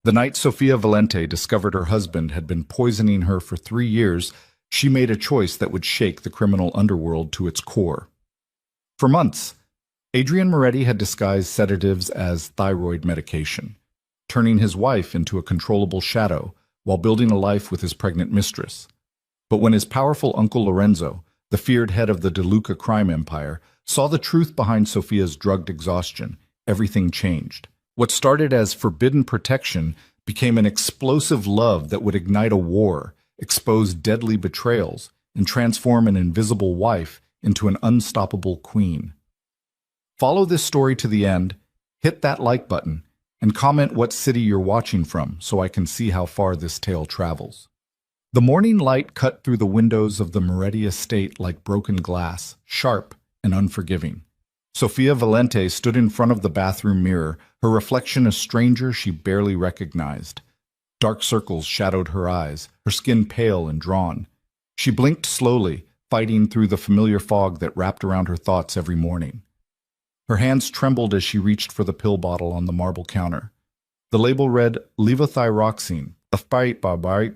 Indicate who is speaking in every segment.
Speaker 1: The night Sofia Valente discovered her husband had been poisoning her for 3 years, she made a choice that would shake the criminal underworld to its core. For months, Adrian Moretti had disguised sedatives as thyroid medication, turning his wife into a controllable shadow while building a life with his pregnant mistress. But when his powerful uncle Lorenzo, the feared head of the De Luca crime empire, saw the truth behind Sofia's drugged exhaustion, everything changed. What started as forbidden protection became an explosive love that would ignite a war, expose deadly betrayals, and transform an invisible wife into an unstoppable queen. Follow this story to the end, hit that like button, and comment what city you're watching from so I can see how far this tale travels. The morning light cut through the windows of the Moretti estate like broken glass, sharp and unforgiving. Sofia Valente stood in front of the bathroom mirror, her reflection a stranger she barely recognized. Dark circles shadowed her eyes, her skin pale and drawn. She blinked slowly, fighting through the familiar fog that wrapped around her thoughts every morning. Her hands trembled as she reached for the pill bottle on the marble counter. The label read levothyroxine, a fight for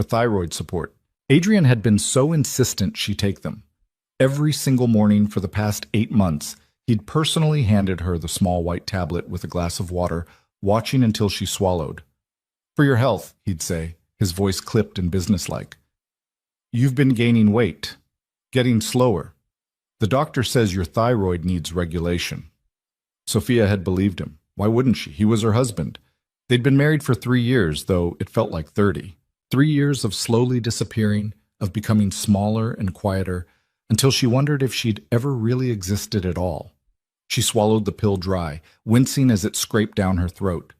Speaker 1: thyroid support. Adrian had been so insistent she take them. Every single morning for the past 8 months, he'd personally handed her the small white tablet with a glass of water, watching until she swallowed. "For your health," he'd say, his voice clipped and businesslike. "You've been gaining weight, getting slower. The doctor says your thyroid needs regulation." Sofia had believed him. Why wouldn't she? He was her husband. They'd been married for 3 years, though it felt like 30. 3 years of slowly disappearing, of becoming smaller and quieter, until she wondered if she'd ever really existed at all. She swallowed the pill dry, wincing as it scraped down her throat.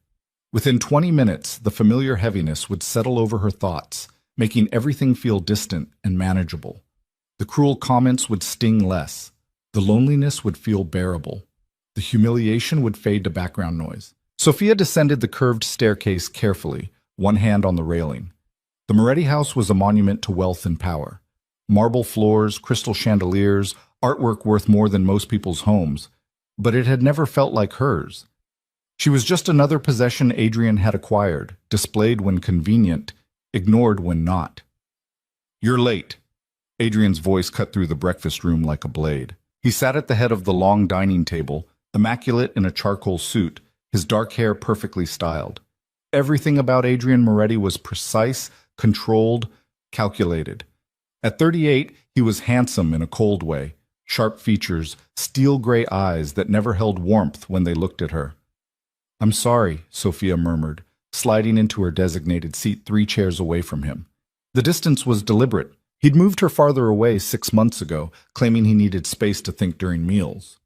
Speaker 1: Within 20 minutes, the familiar heaviness would settle over her thoughts, making everything feel distant and manageable. The cruel comments would sting less. The loneliness would feel bearable. The humiliation would fade to background noise. Sofia descended the curved staircase carefully, one hand on the railing. The Moretti house was a monument to wealth and power. Marble floors, crystal chandeliers, artwork worth more than most people's homes, but it had never felt like hers. She was just another possession Adrian had acquired, displayed when convenient, ignored when not. "You're late." Adrian's voice cut through the breakfast room like a blade. He sat at the head of the long dining table, immaculate in a charcoal suit, his dark hair perfectly styled. Everything about Adrian Moretti was precise, controlled, calculated. At 38, he was handsome in a cold way, sharp features, steel-gray eyes that never held warmth when they looked at her. "I'm sorry," Sofia murmured, sliding into her designated seat 3 chairs away from him. The distance was deliberate. He'd moved her farther away 6 months ago, claiming he needed space to think during meals.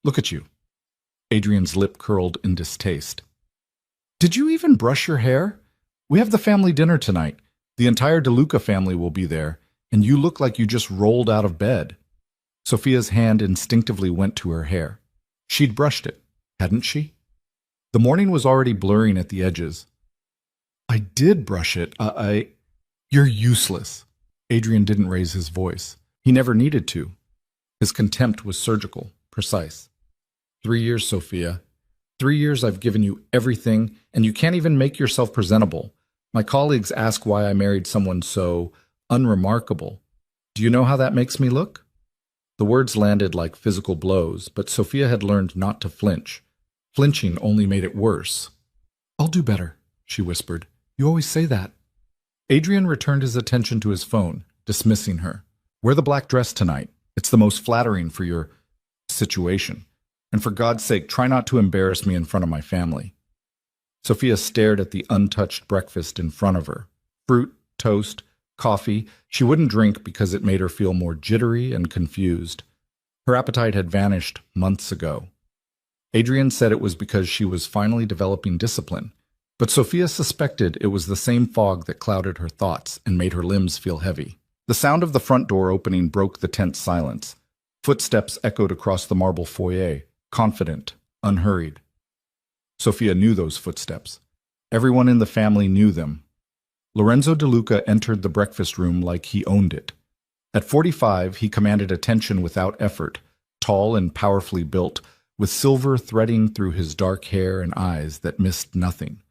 Speaker 1: "Look at you." Adrian's lip curled in distaste. "Did you even brush your hair? We have the family dinner tonight. The entire De Luca family will be there, and you look like you just rolled out of bed." Sofia's hand instinctively went to her hair. She'd brushed it, hadn't she? The morning was already blurring at the edges. "I did brush it. You're useless." Adrian didn't raise his voice. He never needed to. His contempt was surgical, precise. 3 years, Sofia. 3 years I've given you everything, and you can't even make yourself presentable. My colleagues ask why I married someone so unremarkable. Do you know how that makes me look? The words landed like physical blows, but Sofia had learned not to flinch. Flinching only made it worse. "I'll do better," she whispered. "You always say that." Adrian returned his attention to his phone, dismissing her. "Wear the black dress tonight. It's the most flattering for your situation. And for God's sake, try not to embarrass me in front of my family." Sofia stared at the untouched breakfast in front of her. Fruit, toast, coffee. She wouldn't drink because it made her feel more jittery and confused. Her appetite had vanished months ago. Adrian said it was because she was finally developing discipline, but Sofia suspected it was the same fog that clouded her thoughts and made her limbs feel heavy. The sound of the front door opening broke the tense silence. Footsteps echoed across the marble foyer, confident, unhurried. Sofia knew those footsteps. Everyone in the family knew them. Lorenzo De Luca entered the breakfast room like he owned it. At 45, he commanded attention without effort, tall and powerfully built, with silver threading through his dark hair and eyes that missed nothing.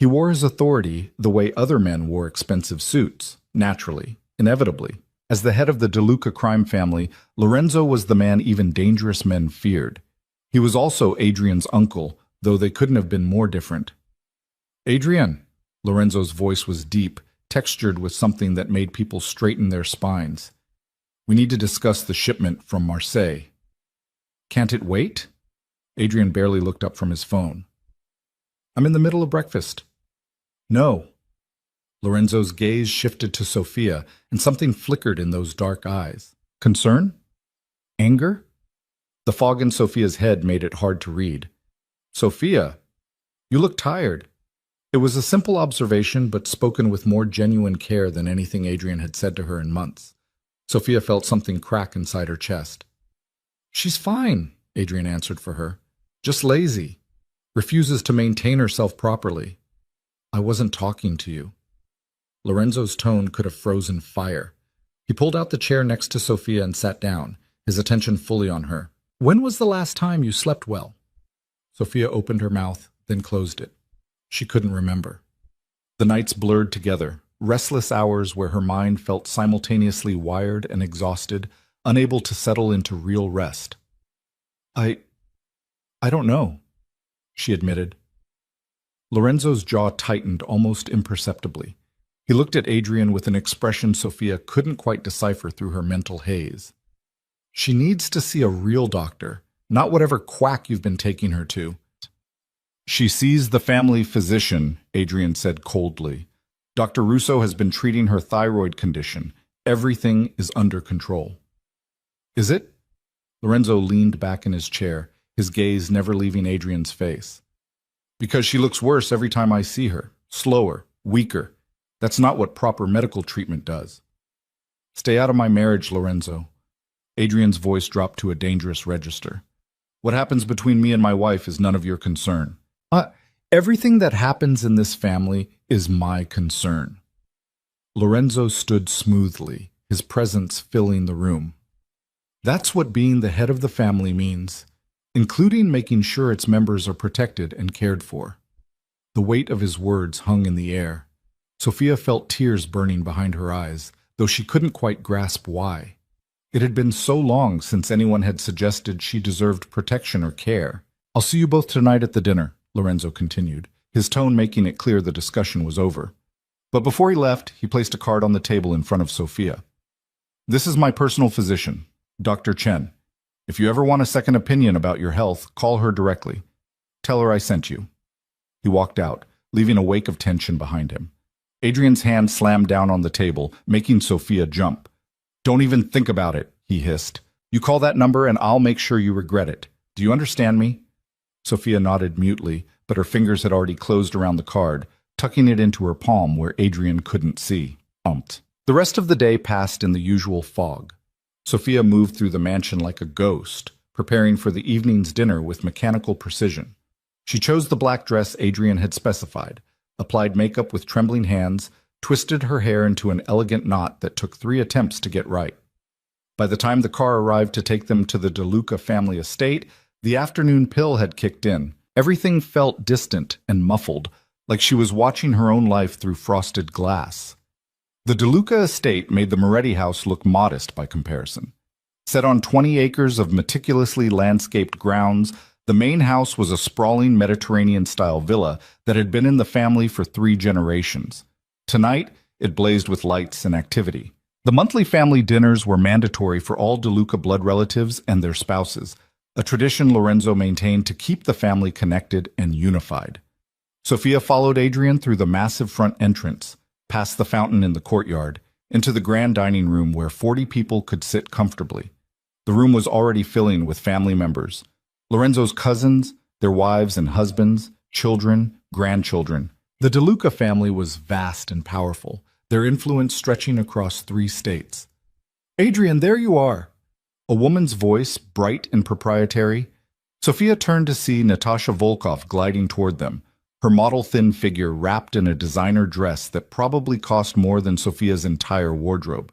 Speaker 1: He wore his authority the way other men wore expensive suits, naturally, inevitably. As the head of the De Luca crime family, Lorenzo was the man even dangerous men feared. He was also Adrian's uncle, though they couldn't have been more different. "Adrian," Lorenzo's voice was deep, textured with something that made people straighten their spines. "We need to discuss the shipment from Marseille." "Can't it wait?" Adrian barely looked up from his phone. "I'm in the middle of breakfast." "No." Lorenzo's gaze shifted to Sophia, and something flickered in those dark eyes. Concern? Anger? The fog in Sophia's head made it hard to read. "Sophia, you look tired." It was a simple observation, but spoken with more genuine care than anything Adrian had said to her in months. Sophia felt something crack inside her chest. "She's fine," Adrian answered for her. "Just lazy. Refuses to maintain herself properly." "I wasn't talking to you." Lorenzo's tone could have frozen fire. He pulled out the chair next to Sophia and sat down, his attention fully on her. "When was the last time you slept well?" Sophia opened her mouth, then closed it. She couldn't remember. The nights blurred together, restless hours where her mind felt simultaneously wired and exhausted, unable to settle into real rest. I don't know," she admitted. Lorenzo's jaw tightened almost imperceptibly. He looked at Adrian with an expression Sophia couldn't quite decipher through her mental haze. "She needs to see a real doctor, not whatever quack you've been taking her to." "She sees the family physician," Adrian said coldly. "Dr. Russo has been treating her thyroid condition. Everything is under control." "Is it?" Lorenzo leaned back in his chair, his gaze never leaving Adrian's face. "Because she looks worse every time I see her. Slower, weaker. That's not what proper medical treatment does." "Stay out of my marriage, Lorenzo." Adrian's voice dropped to a dangerous register. "What happens between me and my wife is none of your concern." Everything that happens in this family is my concern." Lorenzo stood smoothly, his presence filling the room. "That's what being the head of the family means, including making sure its members are protected and cared for." The weight of his words hung in the air. Sophia felt tears burning behind her eyes, though she couldn't quite grasp why. It had been so long since anyone had suggested she deserved protection or care. "I'll see you both tonight at the dinner," Lorenzo continued, his tone making it clear the discussion was over. But before he left, he placed a card on the table in front of Sophia. "This is my personal physician, Dr. Chen. If you ever want a second opinion about your health, call her directly. Tell her I sent you." He walked out, leaving a wake of tension behind him. Adrian's hand slammed down on the table, making Sophia jump. "Don't even think about it," he hissed. "You call that number and I'll make sure you regret it. Do you understand me?" Sophia nodded mutely, but her fingers had already closed around the card, tucking it into her palm where Adrian couldn't see. The rest of the day passed in the usual fog. Sophia moved through the mansion like a ghost, preparing for the evening's dinner with mechanical precision. She chose the black dress Adrian had specified, applied makeup with trembling hands, twisted her hair into an elegant knot that took 3 attempts to get right. By the time the car arrived to take them to the De Luca family estate, the afternoon pill had kicked in. Everything felt distant and muffled, like she was watching her own life through frosted glass. The De Luca estate made the Moretti house look modest by comparison. Set on 20 acres of meticulously landscaped grounds, the main house was a sprawling Mediterranean-style villa that had been in the family for 3 generations. Tonight, it blazed with lights and activity. The monthly family dinners were mandatory for all De Luca blood relatives and their spouses, a tradition Lorenzo maintained to keep the family connected and unified. Sophia followed Adrian through the massive front entrance, past the fountain in the courtyard, into the grand dining room where 40 people could sit comfortably. The room was already filling with family members. Lorenzo's cousins, their wives and husbands, children, grandchildren. The De Luca family was vast and powerful, their influence stretching across 3 states. "Adrian, there you are!" A woman's voice, bright and proprietary. Sophia turned to see Natasha Volkov gliding toward them, her model-thin figure wrapped in a designer dress that probably cost more than Sophia's entire wardrobe.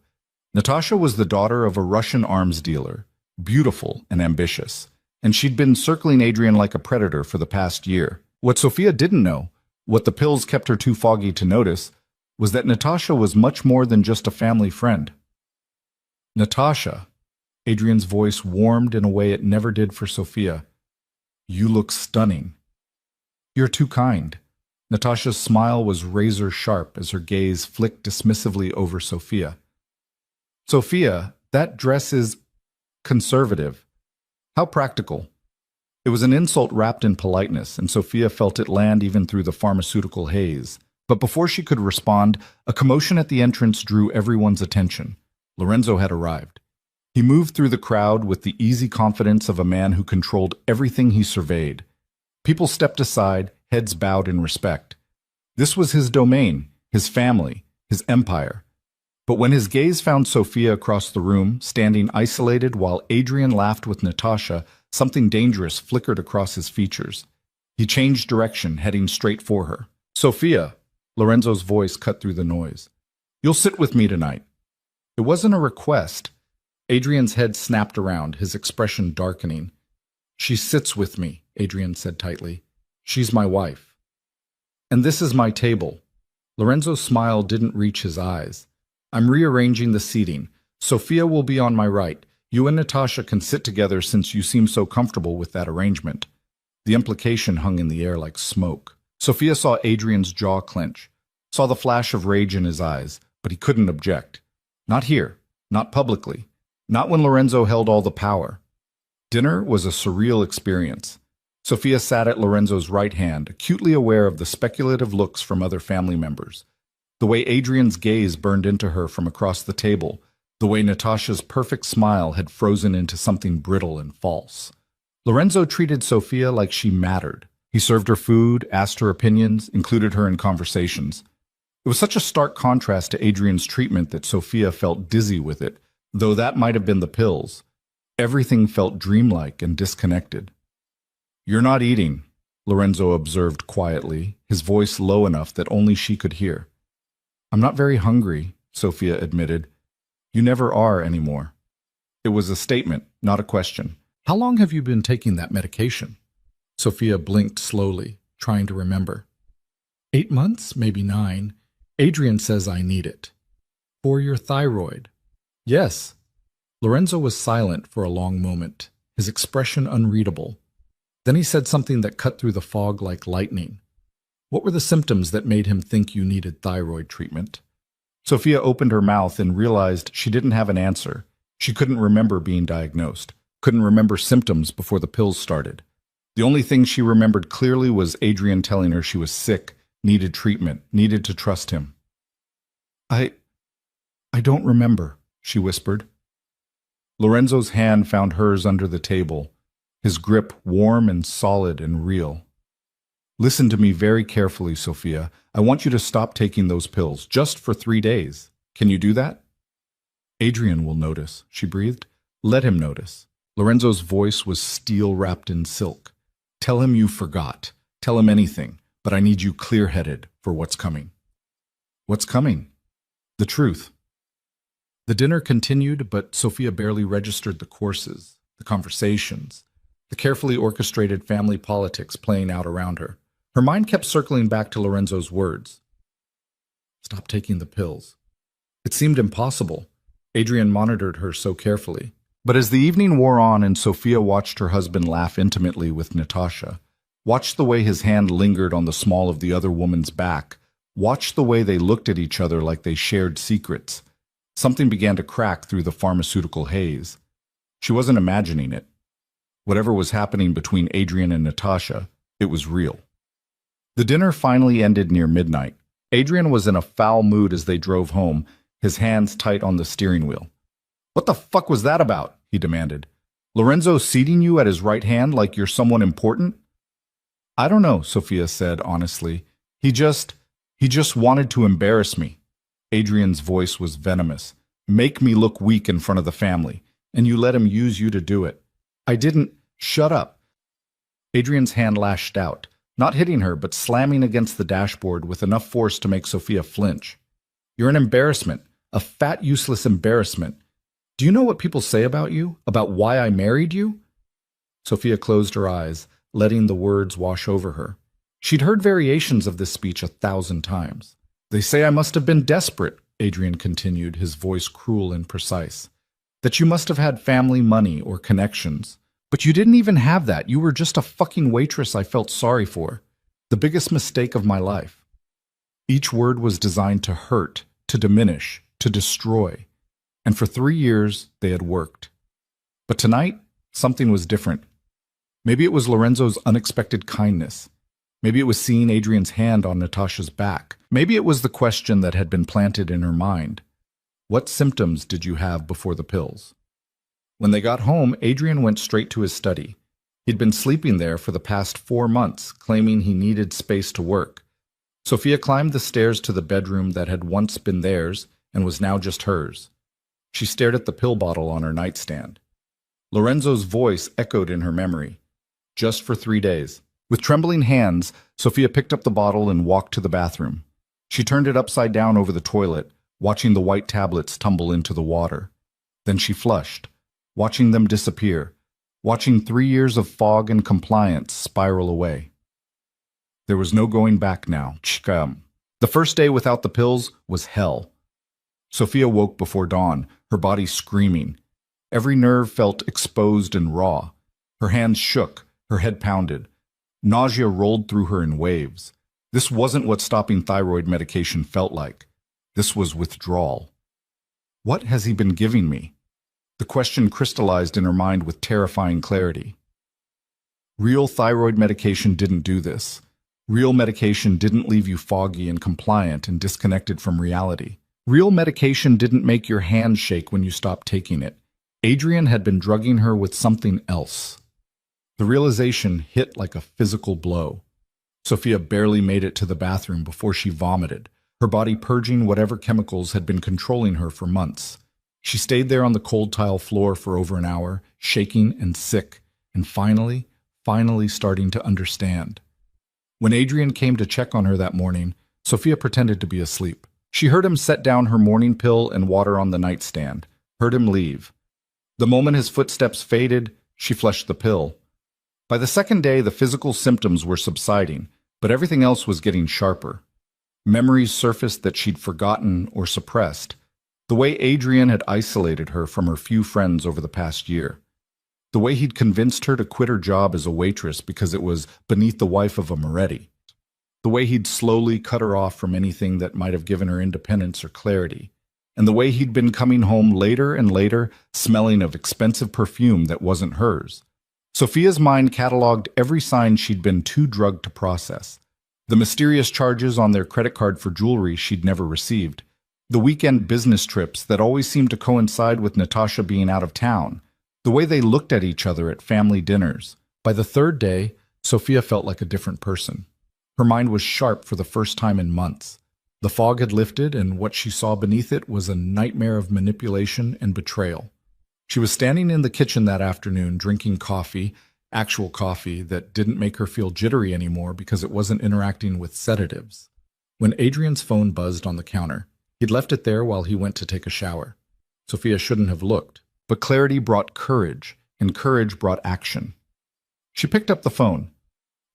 Speaker 1: Natasha was the daughter of a Russian arms dealer, beautiful and ambitious. and she'd been circling Adrian like a predator for the past year. What Sophia didn't know, what the pills kept her too foggy to notice, was that Natasha was much more than just a family friend. Natasha, Adrian's voice warmed in a way it never did for Sophia. You look stunning. You're too kind. Natasha's smile was razor sharp as her gaze flicked dismissively over Sophia. Sophia, that dress is conservative. How practical. It was an insult wrapped in politeness, and Sophia felt it land even through the pharmaceutical haze. But before she could respond, a commotion at the entrance drew everyone's attention. Lorenzo had arrived. He moved through the crowd with the easy confidence of a man who controlled everything he surveyed. People stepped aside, heads bowed in respect. This was his domain, his family, his empire. But when his gaze found Sophia across the room, standing isolated while Adrian laughed with Natasha, something dangerous flickered across his features. He changed direction, heading straight for her. Sophia, Lorenzo's voice cut through the noise. You'll sit with me tonight. It wasn't a request. Adrian's head snapped around, his expression darkening. She sits with me, Adrian said tightly. She's my wife. And this is my table. Lorenzo's smile didn't reach his eyes. I'm rearranging the seating. Sophia will be on my right. You and Natasha can sit together since you seem so comfortable with that arrangement. The implication hung in the air like smoke. Sophia saw Adrian's jaw clench, saw the flash of rage in his eyes, but he couldn't object. Not here, not publicly, not when Lorenzo held all the power. Dinner was a surreal experience. Sophia sat at Lorenzo's right hand, acutely aware of the speculative looks from other family members. The way Adrian's gaze burned into her from across the table, the way Natasha's perfect smile had frozen into something brittle and false. Lorenzo treated Sophia like she mattered. He served her food, asked her opinions, included her in conversations. It was such a stark contrast to Adrian's treatment that Sophia felt dizzy with it, though that might have been the pills. Everything felt dreamlike and disconnected. You're not eating, Lorenzo observed quietly, his voice low enough that only she could hear. I'm not very hungry, Sophia admitted. You never are anymore. It was a statement, not a question. How long have you been taking that medication? Sophia blinked slowly, trying to remember. 8 months, maybe 9. Adrian says I need it. For your thyroid. Yes. Lorenzo was silent for a long moment, his expression unreadable. Then he said something that cut through the fog like lightning. What were the symptoms that made him think you needed thyroid treatment? Sophia opened her mouth and realized she didn't have an answer. She couldn't remember being diagnosed, couldn't remember symptoms before the pills started. The only thing she remembered clearly was Adrian telling her she was sick, needed treatment, needed to trust him. I don't remember, she whispered. Lorenzo's hand found hers under the table, his grip warm and solid and real. Listen to me very carefully, Sophia. I want you to stop taking those pills, just for 3 days. Can you do that? Adrian will notice, she breathed. Let him notice. Lorenzo's voice was steel wrapped in silk. Tell him you forgot. Tell him anything, but I need you clear-headed for what's coming. What's coming? The truth. The dinner continued, but Sophia barely registered the courses, the conversations, the carefully orchestrated family politics playing out around her. Her mind kept circling back to Lorenzo's words. Stop taking the pills. It seemed impossible. Adrian monitored her so carefully. But as the evening wore on and Sophia watched her husband laugh intimately with Natasha, watched the way his hand lingered on the small of the other woman's back, watched the way they looked at each other like they shared secrets, something began to crack through the pharmaceutical haze. She wasn't imagining it. Whatever was happening between Adrian and Natasha, it was real. The dinner finally ended near midnight. Adrian was in a foul mood as they drove home, his hands tight on the steering wheel. What the fuck was that about? He demanded. Lorenzo seating you at his right hand like you're someone important? I don't know, Sophia said honestly. He just wanted to embarrass me. Adrian's voice was venomous. Make me look weak in front of the family, and you let him use you to do it. I didn't. Shut up. Adrian's hand lashed out, not hitting her, but slamming against the dashboard with enough force to make Sophia flinch. You're an embarrassment, a fat, useless embarrassment. Do you know what people say about you? About why I married you? Sophia closed her eyes, letting the words wash over her. She'd heard variations of this speech 1,000 times. They say I must have been desperate, Adrian continued, his voice cruel and precise. That you must have had family, money, or connections. But you didn't even have that. You were just a fucking waitress I felt sorry for. The biggest mistake of my life. Each word was designed to hurt, to diminish, to destroy. And for 3 years, they had worked. But tonight, something was different. Maybe it was Lorenzo's unexpected kindness. Maybe it was seeing Adrian's hand on Natasha's back. Maybe it was the question that had been planted in her mind. What symptoms did you have before the pills? When they got home, Adrian went straight to his study. He'd been sleeping there for the past 4 months, claiming he needed space to work. Sophia climbed the stairs to the bedroom that had once been theirs and was now just hers. She stared at the pill bottle on her nightstand. Lorenzo's voice echoed in her memory. Just for 3 days. With trembling hands, Sophia picked up the bottle and walked to the bathroom. She turned it upside down over the toilet, watching the white tablets tumble into the water. Then she flushed, watching them disappear, watching 3 years of fog and compliance spiral away. There was no going back now. The first day without the pills was hell. Sophia woke before dawn, her body screaming. Every nerve felt exposed and raw. Her hands shook, her head pounded. Nausea rolled through her in waves. This wasn't what stopping thyroid medication felt like. This was withdrawal. What has he been giving me? The question crystallized in her mind with terrifying clarity. Real thyroid medication didn't do this. Real medication didn't leave you foggy and compliant and disconnected from reality. Real medication didn't make your hands shake when you stopped taking it. Adrian had been drugging her with something else. The realization hit like a physical blow. Sophia barely made it to the bathroom before she vomited, her body purging whatever chemicals had been controlling her for months. She stayed there on the cold tile floor for over an hour, shaking and sick, and finally starting to understand. When Adrian came to check on her that morning, Sophia pretended to be asleep. She heard him set down her morning pill and water on the nightstand, heard him leave. The moment his footsteps faded, she flushed the pill. By the second day, the physical symptoms were subsiding, but everything else was getting sharper. Memories surfaced that she'd forgotten or suppressed. The way Adrian had isolated her from her few friends over the past year. The way he'd convinced her to quit her job as a waitress because it was beneath the wife of a Moretti. The way he'd slowly cut her off from anything that might have given her independence or clarity. And the way he'd been coming home later and later, smelling of expensive perfume that wasn't hers. Sophia's mind cataloged every sign she'd been too drugged to process. The mysterious charges on their credit card for jewelry she'd never received. The weekend business trips that always seemed to coincide with Natasha being out of town. The way they looked at each other at family dinners. By the third day, Sophia felt like a different person. Her mind was sharp for the first time in months. The fog had lifted, and what she saw beneath it was a nightmare of manipulation and betrayal. She was standing in the kitchen that afternoon drinking coffee, actual coffee that didn't make her feel jittery anymore because it wasn't interacting with sedatives. When Adrian's phone buzzed on the counter, he'd left it there while he went to take a shower. Sophia shouldn't have looked, but clarity brought courage, and courage brought action. She picked up the phone.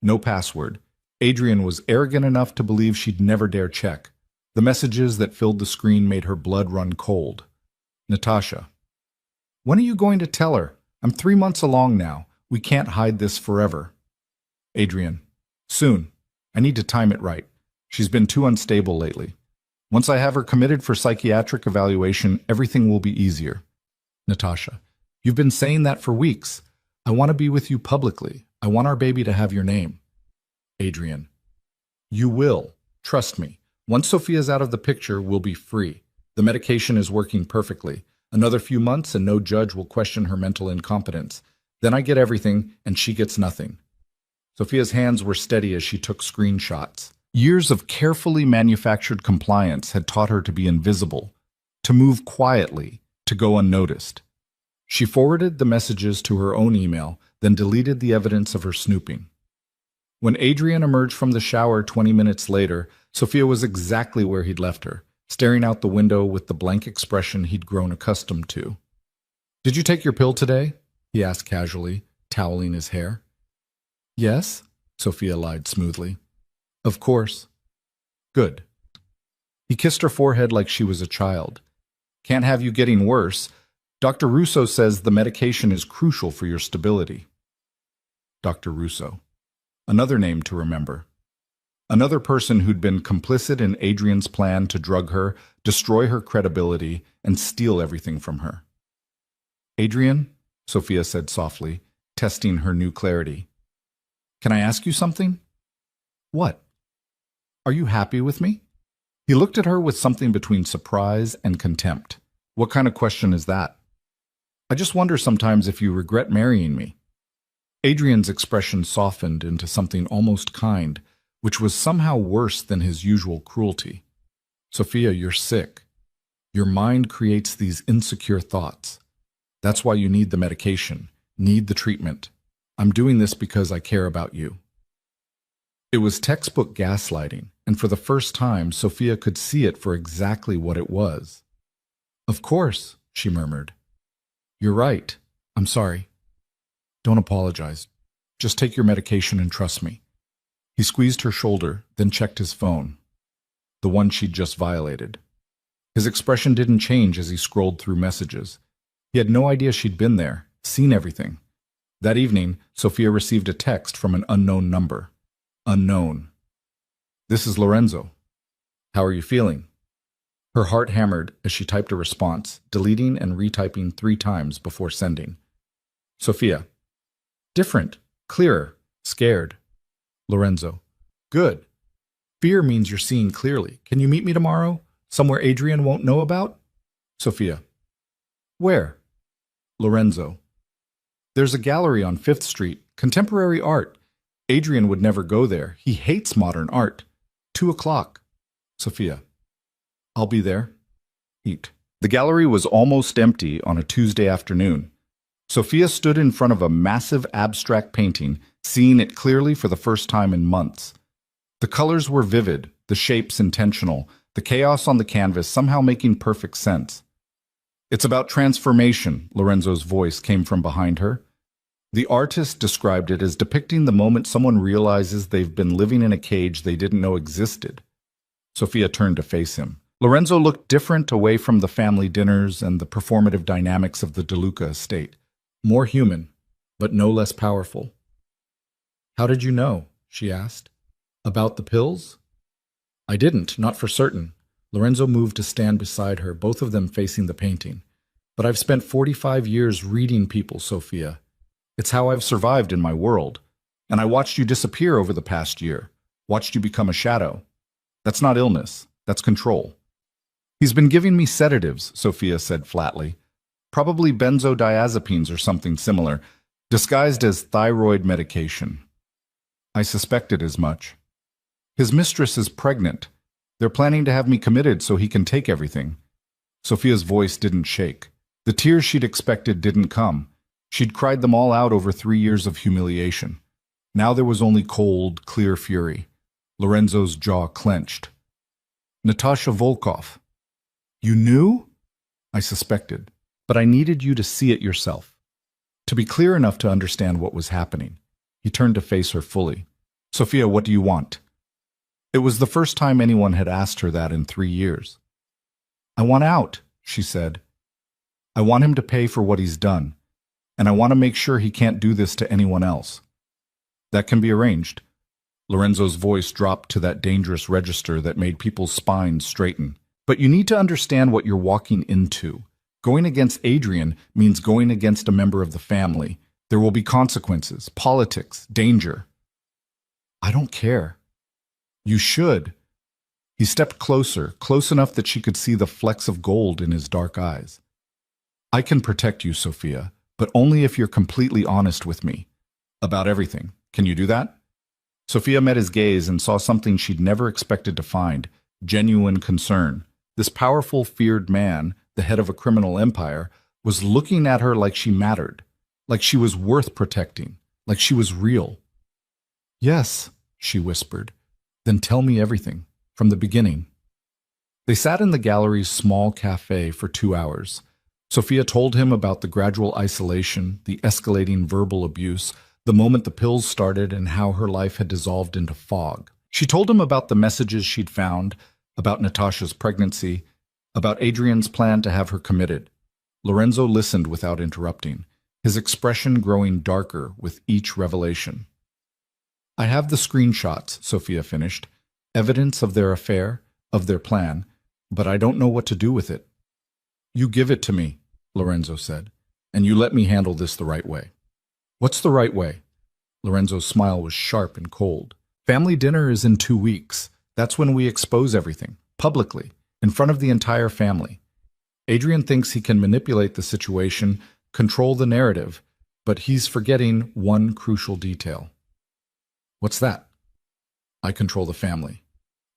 Speaker 1: No password. Adrian was arrogant enough to believe she'd never dare check. The messages that filled the screen made her blood run cold. Natasha. When are you going to tell her? I'm 3 months along now. We can't hide this forever. Adrian. Soon. I need to time it right. She's been too unstable lately. Once I have her committed for psychiatric evaluation, everything will be easier. Natasha. You've been saying that for weeks. I want to be with you publicly. I want our baby to have your name. Adrian. You will. Trust me. Once Sophia's out of the picture, we'll be free. The medication is working perfectly. Another few months and no judge will question her mental incompetence. Then I get everything and she gets nothing. Sophia's hands were steady as she took screenshots. Years of carefully manufactured compliance had taught her to be invisible, to move quietly, to go unnoticed. She forwarded the messages to her own email, then deleted the evidence of her snooping. When Adrian emerged from the shower 20 minutes later, Sophia was exactly where he'd left her, staring out the window with the blank expression he'd grown accustomed to. Did you take your pill today? He asked casually. toweling his hair. Yes, Sophia lied smoothly. Of course. Good. He kissed her forehead like she was a child. Can't have you getting worse. Dr. Russo says the medication is crucial for your stability. Dr. Russo. Another name to remember. Another person who'd been complicit in Adrian's plan to drug her, destroy her credibility, and steal everything from her. Adrian, Sophia said softly, testing her new clarity. Can I ask you something? What? Are you happy with me? He looked at her with something between surprise and contempt. What kind of question is that? I just wonder sometimes if you regret marrying me. Adrian's expression softened into something almost kind, which was somehow worse than his usual cruelty. Sophia, you're sick. Your mind creates these insecure thoughts. That's why you need the medication, need the treatment. I'm doing this because I care about you. It was textbook gaslighting, and for the first time, Sophia could see it for exactly what it was. Of course, she murmured. You're right. I'm sorry. Don't apologize. Just take your medication and trust me. He squeezed her shoulder, then checked his phone, the one she'd just violated. His expression didn't change as he scrolled through messages. He had no idea she'd been there, seen everything. That evening, Sophia received a text from an unknown number. Unknown. This is Lorenzo. How are you feeling? Her heart hammered as she typed a response, deleting and retyping 3 times before sending. Sophia. Different, clearer, scared. Lorenzo. Good. Fear means you're seeing clearly. Can you meet me tomorrow? Somewhere Adrian won't know about? Sophia. Where? Lorenzo. There's a gallery on 5th Street, contemporary art. Adrian would never go there. He hates modern art. 2 o'clock. Sophia. I'll be there. Eat. The gallery was almost empty on a Tuesday afternoon. Sophia stood in front of a massive abstract painting, seeing it clearly for the first time in months. The colors were vivid, the shapes intentional, the chaos on the canvas somehow making perfect sense. It's about transformation, Lorenzo's voice came from behind her. The artist described it as depicting the moment someone realizes they've been living in a cage they didn't know existed. Sophia turned to face him. Lorenzo looked different away from the family dinners and the performative dynamics of the DeLuca estate. More human, but no less powerful. How did you know? She asked. About the pills? I didn't, not for certain. Lorenzo moved to stand beside her, both of them facing the painting. But I've spent 45 years reading people, Sophia. It's how I've survived in my world. And I watched you disappear over the past year, watched you become a shadow. That's not illness, that's control. He's been giving me sedatives, Sophia said flatly. Probably benzodiazepines or something similar, disguised as thyroid medication. I suspected as much. His mistress is pregnant. They're planning to have me committed so he can take everything. Sophia's voice didn't shake. The tears she'd expected didn't come. She'd cried them all out over 3 years of humiliation. Now there was only cold, clear fury. Lorenzo's jaw clenched. Natasha Volkov. You knew? I suspected, but I needed you to see it yourself. To be clear enough to understand what was happening. He turned to face her fully. Sophia, what do you want? It was the first time anyone had asked her that in 3 years. I want out, she said. I want him to pay for what he's done, and I want to make sure he can't do this to anyone else. That can be arranged. Lorenzo's voice dropped to that dangerous register that made people's spines straighten. But you need to understand what you're walking into. Going against Adrian means going against a member of the family. There will be consequences, politics, danger. I don't care. You should. He stepped closer, close enough that she could see the flecks of gold in his dark eyes. I can protect you, Sophia, but only if you're completely honest with me. About everything. Can you do that? Sophia met his gaze and saw something she'd never expected to find, genuine concern. This powerful, feared man, the head of a criminal empire, was looking at her like she mattered, like she was worth protecting, like she was real. Yes, she whispered. Then tell me everything, from the beginning. They sat in the gallery's small cafe for 2 hours. Sophia told him about the gradual isolation, the escalating verbal abuse, the moment the pills started, and how her life had dissolved into fog. She told him about the messages she'd found, about Natasha's pregnancy, about Adrian's plan to have her committed. Lorenzo listened without interrupting, his expression growing darker with each revelation. "I have the screenshots," Sophia finished, "evidence of their affair, of their plan, but I don't know what to do with it." "You give it to me," Lorenzo said, "and you let me handle this the right way." "What's the right way?" Lorenzo's smile was sharp and cold. "Family dinner is in 2 weeks. That's when we expose everything, publicly, in front of the entire family. Adrian thinks he can manipulate the situation, control the narrative, but he's forgetting one crucial detail." "What's that?" "I control the family,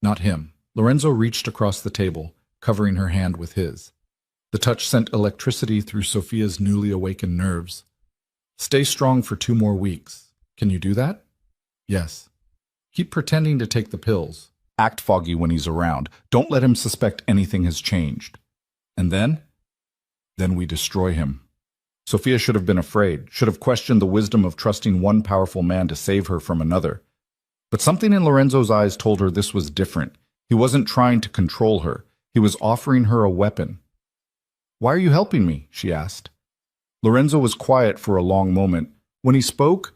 Speaker 1: not him." Lorenzo reached across the table, covering her hand with his. The touch sent electricity through Sophia's newly awakened nerves. "Stay strong for 2 more weeks. Can you do that?" "Yes." "Keep pretending to take the pills. Act foggy when he's around. Don't let him suspect anything has changed. And then? Then we destroy him." Sophia should have been afraid, should have questioned the wisdom of trusting one powerful man to save her from another. But something in Lorenzo's eyes told her this was different. He wasn't trying to control her. He was offering her a weapon. "Why are you helping me?" she asked. Lorenzo was quiet for a long moment. When he spoke,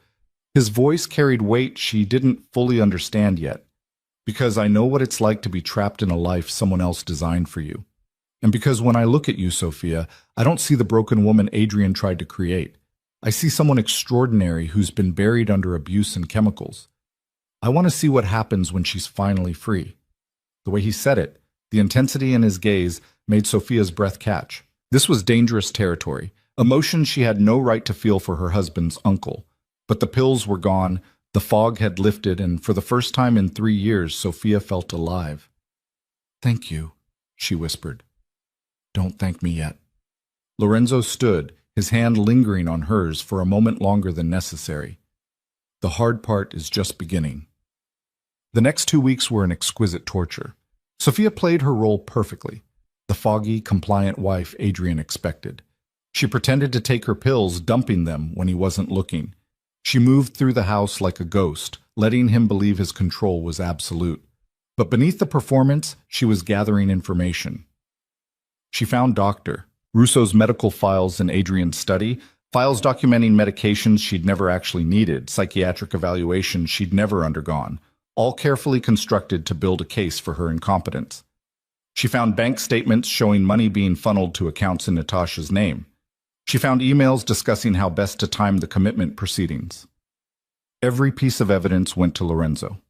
Speaker 1: his voice carried weight she didn't fully understand yet. "Because I know what it's like to be trapped in a life someone else designed for you. And because when I look at you, Sophia, I don't see the broken woman Adrian tried to create. I see someone extraordinary who's been buried under abuse and chemicals. I want to see what happens when she's finally free." The way he said it, the intensity in his gaze, made Sophia's breath catch. This was dangerous territory, emotion she had no right to feel for her husband's uncle. But the pills were gone, the fog had lifted, and for the first time in 3 years, Sophia felt alive. "Thank you," she whispered. "Don't thank me yet." Lorenzo stood, his hand lingering on hers for a moment longer than necessary. "The hard part is just beginning." The next 2 weeks were an exquisite torture. Sophia played her role perfectly, the foggy, compliant wife Adrian expected. She pretended to take her pills, dumping them when he wasn't looking. She moved through the house like a ghost, letting him believe his control was absolute. But beneath the performance, she was gathering information. She found Dr. Russo's medical files in Adrian's study, files documenting medications she'd never actually needed, psychiatric evaluations she'd never undergone, all carefully constructed to build a case for her incompetence. She found bank statements showing money being funneled to accounts in Natasha's name. She found emails discussing how best to time the commitment proceedings. Every piece of evidence went to Lorenzo,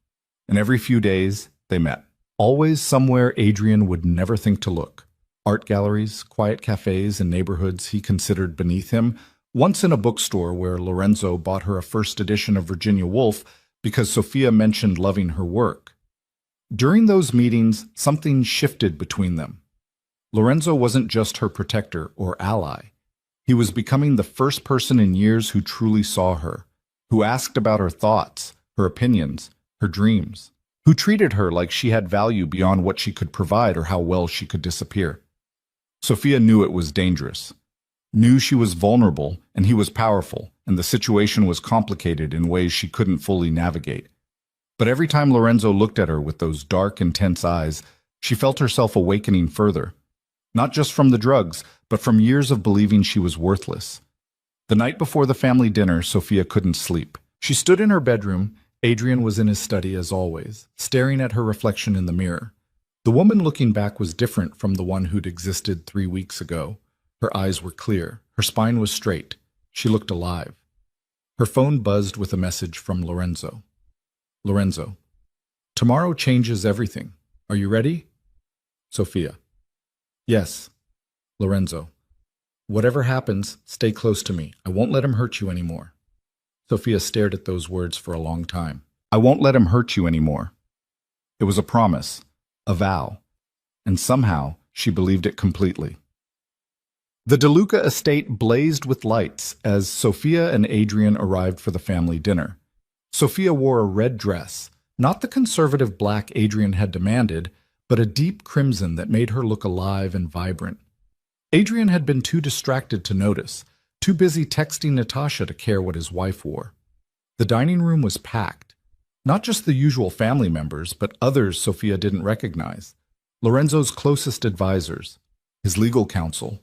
Speaker 1: and every few days they met. Always somewhere Adrian would never think to look. Art galleries, quiet cafes, and neighborhoods he considered beneath him, once in a bookstore where Lorenzo bought her a first edition of Virginia Woolf because Sophia mentioned loving her work. During those meetings, something shifted between them. Lorenzo wasn't just her protector or ally. He was becoming the first person in years who truly saw her, who asked about her thoughts, her opinions, her dreams, who treated her like she had value beyond what she could provide or how well she could disappear. Sophia knew it was dangerous, knew she was vulnerable and he was powerful, and the situation was complicated in ways she couldn't fully navigate. But every time Lorenzo looked at her with those dark, intense eyes, she felt herself awakening further. Not just from the drugs, but from years of believing she was worthless. The night before the family dinner, Sophia couldn't sleep. She stood in her bedroom. Adrian was in his study as always, staring at her reflection in the mirror. The woman looking back was different from the one who'd existed 3 weeks ago. Her eyes were clear. Her spine was straight. She looked alive. Her phone buzzed with a message from Lorenzo. "Lorenzo, tomorrow changes everything. Are you ready?" Sophia. "Yes." Lorenzo. "Whatever happens, stay close to me. I won't let him hurt you anymore." Sophia stared at those words for a long time. "I won't let him hurt you anymore." It was a promise, a vow, and somehow she believed it completely. The DeLuca estate blazed with lights as Sophia and Adrian arrived for the family dinner. Sophia wore a red dress, not the conservative black Adrian had demanded, but a deep crimson that made her look alive and vibrant. Adrian had been too distracted to notice, too busy texting Natasha to care what his wife wore. The dining room was packed. Not just the usual family members, but others Sophia didn't recognize. Lorenzo's closest advisors, his legal counsel.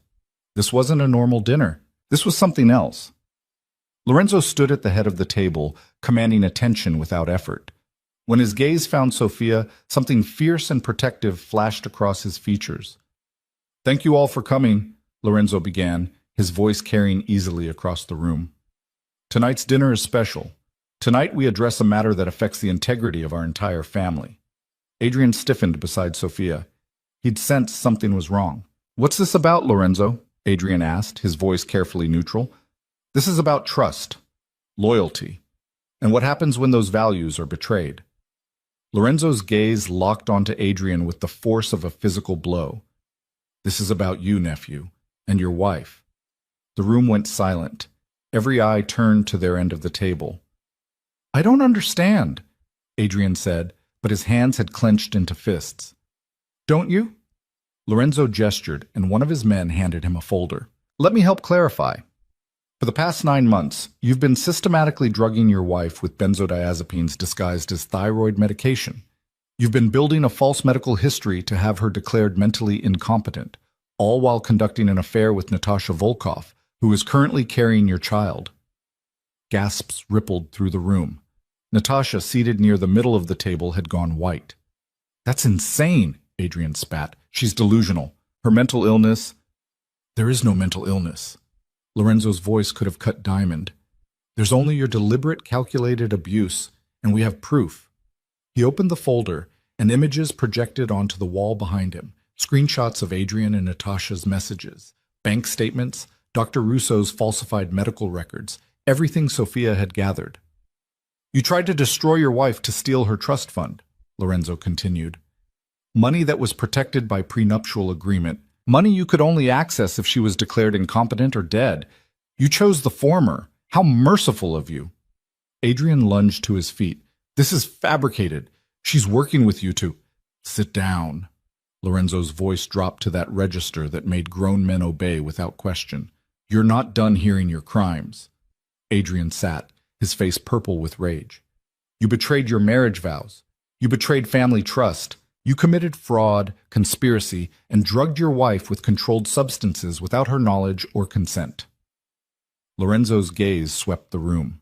Speaker 1: This wasn't a normal dinner. This was something else. Lorenzo stood at the head of the table, commanding attention without effort. When his gaze found Sophia, something fierce and protective flashed across his features. "Thank you all for coming," Lorenzo began, his voice carrying easily across the room. "Tonight's dinner is special. Tonight we address a matter that affects the integrity of our entire family." Adrian stiffened beside Sophia. He'd sensed something was wrong. "What's this about, Lorenzo?" Adrian asked, his voice carefully neutral. "This is about trust, loyalty, and what happens when those values are betrayed." Lorenzo's gaze locked onto Adrian with the force of a physical blow. "This is about you, nephew, and your wife." The room went silent. Every eye turned to their end of the table. "I don't understand," Adrian said, but his hands had clenched into fists. "Don't you?" Lorenzo gestured, and one of his men handed him a folder. "Let me help clarify. For the past 9 months, you've been systematically drugging your wife with benzodiazepines disguised as thyroid medication. You've been building a false medical history to have her declared mentally incompetent, all while conducting an affair with Natasha Volkov, who is currently carrying your child." Gasps rippled through the room. Natasha, seated near the middle of the table, had gone white. "That's insane," Adrian spat. "She's delusional. Her mental illness—" "There is no mental illness." Lorenzo's voice could have cut diamond. "There's only your deliberate, calculated abuse, and we have proof." He opened the folder, and images projected onto the wall behind him. Screenshots of Adrian and Natasha's messages, bank statements, Dr. Russo's falsified medical records, everything Sophia had gathered. "You tried to destroy your wife to steal her trust fund," Lorenzo continued. "Money that was protected by prenuptial agreement. Money you could only access if she was declared incompetent or dead. You chose the former. How merciful of you." Adrian lunged to his feet. "This is fabricated. She's working with you to—" "Sit down." Lorenzo's voice dropped to that register that made grown men obey without question. "You're not done hearing your crimes." Adrian sat, his face purple with rage. "You betrayed your marriage vows. You betrayed family trust. You committed fraud, conspiracy, and drugged your wife with controlled substances without her knowledge or consent." Lorenzo's gaze swept the room.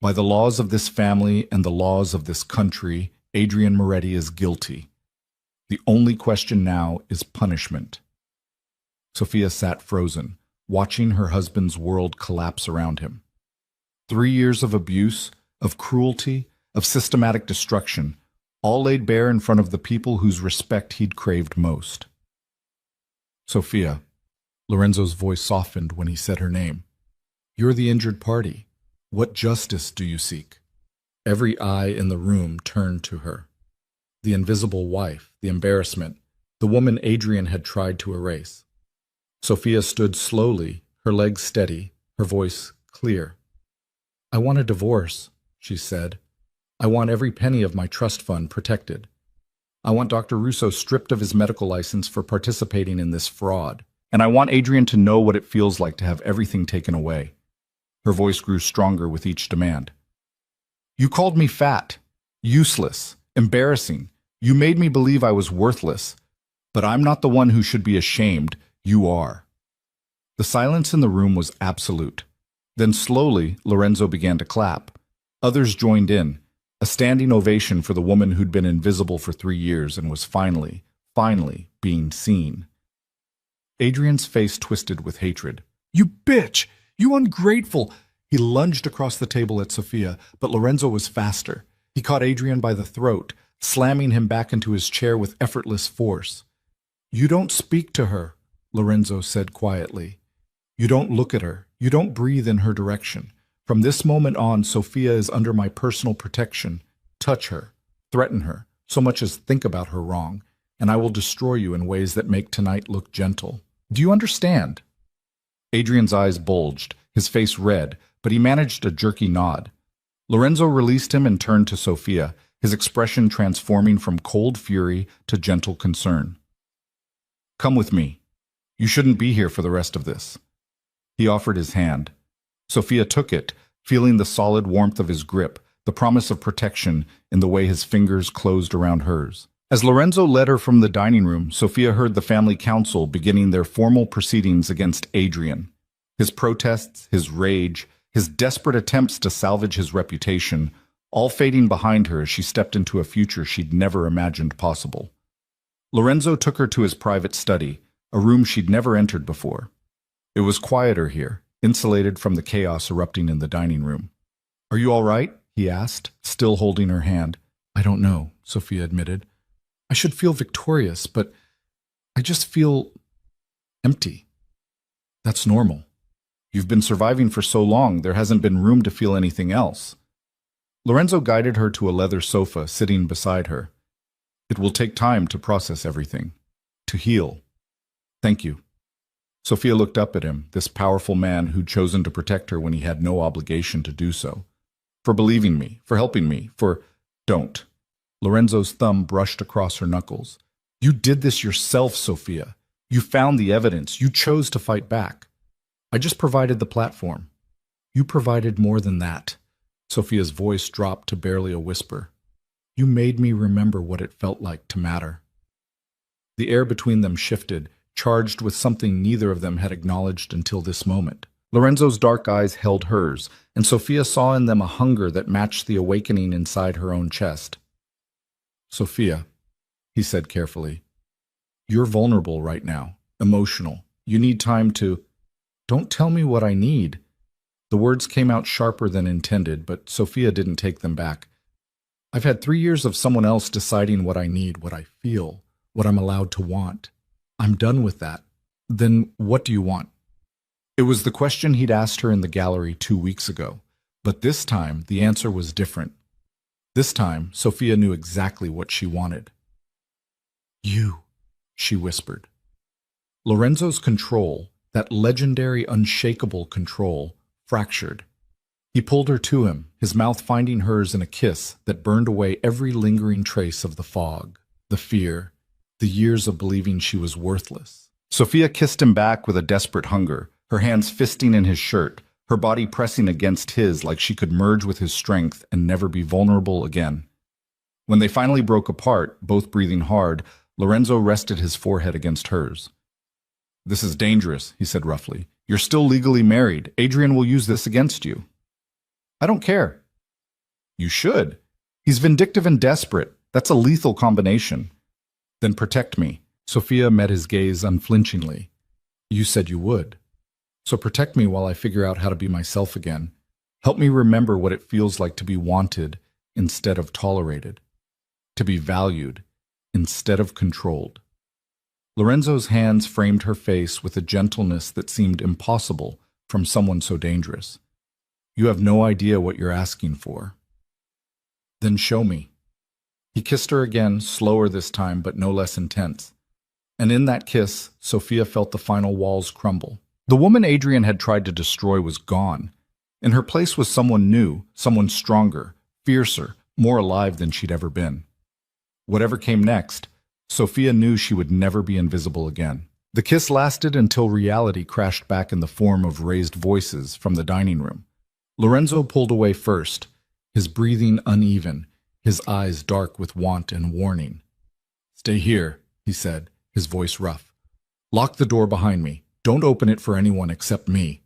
Speaker 1: "By the laws of this family and the laws of this country, Adrian Moretti is guilty. The only question now is punishment." Sophia sat frozen, watching her husband's world collapse around him. 3 years of abuse, of cruelty, of systematic destruction, all laid bare in front of the people whose respect he'd craved most. "Sophia," Lorenzo's voice softened when he said her name. "You're the injured party. What justice do you seek?" Every eye in the room turned to her. The invisible wife, the embarrassment, the woman Adrian had tried to erase. Sophia stood slowly, her legs steady, her voice clear. "I want a divorce," she said. "I want every penny of my trust fund protected. I want Dr. Russo stripped of his medical license for participating in this fraud. And I want Adrian to know what it feels like to have everything taken away." Her voice grew stronger with each demand. "You called me fat, useless, embarrassing. You made me believe I was worthless. But I'm not the one who should be ashamed. You are." The silence in the room was absolute. Then slowly, Lorenzo began to clap. Others joined in, a standing ovation for the woman who'd been invisible for 3 years and was finally being seen. Adrian's face twisted with hatred. "You bitch! You ungrateful!" He lunged across the table at Sophia, but Lorenzo was faster. He caught Adrian by the throat, slamming him back into his chair with effortless force. "You don't speak to her," Lorenzo said quietly. "You don't look at her. You don't breathe in her direction. From this moment on, Sophia is under my personal protection. Touch her, threaten her, so much as think about her wrong, and I will destroy you in ways that make tonight look gentle. Do you understand?" Adrian's eyes bulged, his face red, but he managed a jerky nod. Lorenzo released him and turned to Sophia, his expression transforming from cold fury to gentle concern. "Come with me." You shouldn't be here for the rest of this. He offered his hand. Sophia took it, feeling the solid warmth of his grip, the promise of protection in the way his fingers closed around hers. As Lorenzo led her from the dining room, Sophia heard the family council beginning their formal proceedings against Adrian. His protests, his rage, his desperate attempts to salvage his reputation, all fading behind her as she stepped into a future she'd never imagined possible. Lorenzo took her to his private study, a room she'd never entered before. It was quieter here, insulated from the chaos erupting in the dining room. "Are you all right?" he asked, still holding her hand. "I don't know," Sophia admitted. "I should feel victorious, but I just feel empty. That's normal. You've been surviving for so long, there hasn't been room to feel anything else." Lorenzo guided her to a leather sofa sitting beside her. "It will take time to process everything, to heal. Thank you." Sophia looked up at him, this powerful man who'd chosen to protect her when he had no obligation to do so. "For believing me, for helping me, for—" "Don't." Lorenzo's thumb brushed across her knuckles. "You did this yourself, Sophia. You found the evidence. You chose to fight back. I just provided the platform. You provided more than that." Sophia's voice dropped to barely a whisper. "You made me remember what it felt like to matter." The air between them shifted, charged with something neither of them had acknowledged until this moment. Lorenzo's dark eyes held hers, and Sophia saw in them a hunger that matched the awakening inside her own chest. "Sophia," he said carefully, "you're vulnerable right now, emotional. You need time to—" "Don't tell me what I need." The words came out sharper than intended, but Sophia didn't take them back. "I've had 3 years of someone else deciding what I need, what I feel, what I'm allowed to want. I'm done with that. Then what do you want?" It was the question he'd asked her in the gallery 2 weeks ago, but this time the answer was different. This time, Sophia knew exactly what she wanted. "You," she whispered. Lorenzo's control, that legendary, unshakable control, fractured. He pulled her to him, his mouth finding hers in a kiss that burned away every lingering trace of the fog, the fear, the years of believing she was worthless. Sophia kissed him back with a desperate hunger, her hands fisting in his shirt, her body pressing against his like she could merge with his strength and never be vulnerable again. When they finally broke apart, both breathing hard, Lorenzo rested his forehead against hers. "This is dangerous," he said roughly. "You're still legally married. Adrian will use this against you." "I don't care." "You should. He's vindictive and desperate. That's a lethal combination." "Then protect me." Sophia met his gaze unflinchingly. "You said you would. So protect me while I figure out how to be myself again. Help me remember what it feels like to be wanted instead of tolerated, to be valued instead of controlled." Lorenzo's hands framed her face with a gentleness that seemed impossible from someone so dangerous. "You have no idea what you're asking for." "Then show me." He kissed her again, slower this time, but no less intense. And in that kiss, Sophia felt the final walls crumble. The woman Adrian had tried to destroy was gone. In her place was someone new, someone stronger, fiercer, more alive than she'd ever been. Whatever came next, Sophia knew she would never be invisible again. The kiss lasted until reality crashed back in the form of raised voices from the dining room. Lorenzo pulled away first, his breathing uneven, his eyes dark with want and warning. "Stay here," he said, his voice rough. "Lock the door behind me. Don't open it for anyone except me."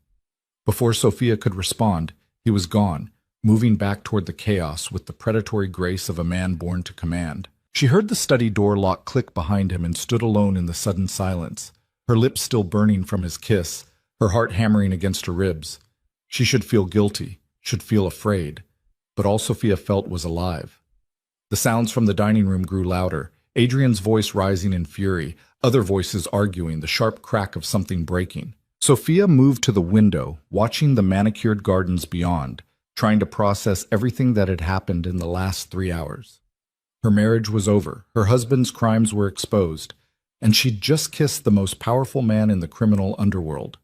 Speaker 1: Before Sophia could respond, he was gone, moving back toward the chaos with the predatory grace of a man born to command. She heard the study door lock click behind him and stood alone in the sudden silence, her lips still burning from his kiss, her heart hammering against her ribs. She should feel guilty, should feel afraid, but all Sophia felt was alive. The sounds from the dining room grew louder, Adrian's voice rising in fury, other voices arguing, the sharp crack of something breaking. Sophia moved to the window, watching the manicured gardens beyond, trying to process everything that had happened in the last 3 hours. Her marriage was over, her husband's crimes were exposed, and she'd just kissed the most powerful man in the criminal underworld.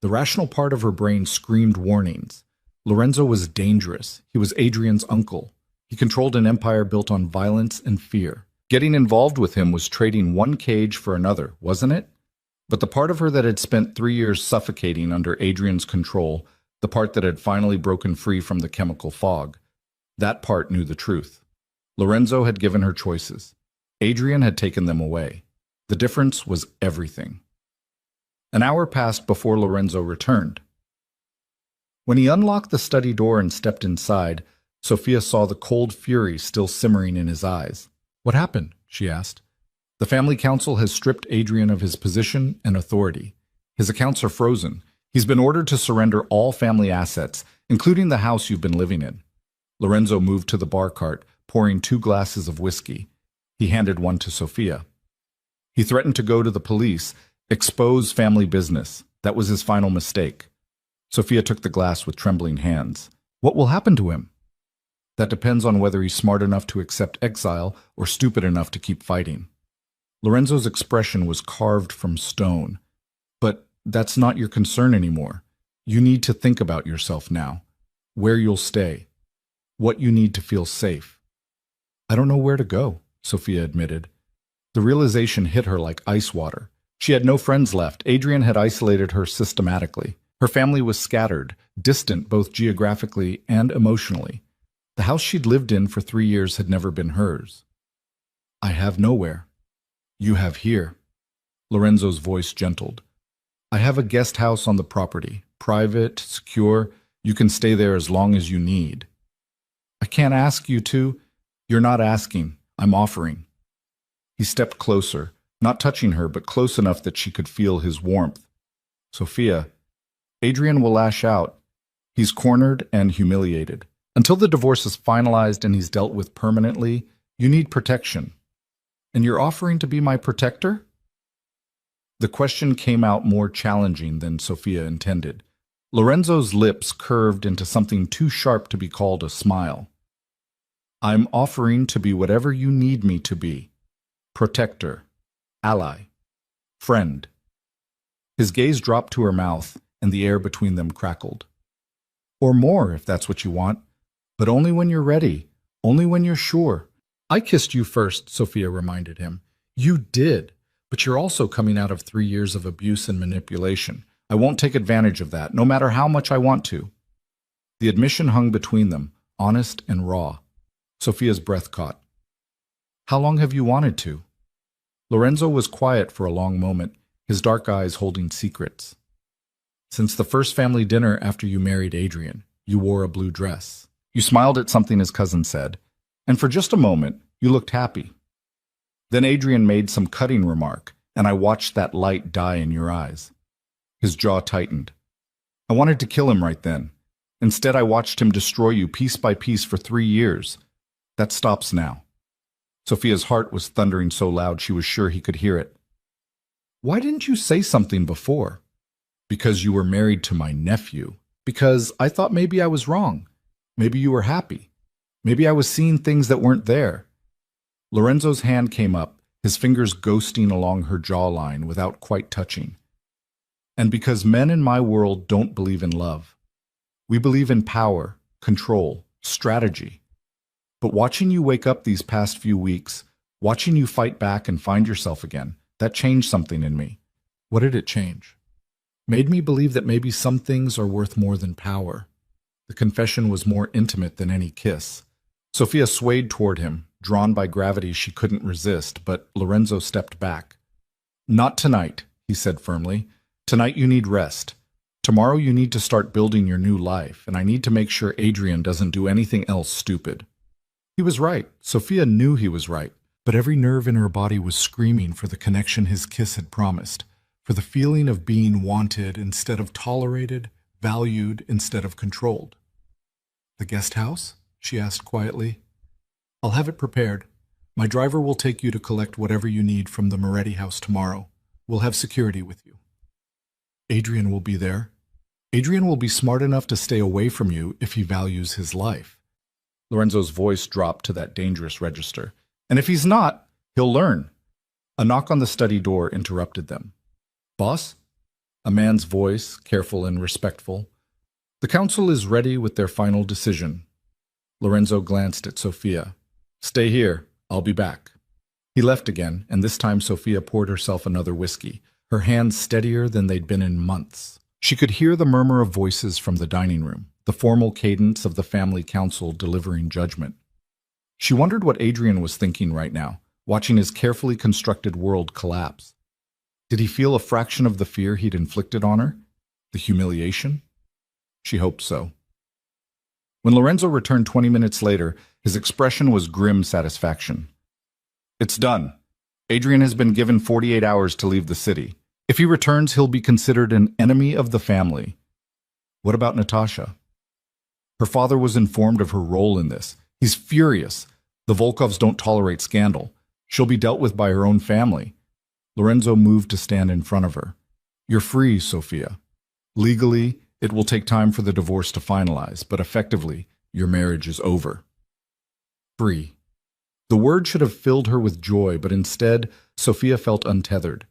Speaker 1: The rational part of her brain screamed warnings. Lorenzo was dangerous. He was Adrian's uncle. He controlled an empire built on violence and fear. Getting involved with him was trading one cage for another, wasn't it? But the part of her that had spent 3 years suffocating under Adrian's control, the part that had finally broken free from the chemical fog, that part knew the truth. Lorenzo had given her choices. Adrian had taken them away. The difference was everything. An hour passed before Lorenzo returned. When he unlocked the study door and stepped inside, Sophia saw the cold fury still simmering in his eyes. "What happened?" she asked. "The family council has stripped Adrian of his position and authority. His accounts are frozen. He's been ordered to surrender all family assets, including the house you've been living in." Lorenzo moved to the bar cart, pouring 2 glasses of whiskey. He handed one to Sophia. He threatened to go to the police, expose family business. That was his final mistake. Sophia took the glass with trembling hands. "What will happen to him?" "That depends on whether he's smart enough to accept exile or stupid enough to keep fighting." Lorenzo's expression was carved from stone. "But that's not your concern anymore. You need to think about yourself now. Where you'll stay. What you need to feel safe." "I don't know where to go," Sophia admitted. The realization hit her like ice water. She had no friends left. Adrian had isolated her systematically. Her family was scattered, distant both geographically and emotionally. The house she'd lived in for 3 years had never been hers. "I have nowhere. You have here." Lorenzo's voice gentled. "I have a guest house on the property. Private, secure. You can stay there as long as you need." "I can't ask you to." "You're not asking. I'm offering." He stepped closer, not touching her, but close enough that she could feel his warmth. "Sophia, Adrian will lash out. He's cornered and humiliated. Until the divorce is finalized and he's dealt with permanently, you need protection. And you're offering to be my protector?" The question came out more challenging than Sophia intended. Lorenzo's lips curved into something too sharp to be called a smile. "I'm offering to be whatever you need me to be. Protector, ally, friend." His gaze dropped to her mouth, and the air between them crackled. "Or more, if that's what you want. But only when you're ready, only when you're sure." "I kissed you first," Sophia reminded him. "You did, but you're also coming out of 3 years of abuse and manipulation. I won't take advantage of that, no matter how much I want to." The admission hung between them, honest and raw. Sophia's breath caught. "How long have you wanted to?" Lorenzo was quiet for a long moment, his dark eyes holding secrets. "Since the first family dinner after you married Adrian, you wore a blue dress. You smiled at something his cousin said, and for just a moment, you looked happy. Then Adrian made some cutting remark, and I watched that light die in your eyes." His jaw tightened. "I wanted to kill him right then. Instead, I watched him destroy you piece by piece for 3 years. That stops now." Sophia's heart was thundering so loud she was sure he could hear it. "Why didn't you say something before?" "Because you were married to my nephew. Because I thought maybe I was wrong. Maybe you were happy. Maybe I was seeing things that weren't there." Lorenzo's hand came up, his fingers ghosting along her jawline without quite touching. "And because men in my world don't believe in love. We believe in power, control, strategy. But watching you wake up these past few weeks, watching you fight back and find yourself again, that changed something in me." "What did it change?" "Made me believe that maybe some things are worth more than power." The confession was more intimate than any kiss. Sophia swayed toward him, drawn by gravity she couldn't resist, but Lorenzo stepped back. "Not tonight," he said firmly. "Tonight you need rest. Tomorrow you need to start building your new life, and I need to make sure Adrian doesn't do anything else stupid." He was right. Sophia knew he was right, but every nerve in her body was screaming for the connection his kiss had promised, for the feeling of being wanted instead of tolerated, valued instead of controlled. "The guest house?" she asked quietly. "I'll have it prepared. My driver will take you to collect whatever you need from the Moretti house tomorrow. We'll have security with you." "Adrian will be there." "Adrian will be smart enough to stay away from you if he values his life." Lorenzo's voice dropped to that dangerous register. "And if he's not, he'll learn." A knock on the study door interrupted them. "Boss?" A man's voice, careful and respectful. "The council is ready with their final decision." Lorenzo glanced at Sophia. "Stay here. I'll be back." He left again, and this time Sophia poured herself another whiskey. her hands steadier than they'd been in months. She could hear the murmur of voices from the dining room, the formal cadence of the family council delivering judgment. She wondered what Adrian was thinking right now, watching his carefully constructed world collapse. Did he feel a fraction of the fear he'd inflicted on her? The humiliation? She hoped so. When Lorenzo returned 20 minutes later, his expression was grim satisfaction. "It's done. Adrian has been given 48 hours to leave the city. If he returns, he'll be considered an enemy of the family." What about Natasha? Her father was informed of her role in this. He's furious. The Volkovs don't tolerate scandal. She'll be dealt with by her own family. Lorenzo moved to stand in front of her. "You're free, Sophia. Legally, it will take time for the divorce to finalize, but effectively, your marriage is over." Free. The word should have filled her with joy, but instead, Sophia felt untethered.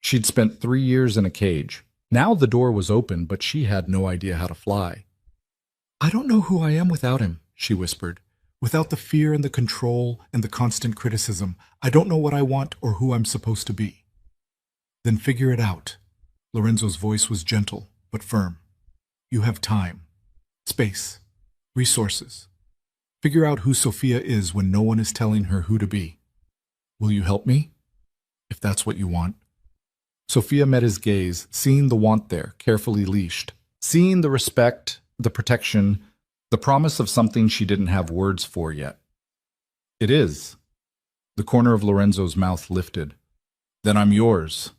Speaker 1: She'd spent 3 years in a cage. Now the door was open, but she had no idea how to fly. "I don't know who I am without him," she whispered. "Without the fear and the control and the constant criticism, I don't know what I want or who I'm supposed to be." "Then figure it out." Lorenzo's voice was gentle, but firm. "You have time, space, resources. Figure out who Sophia is when no one is telling her who to be. Will you help me? If that's what you want." Sophia met his gaze, seeing the want there, carefully leashed. Seeing the respect, the protection, the promise of something she didn't have words for yet. "It is." The corner of Lorenzo's mouth lifted. "Then I'm yours."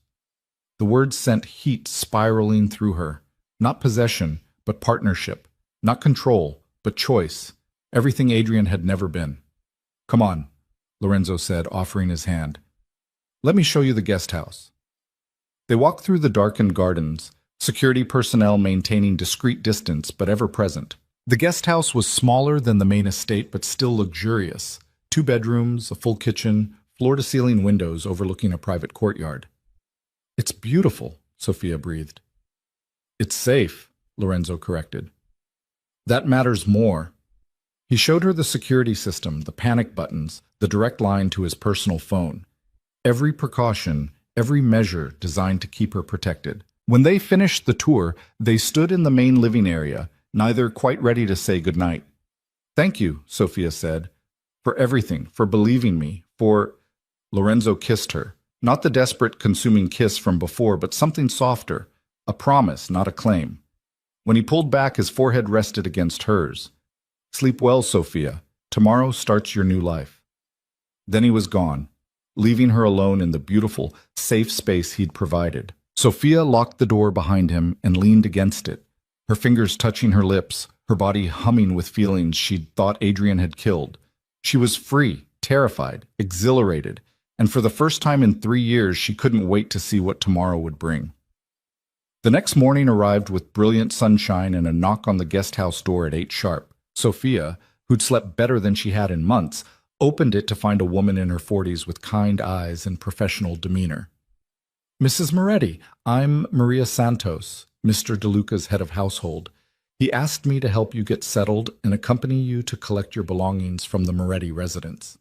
Speaker 1: The words sent heat spiraling through her. Not possession, but partnership. Not control, but choice. Everything Adrian had never been. "Come on," Lorenzo said, offering his hand. "Let me show you the guest house." They walked through the darkened gardens, security personnel maintaining discreet distance but ever present. The guest house was smaller than the main estate but still luxurious. 2 bedrooms, a full kitchen, floor-to-ceiling windows overlooking a private courtyard. "It's beautiful," Sophia breathed. "It's safe," Lorenzo corrected. "That matters more." He showed her the security system, the panic buttons, the direct line to his personal phone. Every precaution, every measure designed to keep her protected. When they finished the tour, they stood in the main living area, neither quite ready to say goodnight. "Thank you," Sophia said, "for everything, for believing me, for—" Lorenzo kissed her, not the desperate, consuming kiss from before, but something softer, a promise, not a claim. When he pulled back, his forehead rested against hers. "Sleep well, Sophia. Tomorrow starts your new life." Then he was gone, leaving her alone in the beautiful, safe space he'd provided. Sophia locked the door behind him and leaned against it, her fingers touching her lips, her body humming with feelings she'd thought Adrian had killed. She was free, terrified, exhilarated, and for the first time in 3 years she couldn't wait to see what tomorrow would bring. The next morning arrived with brilliant sunshine and a knock on the guest house door at 8 sharp. Sophia, who'd slept better than she had in months, opened it to find a woman in her 40s with kind eyes and professional demeanor. "Mrs. Moretti, I'm Maria Santos, Mr. DeLuca's head of household. He asked me to help you get settled and accompany you to collect your belongings from the Moretti residence."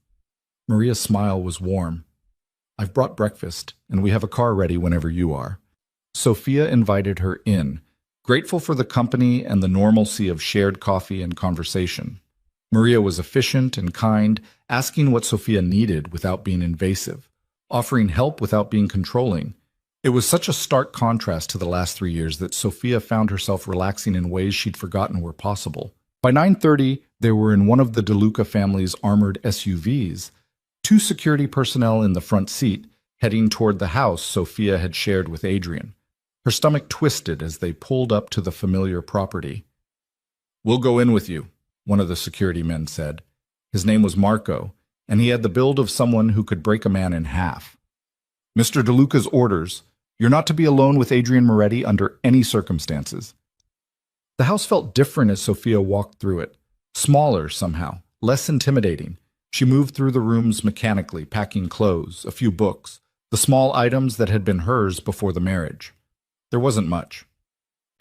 Speaker 1: Maria's smile was warm. "I've brought breakfast, and we have a car ready whenever you are." Sophia invited her in, grateful for the company and the normalcy of shared coffee and conversation. Maria was efficient and kind, asking what Sophia needed without being invasive, offering help without being controlling. It was such a stark contrast to the last 3 years that Sophia found herself relaxing in ways she'd forgotten were possible. By 9:30, they were in one of the DeLuca family's armored SUVs, 2 security personnel in the front seat, heading toward the house Sophia had shared with Adrian. Her stomach twisted as they pulled up to the familiar property. "We'll go in with you," one of the security men said. His name was Marco, and he had the build of someone who could break a man in half. "Mr. DeLuca's orders. You're not to be alone with Adrian Moretti under any circumstances." The house felt different as Sophia walked through it. Smaller somehow, less intimidating. She moved through the rooms mechanically, packing clothes, a few books, the small items that had been hers before the marriage. There wasn't much.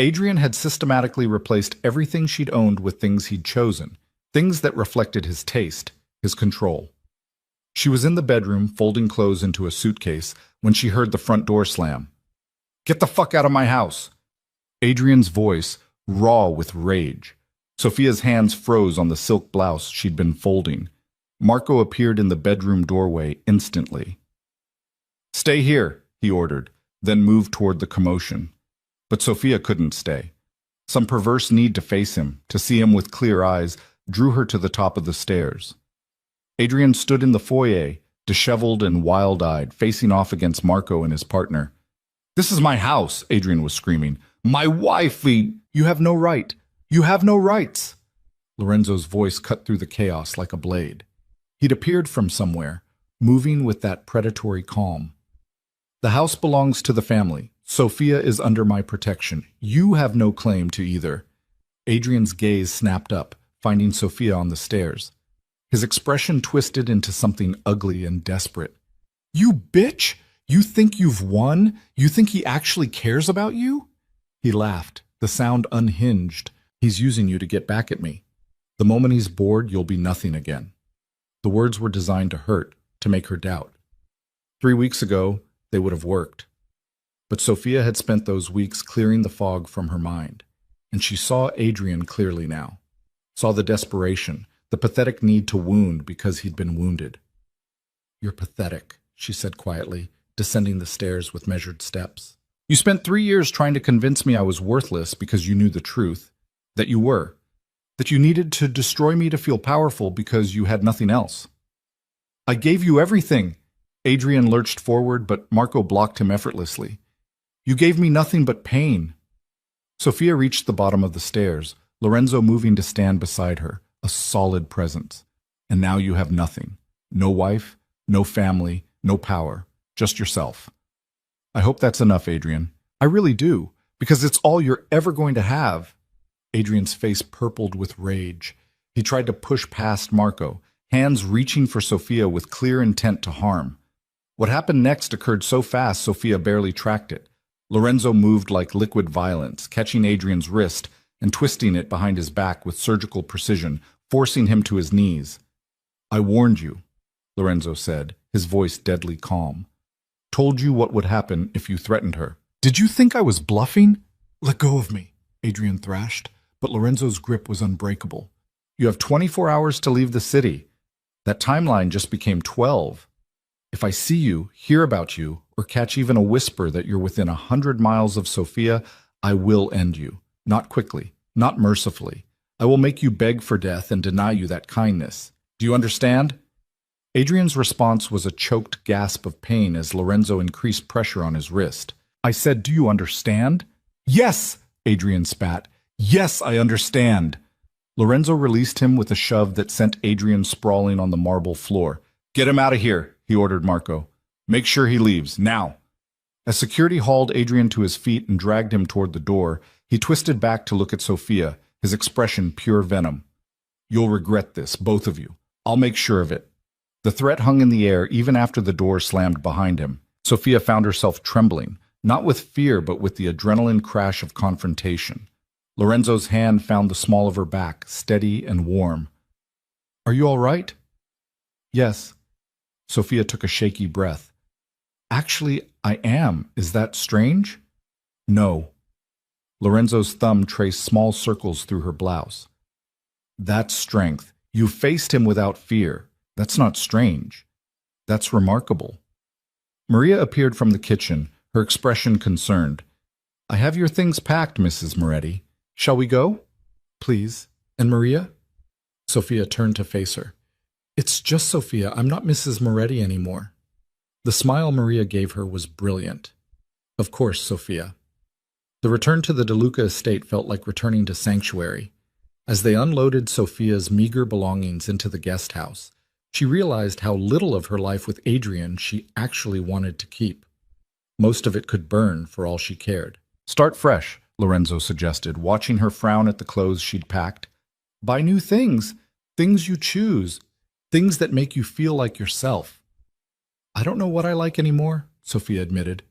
Speaker 1: Adrian had systematically replaced everything she'd owned with things he'd chosen, things that reflected his taste, his control. She was in the bedroom, folding clothes into a suitcase, when she heard the front door slam. Get the fuck out of my house. Adrian's voice, raw with rage. Sophia's hands froze on the silk blouse she'd been folding. Marco appeared in the bedroom doorway instantly. Stay here, he ordered, then moved toward the commotion. But Sophia couldn't stay. Some perverse need to face him, to see him with clear eyes, drew her to the top of the stairs. Adrian stood in the foyer, disheveled and wild-eyed, facing off against Marco and his partner. This is my house, Adrian was screaming. My wife, You have no right. You have no rights. Lorenzo's voice cut through the chaos like a blade. He'd appeared from somewhere, moving with that predatory calm. The house belongs to the family. Sophia is under my protection. You have no claim to either. Adrian's gaze snapped up, finding Sophia on the stairs. His expression twisted into something ugly and desperate. You bitch! You think you've won? You think he actually cares about you? He laughed, the sound unhinged. He's using you to get back at me. The moment he's bored, you'll be nothing again. The words were designed to hurt, to make her doubt. 3 weeks ago, they would have worked. But Sophia had spent those weeks clearing the fog from her mind, and she saw Adrian clearly now. Saw the desperation, the pathetic need to wound because he'd been wounded. You're pathetic, she said quietly, descending the stairs with measured steps. You spent 3 years trying to convince me I was worthless because you knew the truth, that you were, that you needed to destroy me to feel powerful because you had nothing else. I gave you everything. Adrian lurched forward, but Marco blocked him effortlessly. You gave me nothing but pain. Sophia reached the bottom of the stairs, Lorenzo moving to stand beside her, a solid presence. And now you have nothing. No wife, no family, no power, just yourself. I hope that's enough, Adrian. I really do, because it's all you're ever going to have. Adrian's face purpled with rage. He tried to push past Marco, hands reaching for Sophia with clear intent to harm. What happened next occurred so fast Sophia barely tracked it. Lorenzo moved like liquid violence, catching Adrian's wrist and twisting it behind his back with surgical precision, forcing him to his knees. I warned you, Lorenzo said, his voice deadly calm. Told you what would happen if you threatened her. Did you think I was bluffing? Let go of me, Adrian thrashed, but Lorenzo's grip was unbreakable. You have 24 hours to leave the city. That timeline just became 12. If I see you, hear about you, or catch even a whisper that you're within 100 miles of Sophia, I will end you. Not quickly, not mercifully. I will make you beg for death and deny you that kindness. Do you understand? Adrian's response was a choked gasp of pain as Lorenzo increased pressure on his wrist. I said, do you understand? Yes, Adrian spat. Yes, I understand. Lorenzo released him with a shove that sent Adrian sprawling on the marble floor. Get him out of here, he ordered Marco. Make sure he leaves, now. As security hauled Adrian to his feet and dragged him toward the door, he twisted back to look at Sophia, his expression pure venom. You'll regret this, both of you. I'll make sure of it. The threat hung in the air even after the door slammed behind him. Sophia found herself trembling, not with fear but with the adrenaline crash of confrontation. Lorenzo's hand found the small of her back, steady and warm. Are you all right? Yes. Sophia took a shaky breath. Actually, I am. Is that strange? No. Lorenzo's thumb traced small circles through her blouse. That's strength. You faced him without fear. That's not strange. That's remarkable. Maria appeared from the kitchen, her expression concerned. I have your things packed, Mrs. Moretti. Shall we go? Please. And Maria? Sophia turned to face her. It's just Sophia. I'm not Mrs. Moretti anymore. The smile Maria gave her was brilliant. Of course, Sophia. The return to the DeLuca estate felt like returning to sanctuary. As they unloaded Sophia's meager belongings into the guest house, she realized how little of her life with Adrian she actually wanted to keep. Most of it could burn for all she cared. Start fresh, Lorenzo suggested, watching her frown at the clothes she'd packed. Buy new things, things you choose, things that make you feel like yourself. I don't know what I like anymore, Sophia admitted.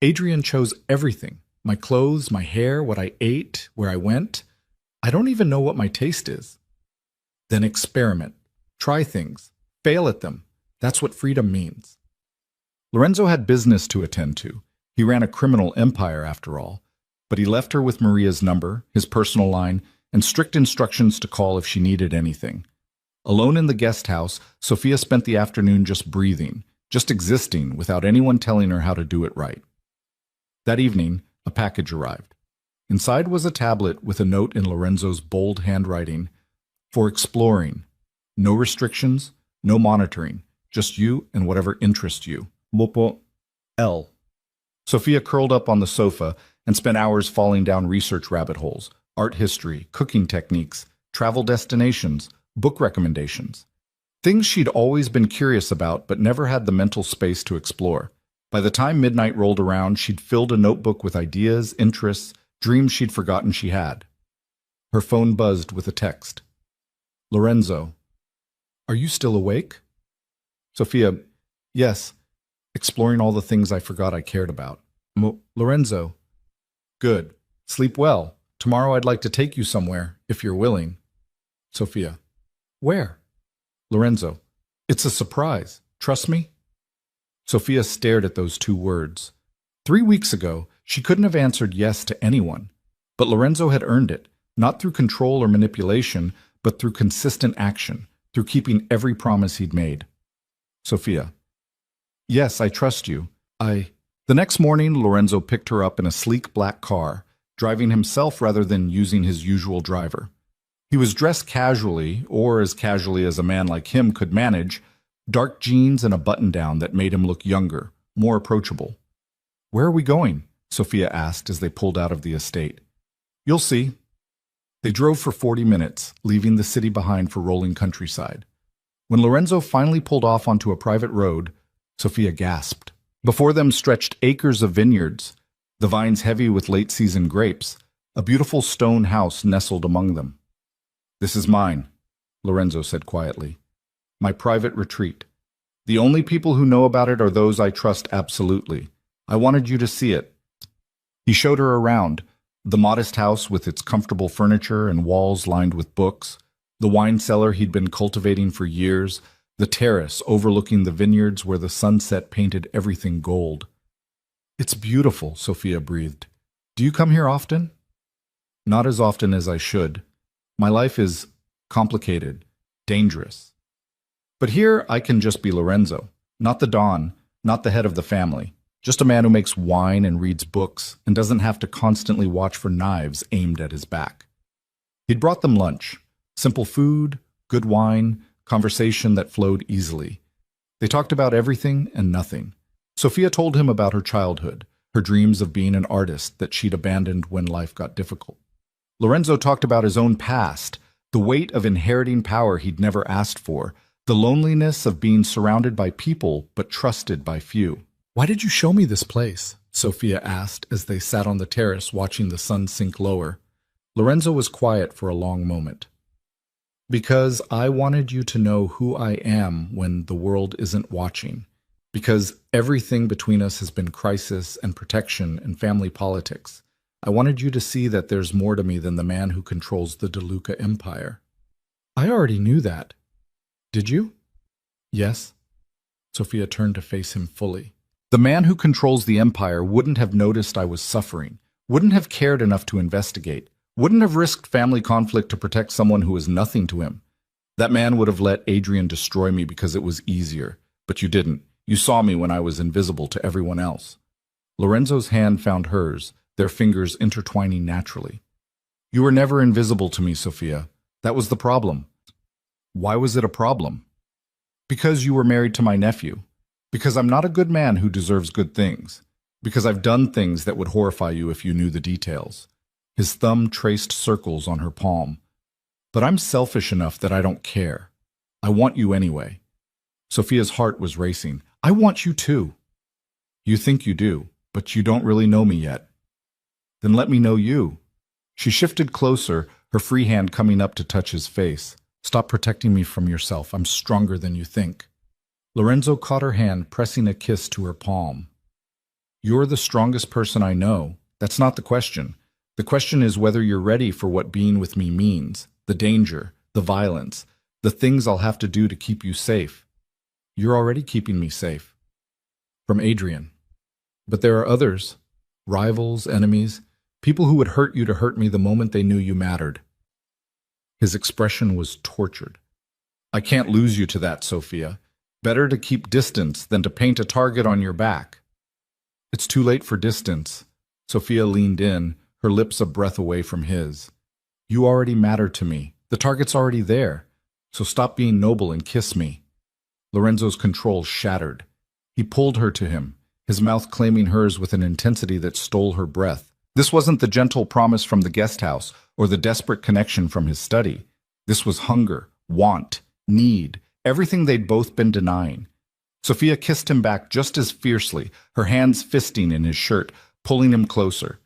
Speaker 1: Adrian chose everything, my clothes, my hair, what I ate, where I went. I don't even know what my taste is. Then experiment. Try things. Fail at them. That's what freedom means. Lorenzo had business to attend to. He ran a criminal empire, after all, but he left her with Maria's number, his personal line, and strict instructions to call if she needed anything. Alone in the guest house, Sophia spent the afternoon just breathing, just existing, without anyone telling her how to do it right. That evening, a package arrived. Inside was a tablet with a note in Lorenzo's bold handwriting: "For exploring. No restrictions, no monitoring, just you and whatever interests you. Mopo L." Sophia curled up on the sofa and spent hours falling down research rabbit holes: art history, cooking techniques, travel destinations, book recommendations. Things she'd always been curious about but never had the mental space to explore. By the time midnight rolled around, she'd filled a notebook with ideas, interests, dreams she'd forgotten she had. Her phone buzzed with a text. "Lorenzo, are you still awake?" Sophia, "Yes, exploring all the things I forgot I cared about." "Lorenzo, good. Sleep well. Tomorrow I'd like to take you somewhere, if you're willing." Sophia, "Where?" Lorenzo, "It's a surprise. Trust me?" Sophia stared at those two words. 3 weeks ago, she couldn't have answered yes to anyone. But Lorenzo had earned it, not through control or manipulation, but through consistent action, through keeping every promise he'd made. Sophia, "Yes, I trust you. The next morning, Lorenzo picked her up in a sleek black car, driving himself rather than using his usual driver. He was dressed casually, or as casually as a man like him could manage, dark jeans and a button-down that made him look younger, more approachable. "Where are we going?" Sophia asked as they pulled out of the estate. "You'll see." They drove for 40 minutes, leaving the city behind for rolling countryside. When Lorenzo finally pulled off onto a private road, Sophia gasped. Before them stretched acres of vineyards, the vines heavy with late-season grapes, a beautiful stone house nestled among them. "This is mine," Lorenzo said quietly. "My private retreat. The only people who know about it are those I trust absolutely. I wanted you to see it." He showed her around, the modest house with its comfortable furniture and walls lined with books, the wine cellar he'd been cultivating for years, the terrace overlooking the vineyards where the sunset painted everything gold. "It's beautiful," Sophia breathed. "Do you come here often?" "Not as often as I should. My life is complicated, dangerous. But here I can just be Lorenzo, not the Don, not the head of the family. Just a man who makes wine and reads books and doesn't have to constantly watch for knives aimed at his back." He'd brought them lunch. Simple food, good wine, conversation that flowed easily. They talked about everything and nothing. Sophia told him about her childhood, her dreams of being an artist that she'd abandoned when life got difficult. Lorenzo talked about his own past, the weight of inheriting power he'd never asked for, the loneliness of being surrounded by people but trusted by few. "Why did you show me this place?" Sophia asked as they sat on the terrace watching the sun sink lower. Lorenzo was quiet for a long moment. "Because I wanted you to know who I am when the world isn't watching. Because everything between us has been crisis and protection and family politics. I wanted you to see that there's more to me than the man who controls the DeLuca empire." "I already knew that." "Did you?" "Yes." Sophia turned to face him fully. "The man who controls the empire wouldn't have noticed I was suffering, wouldn't have cared enough to investigate, wouldn't have risked family conflict to protect someone who was nothing to him. That man would have let Adrian destroy me because it was easier. But you didn't. You saw me when I was invisible to everyone else." Lorenzo's hand found hers, their fingers intertwining naturally. "You were never invisible to me, Sophia. That was the problem." "Why was it a problem?" "Because you were married to my nephew. Because I'm not a good man who deserves good things. Because I've done things that would horrify you if you knew the details." His thumb traced circles on her palm. "But I'm selfish enough that I don't care. I want you anyway." Sophia's heart was racing. "I want you too." "You think you do, but you don't really know me yet." "Then let me know you." She shifted closer, her free hand coming up to touch his face. "Stop protecting me from yourself. I'm stronger than you think." Lorenzo caught her hand, pressing a kiss to her palm. "You're the strongest person I know. That's not the question. The question is whether you're ready for what being with me means, the danger, the violence, the things I'll have to do to keep you safe." "You're already keeping me safe." "From Adrian." But there are others, rivals, enemies, people who would hurt you to hurt me the moment they knew you mattered. His expression was tortured. I can't lose you to that, Sophia. Better to keep distance than to paint a target on your back. It's too late for distance. Sophia leaned in, her lips a breath away from his. You already matter to me. The target's already there. So stop being noble and kiss me. Lorenzo's control shattered. He pulled her to him, his mouth claiming hers with an intensity that stole her breath. This wasn't the gentle promise from the guest house or the desperate connection from his study. This was hunger, want, need, everything they'd both been denying. Sophia kissed him back just as fiercely, her hands fisting in his shirt, pulling him closer.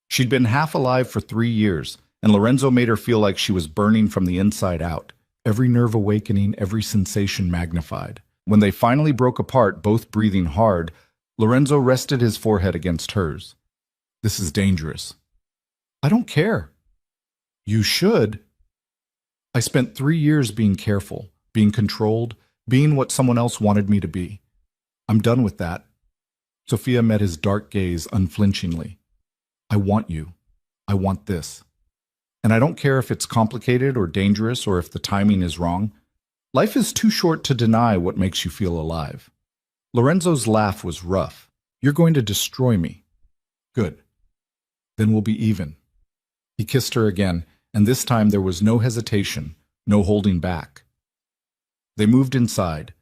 Speaker 1: She'd been half alive for 3 years, and Lorenzo made her feel like she was burning from the inside out. Every nerve awakening, every sensation magnified. When they finally broke apart, both breathing hard, Lorenzo rested his forehead against hers. This is dangerous. I don't care. You should. I spent 3 years being careful, being controlled, being what someone else wanted me to be. I'm done with that. Sophia met his dark gaze unflinchingly. I want you. I want this. And I don't care if it's complicated or dangerous or if the timing is wrong. Life is too short to deny what makes you feel alive. Lorenzo's laugh was rough. You're going to destroy me. Good. Then we'll be even. He kissed her again, and this time there was no hesitation, no holding back. They moved inside,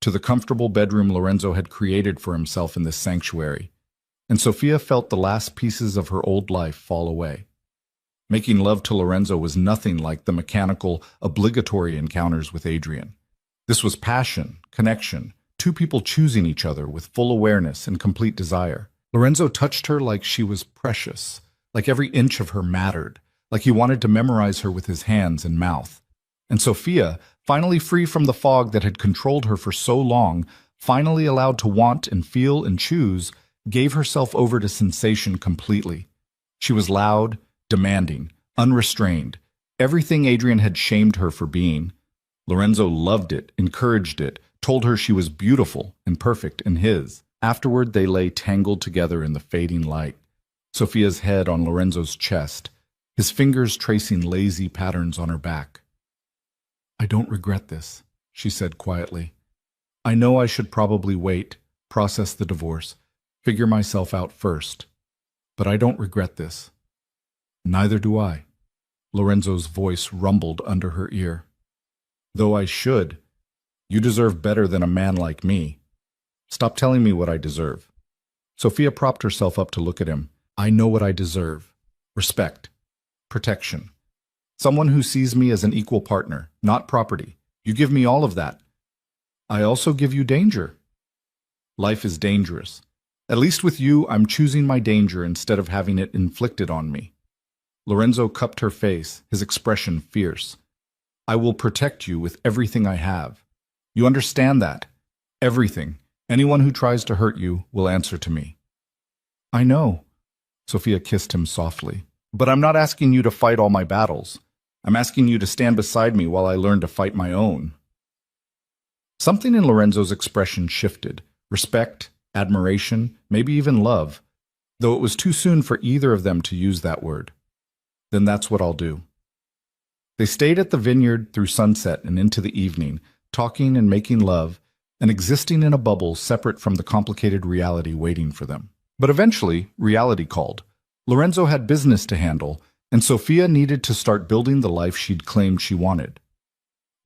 Speaker 1: to the comfortable bedroom Lorenzo had created for himself in this sanctuary, and Sophia felt the last pieces of her old life fall away. Making love to Lorenzo was nothing like the mechanical, obligatory encounters with Adrian. This was passion, connection, two people choosing each other with full awareness and complete desire. Lorenzo touched her like she was precious, like every inch of her mattered, like he wanted to memorize her with his hands and mouth. And Sophia, finally free from the fog that had controlled her for so long, finally allowed to want and feel and choose, gave herself over to sensation completely. She was loud, demanding, unrestrained, everything Adrian had shamed her for being. Lorenzo loved it, encouraged it, told her she was beautiful and perfect in his. Afterward, they lay tangled together in the fading light, Sophia's head on Lorenzo's chest, his fingers tracing lazy patterns on her back. I don't regret this, she said quietly. I know I should probably wait, process the divorce, figure myself out first. But I don't regret this. Neither do I. Lorenzo's voice rumbled under her ear. Though I should. You deserve better than a man like me. Stop telling me what I deserve. Sophia propped herself up to look at him. I know what I deserve. Respect. Protection. Someone who sees me as an equal partner, not property. You give me all of that. I also give you danger. Life is dangerous. At least with you, I'm choosing my danger instead of having it inflicted on me. Lorenzo cupped her face, his expression fierce. I will protect you with everything I have. You understand that? Everything. Anyone who tries to hurt you will answer to me. I know. Sophia kissed him softly. But I'm not asking you to fight all my battles. I'm asking you to stand beside me while I learn to fight my own. Something in Lorenzo's expression shifted. Respect, admiration, maybe even love, though it was too soon for either of them to use that word. Then that's what I'll do. They stayed at the vineyard through sunset and into the evening, talking and making love, and existing in a bubble separate from the complicated reality waiting for them. But eventually, reality called. Lorenzo had business to handle, and Sophia needed to start building the life she'd claimed she wanted.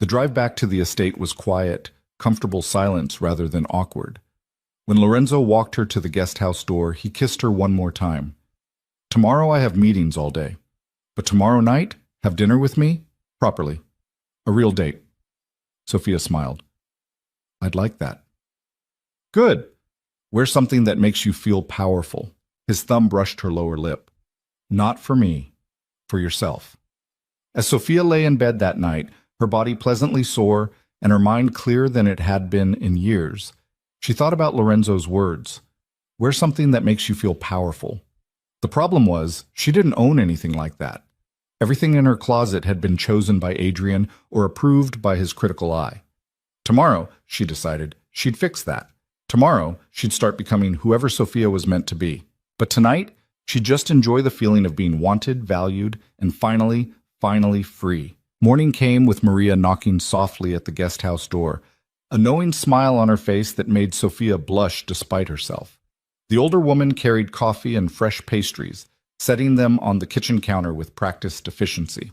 Speaker 1: The drive back to the estate was quiet, comfortable silence rather than awkward. When Lorenzo walked her to the guest house door, he kissed her one more time. Tomorrow I have meetings all day. But tomorrow night, have dinner with me? Properly. A real date. Sophia smiled. I'd like that. Good. Wear something that makes you feel powerful. His thumb brushed her lower lip. Not for me. For yourself. As Sophia lay in bed that night, her body pleasantly sore and her mind clearer than it had been in years, she thought about Lorenzo's words. Wear something that makes you feel powerful. The problem was, she didn't own anything like that. Everything in her closet had been chosen by Adrian or approved by his critical eye. Tomorrow, she decided, she'd fix that. Tomorrow, she'd start becoming whoever Sophia was meant to be. But tonight, she'd just enjoy the feeling of being wanted, valued, and finally free. Morning came with Maria knocking softly at the guest house door, a knowing smile on her face that made Sophia blush despite herself. The older woman carried coffee and fresh pastries, setting them on the kitchen counter with practiced efficiency.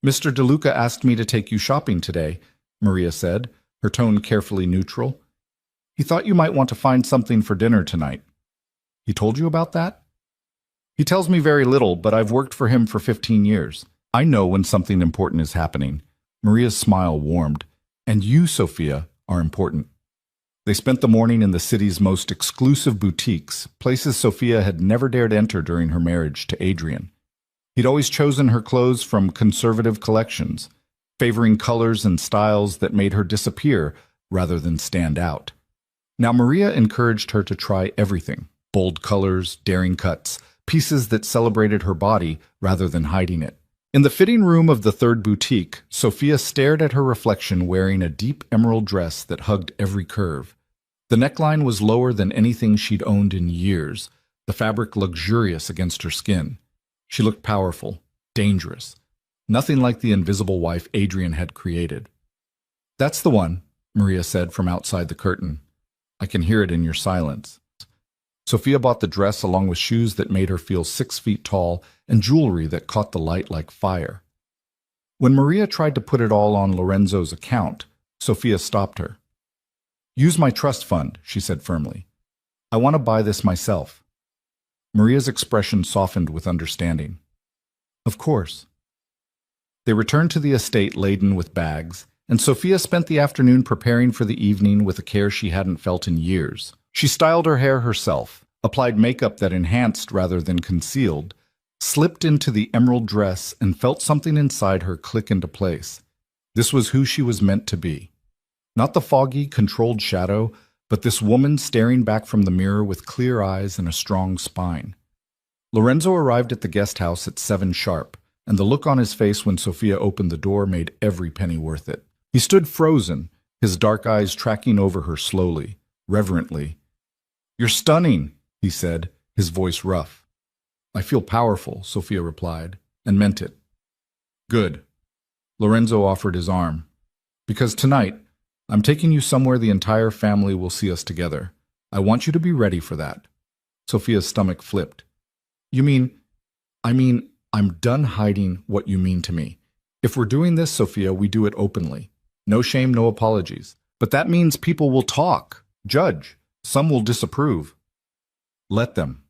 Speaker 1: "Mr. DeLuca asked me to take you shopping today," Maria said, her tone carefully neutral. "He thought you might want to find something for dinner tonight." "He told you about that?" "He tells me very little, but I've worked for him for 15 years. I know when something important is happening." Maria's smile warmed. "And you, Sophia, are important." They spent the morning in the city's most exclusive boutiques, places Sophia had never dared enter during her marriage to Adrian. He'd always chosen her clothes from conservative collections, favoring colors and styles that made her disappear rather than stand out. Now Maria encouraged her to try everything: bold colors, daring cuts, pieces that celebrated her body rather than hiding it. In the fitting room of the third boutique, Sophia stared at her reflection wearing a deep emerald dress that hugged every curve. The neckline was lower than anything she'd owned in years, the fabric luxurious against her skin. She looked powerful, dangerous, nothing like the invisible wife Adrian had created. "That's the one," Maria said from outside the curtain. "I can hear it in your silence." Sophia bought the dress along with shoes that made her feel 6 feet tall and jewelry that caught the light like fire. When Maria tried to put it all on Lorenzo's account, Sophia stopped her. "Use my trust fund," she said firmly. "I want to buy this myself." Maria's expression softened with understanding. "Of course." They returned to the estate laden with bags, and Sophia spent the afternoon preparing for the evening with a care she hadn't felt in years. She styled her hair herself, applied makeup that enhanced rather than concealed, slipped into the emerald dress, and felt something inside her click into place. This was who she was meant to be. Not the foggy, controlled shadow, but this woman staring back from the mirror with clear eyes and a strong spine. Lorenzo arrived at the guest house at 7 sharp, and the look on his face when Sophia opened the door made every penny worth it. He stood frozen, his dark eyes tracking over her slowly, reverently. "You're stunning," he said, his voice rough. "I feel powerful," Sophia replied, and meant it. "Good." Lorenzo offered his arm. "Because tonight, I'm taking you somewhere the entire family will see us together. I want you to be ready for that." Sophia's stomach flipped. "You mean, I'm done hiding what you mean to me. If we're doing this, Sophia, we do it openly. No shame, no apologies. But that means people will talk, judge. Some will disapprove." "Let them."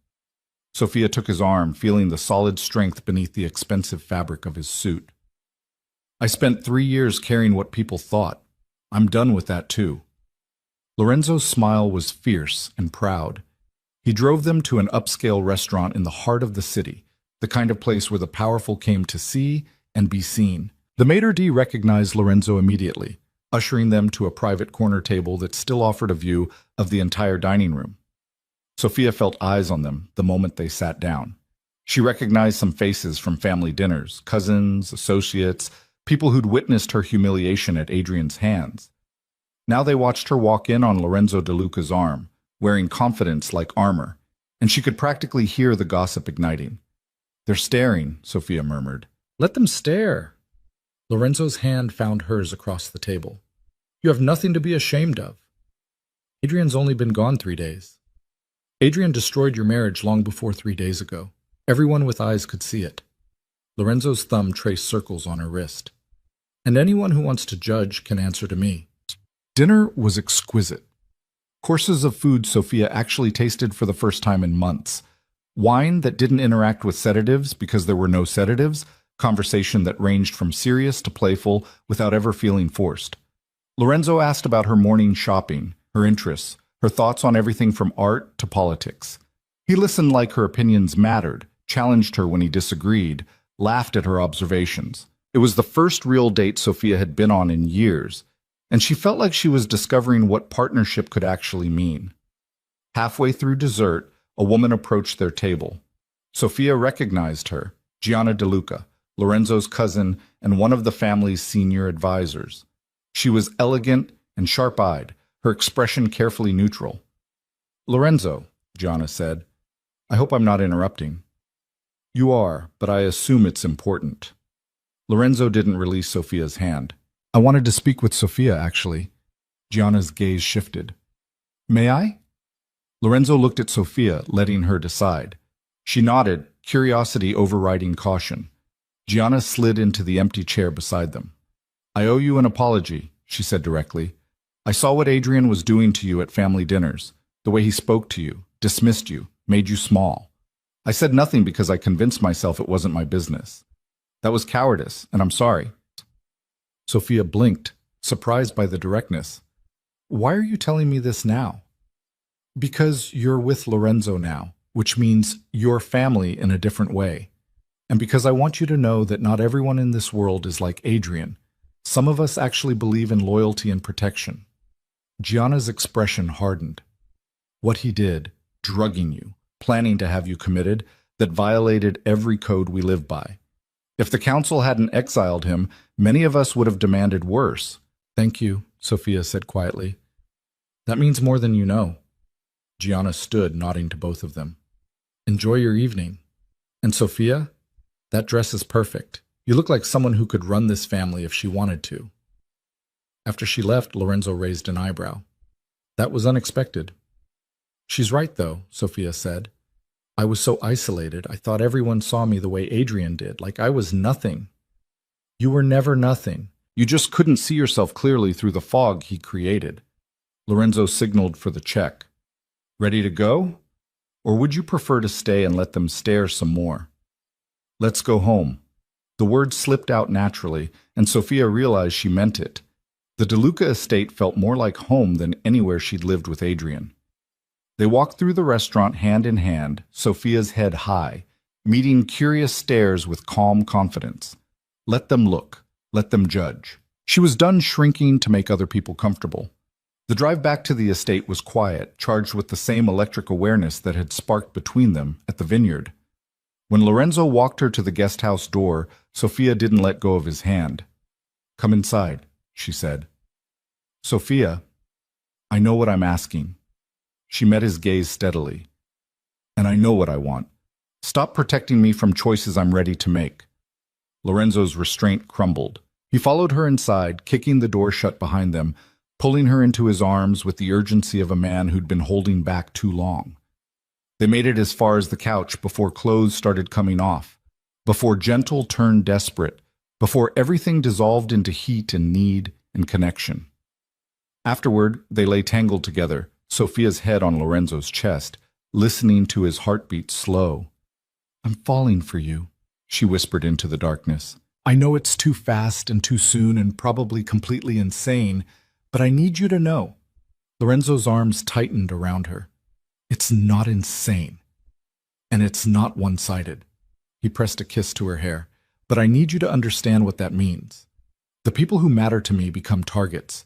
Speaker 1: Sophia took his arm, feeling the solid strength beneath the expensive fabric of his suit. "I spent 3 years caring what people thought. I'm done with that too." Lorenzo's smile was fierce and proud. He drove them to an upscale restaurant in the heart of the city, the kind of place where the powerful came to see and be seen. The maitre d' recognized Lorenzo immediately, ushering them to a private corner table that still offered a view of the entire dining room. Sophia felt eyes on them the moment they sat down. She recognized some faces from family dinners, cousins, associates, people who'd witnessed her humiliation at Adrian's hands. Now they watched her walk in on Lorenzo DeLuca's arm, wearing confidence like armor, and she could practically hear the gossip igniting. "They're staring," Sophia murmured. "Let them stare." Lorenzo's hand found hers across the table. "You have nothing to be ashamed of. Adrian's only been gone 3 days. Adrian destroyed your marriage long before 3 days ago. Everyone with eyes could see it." Lorenzo's thumb traced circles on her wrist. "And anyone who wants to judge can answer to me." Dinner was exquisite. Courses of food Sophia actually tasted for the first time in months. Wine that didn't interact with sedatives because there were no sedatives, conversation that ranged from serious to playful without ever feeling forced. Lorenzo asked about her morning shopping, her interests, her thoughts on everything from art to politics. He listened like her opinions mattered, challenged her when he disagreed, laughed at her observations. It was the first real date Sophia had been on in years, and she felt like she was discovering what partnership could actually mean. Halfway through dessert, a woman approached their table. Sophia recognized her, Gianna DeLuca, Lorenzo's cousin and one of the family's senior advisors. She was elegant and sharp-eyed, her expression carefully neutral. "Lorenzo," Gianna said, "I hope I'm not interrupting." "You are, but I assume it's important." Lorenzo didn't release Sophia's hand. "I wanted to speak with Sophia, actually." Gianna's gaze shifted. "May I?" Lorenzo looked at Sophia, letting her decide. She nodded, curiosity overriding caution. Gianna slid into the empty chair beside them. "I owe you an apology," she said directly. "I saw what Adrian was doing to you at family dinners, the way he spoke to you, dismissed you, made you small. I said nothing because I convinced myself it wasn't my business. That was cowardice, and I'm sorry." Sophia blinked, surprised by the directness. "Why are you telling me this now?" "Because you're with Lorenzo now, which means your family in a different way. And because I want you to know that not everyone in this world is like Adrian. Some of us actually believe in loyalty and protection." Gianna's expression hardened. "What he did, drugging you, planning to have you committed, that violated every code we live by. If the council hadn't exiled him, many of us would have demanded worse." "Thank you," Sophia said quietly. "That means more than you know." Gianna stood, nodding to both of them. "Enjoy your evening. And Sophia, that dress is perfect. You look like someone who could run this family if she wanted to." After she left, Lorenzo raised an eyebrow. "That was unexpected." "She's right, though," Sophia said. "I was so isolated, I thought everyone saw me the way Adrian did, like I was nothing." "You were never nothing. You just couldn't see yourself clearly through the fog he created." Lorenzo signaled for the check. "Ready to go? Or would you prefer to stay and let them stare some more?" "Let's go home." The word slipped out naturally, and Sophia realized she meant it. The DeLuca estate felt more like home than anywhere she'd lived with Adrian. They walked through the restaurant hand in hand, Sophia's head high, meeting curious stares with calm confidence. Let them look. Let them judge. She was done shrinking to make other people comfortable. The drive back to the estate was quiet, charged with the same electric awareness that had sparked between them at the vineyard. When Lorenzo walked her to the guest house door, Sophia didn't let go of his hand. "Come inside," she said. "Sophia, I know what I'm asking." She met his gaze steadily. "And I know what I want. Stop protecting me from choices I'm ready to make." Lorenzo's restraint crumbled. He followed her inside, kicking the door shut behind them, pulling her into his arms with the urgency of a man who'd been holding back too long. They made it as far as the couch before clothes started coming off, before gentle turned desperate, before everything dissolved into heat and need and connection. Afterward, they lay tangled together, Sophia's head on Lorenzo's chest, listening to his heartbeat slow. "I'm falling for you," she whispered into the darkness. "I know it's too fast and too soon and probably completely insane, but I need you to know." Lorenzo's arms tightened around her. "It's not insane. And it's not one-sided." He pressed a kiss to her hair. "But I need you to understand what that means. The people who matter to me become targets.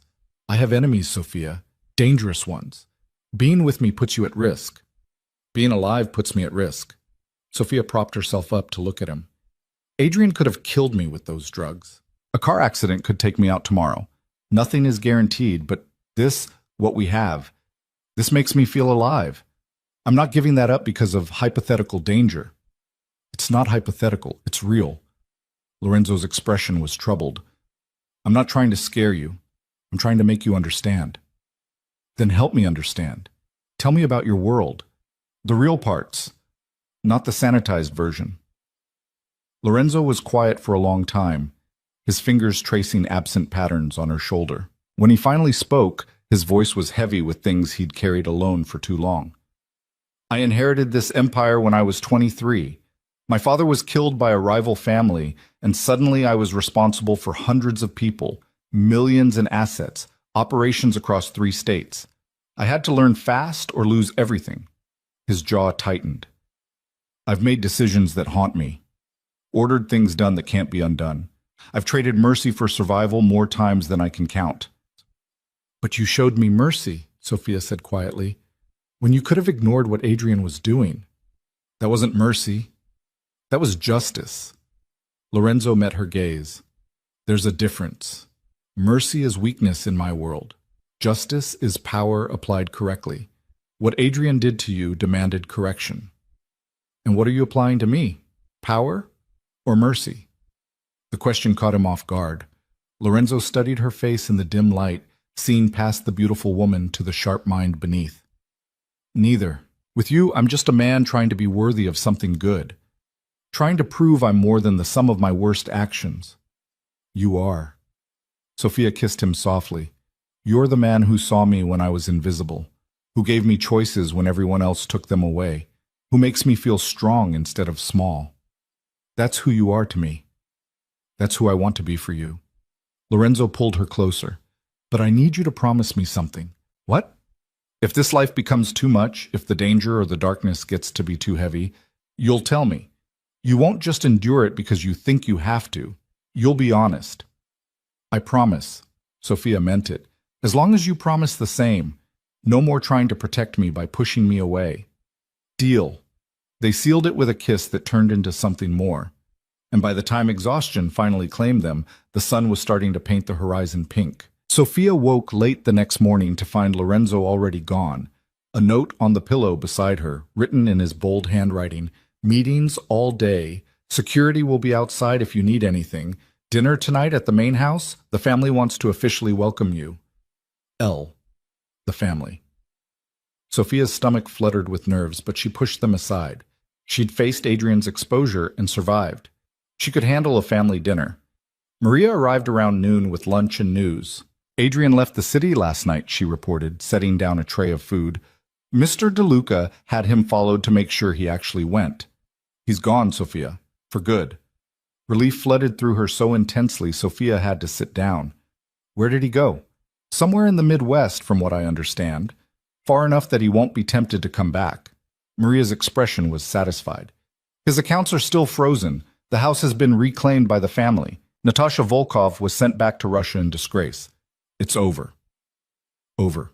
Speaker 1: I have enemies, Sophia, dangerous ones. Being with me puts you at risk. Being alive puts me at risk." Sophia propped herself up to look at him. "Adrian could have killed me with those drugs. A car accident could take me out tomorrow. Nothing is guaranteed, but this, what we have, this makes me feel alive. I'm not giving that up because of hypothetical danger." "It's not hypothetical, it's real." Lorenzo's expression was troubled. "I'm not trying to scare you. I'm trying to make you understand." "Then help me understand. Tell me about your world. The real parts, not the sanitized version." Lorenzo was quiet for a long time, his fingers tracing absent patterns on her shoulder. When he finally spoke, his voice was heavy with things he'd carried alone for too long. "I inherited this empire when I was 23. My father was killed by a rival family, and suddenly I was responsible for hundreds of people, millions in assets, operations across 3 states. I had to learn fast or lose everything." His jaw tightened. "I've made decisions that haunt me. Ordered things done that can't be undone. I've traded mercy for survival more times than I can count." "But you showed me mercy," Sophia said quietly, "when you could have ignored what Adrian was doing." "That wasn't mercy. That was justice." Lorenzo met her gaze. "There's a difference. Mercy is weakness in my world. Justice is power applied correctly. What Adrian did to you demanded correction. And what are you applying to me? Power or mercy? The question caught him off guard. Lorenzo studied her face in the dim light, seeing past the beautiful woman to the sharp mind beneath. Neither. With you, I'm just a man trying to be worthy of something good. Trying to prove I'm more than the sum of my worst actions. You are. Sophia kissed him softly. You're the man who saw me when I was invisible, who gave me choices when everyone else took them away, who makes me feel strong instead of small. That's who you are to me. That's who I want to be for you. Lorenzo pulled her closer. But I need you to promise me something. What? If this life becomes too much, if the danger or the darkness gets to be too heavy, you'll tell me. You won't just endure it because you think you have to. You'll be honest. I promise. Sophia meant it. As long as you promise the same, no more trying to protect me by pushing me away. Deal. They sealed it with a kiss that turned into something more. And by the time exhaustion finally claimed them, the sun was starting to paint the horizon pink. Sophia woke late the next morning to find Lorenzo already gone. A note on the pillow beside her, written in his bold handwriting, meetings all day, security will be outside if you need anything, dinner tonight at the main house, the family wants to officially welcome you. L. The family. Sophia's stomach fluttered with nerves, but she pushed them aside. She'd faced Adrian's exposure and survived. She could handle a family dinner. Maria arrived around noon with lunch and news. Adrian left the city last night, she reported, setting down a tray of food. Mr. DeLuca had him followed to make sure he actually went. He's gone, Sophia. For good. Relief flooded through her so intensely Sophia had to sit down. Where did he go? Somewhere in the Midwest, from what I understand. Far enough that he won't be tempted to come back. Maria's expression was satisfied. His accounts are still frozen. The house has been reclaimed by the family. Natasha Volkov was sent back to Russia in disgrace. It's over. Over.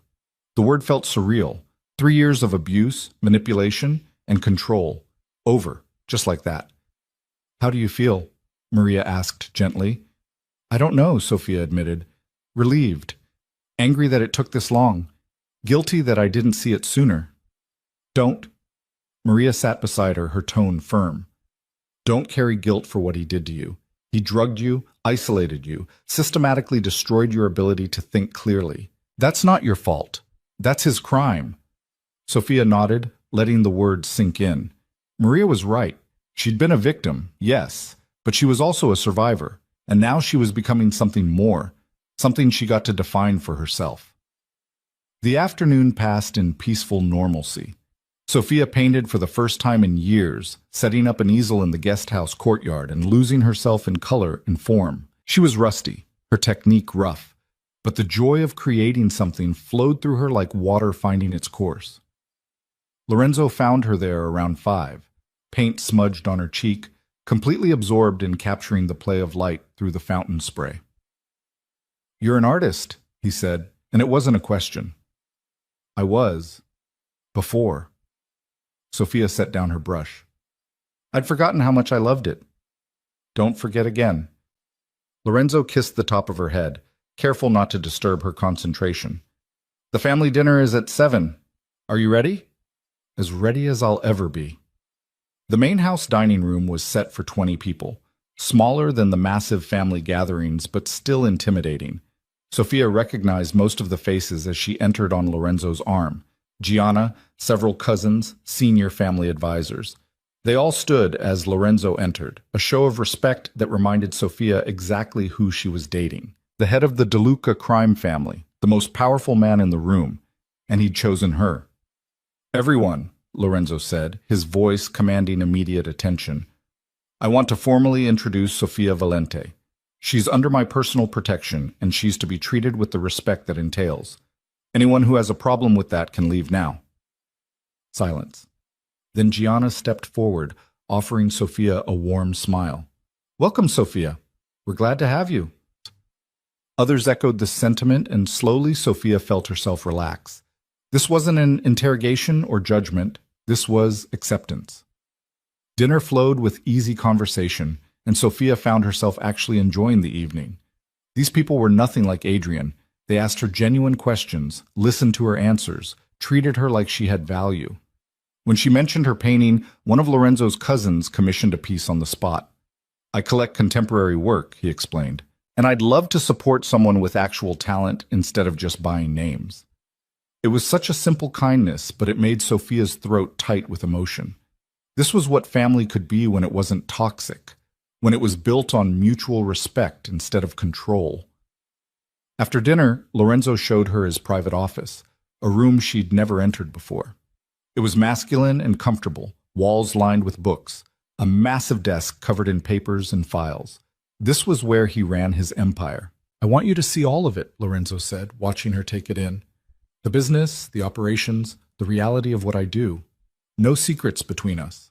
Speaker 1: The word felt surreal. 3 years of abuse, manipulation, and control. Over. Just like that. How do you feel? Maria asked gently. I don't know, Sophia admitted. Relieved. Angry that it took this long. Guilty that I didn't see it sooner. Don't. Maria sat beside her, her tone firm. Don't carry guilt for what he did to you. He drugged you, isolated you, systematically destroyed your ability to think clearly. That's not your fault. That's his crime. Sophia nodded, letting the words sink in. Maria was right. She'd been a victim, yes, but she was also a survivor, and now she was becoming something more, something she got to define for herself. The afternoon passed in peaceful normalcy. Sophia painted for the first time in years, setting up an easel in the guest house courtyard and losing herself in color and form. She was rusty, her technique rough, but the joy of creating something flowed through her like water finding its course. Lorenzo found her there around 5, paint smudged on her cheek, completely absorbed in capturing the play of light through the fountain spray. You're an artist, he said, and it wasn't a question. I was. Before. Sophia set down her brush. I'd forgotten how much I loved it. Don't forget again. Lorenzo kissed the top of her head, careful not to disturb her concentration. The family dinner is at 7. Are you ready? As ready as I'll ever be. The main house dining room was set for 20 people, smaller than the massive family gatherings, but still intimidating. Sophia recognized most of the faces as she entered on Lorenzo's arm. Gianna, several cousins, senior family advisors. They all stood as Lorenzo entered, a show of respect that reminded Sophia exactly who she was dating. The head of the DeLuca crime family, the most powerful man in the room, and he'd chosen her. Everyone, Lorenzo said, his voice commanding immediate attention. I want to formally introduce Sofia Valente. She's under my personal protection, and she's to be treated with the respect that entails. Anyone who has a problem with that can leave now. Silence. Then Gianna stepped forward, offering Sophia a warm smile. Welcome, Sophia. We're glad to have you. Others echoed the sentiment, and slowly Sophia felt herself relax. This wasn't an interrogation or judgment. This was acceptance. Dinner flowed with easy conversation, and Sophia found herself actually enjoying the evening. These people were nothing like Adrian, They asked her genuine questions, listened to her answers, treated her like she had value. When she mentioned her painting, one of Lorenzo's cousins commissioned a piece on the spot. "I collect contemporary work," he explained, "and I'd love to support someone with actual talent instead of just buying names." It was such a simple kindness, but it made Sophia's throat tight with emotion. This was what family could be when it wasn't toxic, when it was built on mutual respect instead of control. After dinner, Lorenzo showed her his private office, a room she'd never entered before. It was masculine and comfortable, walls lined with books, a massive desk covered in papers and files. This was where he ran his empire. "I want you to see all of it," Lorenzo said, watching her take it in. "The business, the operations, the reality of what I do. No secrets between us."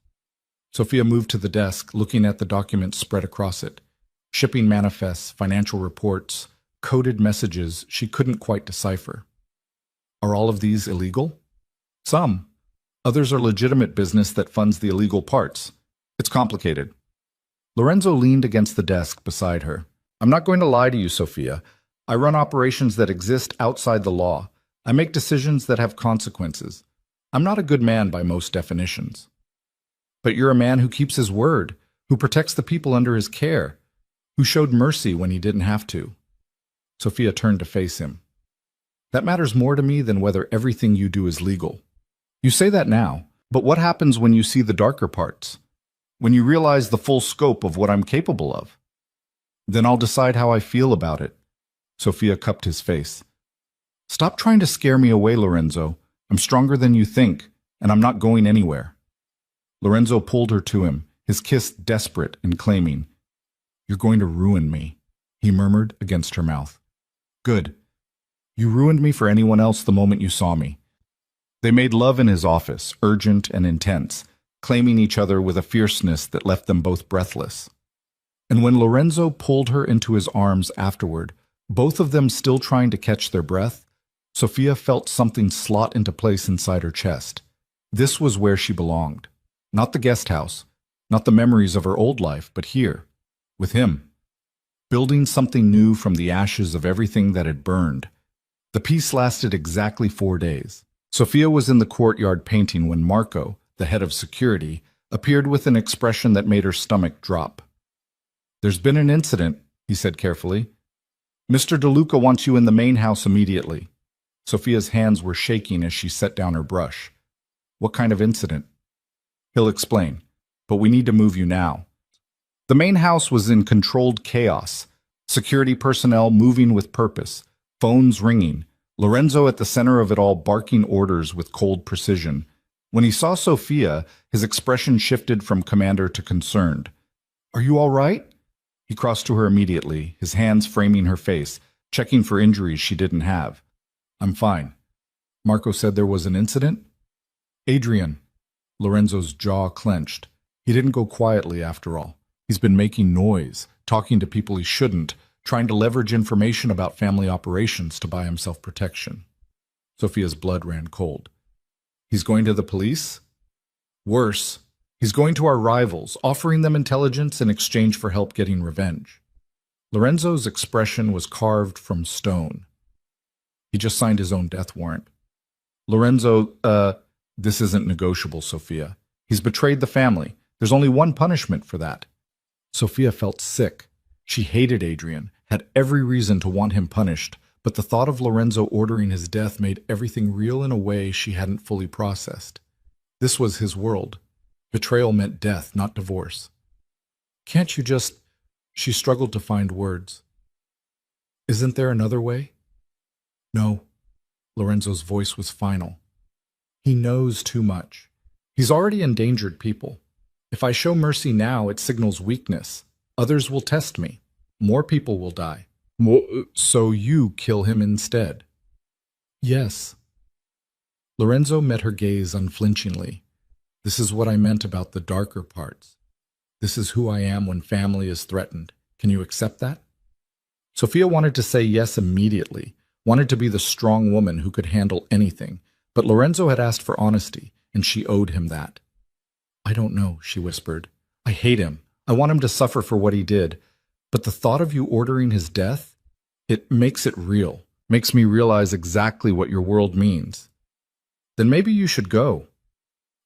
Speaker 1: Sophia moved to the desk, looking at the documents spread across it. Shipping manifests, financial reports, coded messages she couldn't quite decipher. "Are all of these illegal?" "Some. Others are legitimate business that funds the illegal parts. It's complicated." Lorenzo leaned against the desk beside her. "I'm not going to lie to you, Sophia. I run operations that exist outside the law. I make decisions that have consequences. I'm not a good man by most definitions." "But you're a man who keeps his word, who protects the people under his care, who showed mercy when he didn't have to." Sophia turned to face him. "That matters more to me than whether everything you do is legal. You say that now, but what happens when you see the darker parts? When you realize the full scope of what I'm capable of? Then I'll decide how I feel about it." Sophia cupped his face. "Stop trying to scare me away, Lorenzo. I'm stronger than you think, and I'm not going anywhere." Lorenzo pulled her to him, his kiss desperate and claiming. "You're going to ruin me," he murmured against her mouth. "Good. You ruined me for anyone else the moment you saw me." They made love in his office, urgent and intense, claiming each other with a fierceness that left them both breathless. And when Lorenzo pulled her into his arms afterward, both of them still trying to catch their breath, Sophia felt something slot into place inside her chest. This was where she belonged. Not the guest house, not the memories of her old life, but here, with him. Building something new from the ashes of everything that had burned. The peace lasted exactly 4 days. Sophia was in the courtyard painting when Marco, the head of security, appeared with an expression that made her stomach drop. "There's been an incident," he said carefully. "Mr. DeLuca wants you in the main house immediately." Sophia's hands were shaking as she set down her brush. "What kind of incident?" "He'll explain, but we need to move you now." The main house was in controlled chaos. Security personnel moving with purpose, phones ringing, Lorenzo at the center of it all barking orders with cold precision. When he saw Sophia, his expression shifted from commander to concerned. "Are you all right?" He crossed to her immediately, his hands framing her face, checking for injuries she didn't have. "I'm fine." Marco said there was an incident? "Adrian." Lorenzo's jaw clenched. He didn't go quietly after all. He's been making noise, talking to people he shouldn't, trying to leverage information about family operations to buy himself protection. Sophia's blood ran cold. "He's going to the police?" "Worse. He's going to our rivals, offering them intelligence in exchange for help getting revenge." Lorenzo's expression was carved from stone. He just signed his own death warrant. "Lorenzo, this isn't negotiable, Sophia. He's betrayed the family. There's only one punishment for that." Sophia felt sick. She hated Adrian, had every reason to want him punished, but the thought of Lorenzo ordering his death made everything real in a way she hadn't fully processed. This was his world. Betrayal meant death, not divorce. "Can't you just—" She struggled to find words. "Isn't there another way?" "No." Lorenzo's voice was final. "He knows too much. He's already endangered people. If I show mercy now, it signals weakness. Others will test me. More people will die. So you kill him instead." "Yes." Lorenzo met her gaze unflinchingly. "This is what I meant about the darker parts. This is who I am when family is threatened. Can you accept that?" Sophia wanted to say yes immediately, wanted to be the strong woman who could handle anything, but Lorenzo had asked for honesty, and she owed him that. "I don't know," she whispered. "I hate him. I want him to suffer for what he did. But the thought of you ordering his death, it makes it real. Makes me realize exactly what your world means. Then maybe you should go.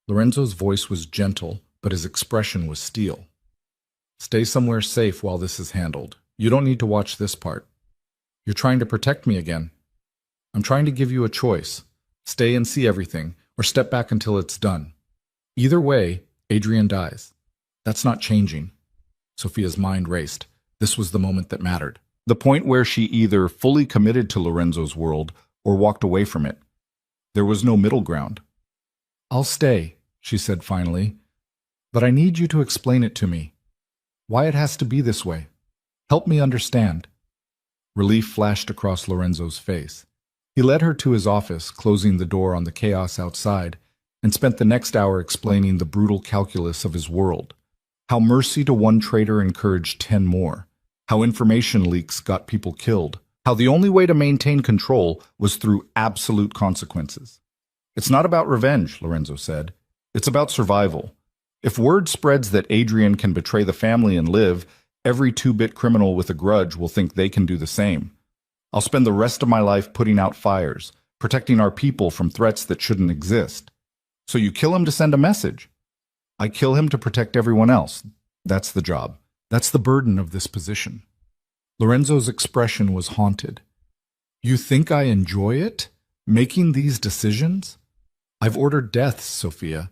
Speaker 1: Lorenzo's voice was gentle, but his expression was steel. Stay somewhere safe while this is handled. You don't need to watch this part. You're trying to protect me again. I'm trying to give you a choice. Stay and see everything, or step back until it's done. Either way, Adrian dies. That's not changing. Sophia's mind raced. This was the moment that mattered. The point where she either fully committed to Lorenzo's world or walked away from it. There was no middle ground. I'll stay, she said finally, but I need you to explain it to me. Why it has to be this way. Help me understand. Relief flashed across Lorenzo's face. He led her to his office, closing the door on the chaos outside, and spent the next hour explaining the brutal calculus of his world. How mercy to one traitor encouraged 10 more. How information leaks got people killed. How the only way to maintain control was through absolute consequences. It's not about revenge, Lorenzo said. It's about survival. If word spreads that Adrian can betray the family and live, every two-bit criminal with a grudge will think they can do the same. I'll spend the rest of my life putting out fires, protecting our people from threats that shouldn't exist. So you kill him to send a message. I kill him to protect everyone else. That's the job. That's the burden of this position. Lorenzo's expression was haunted. You think I enjoy it? Making these decisions? I've ordered deaths, Sophia.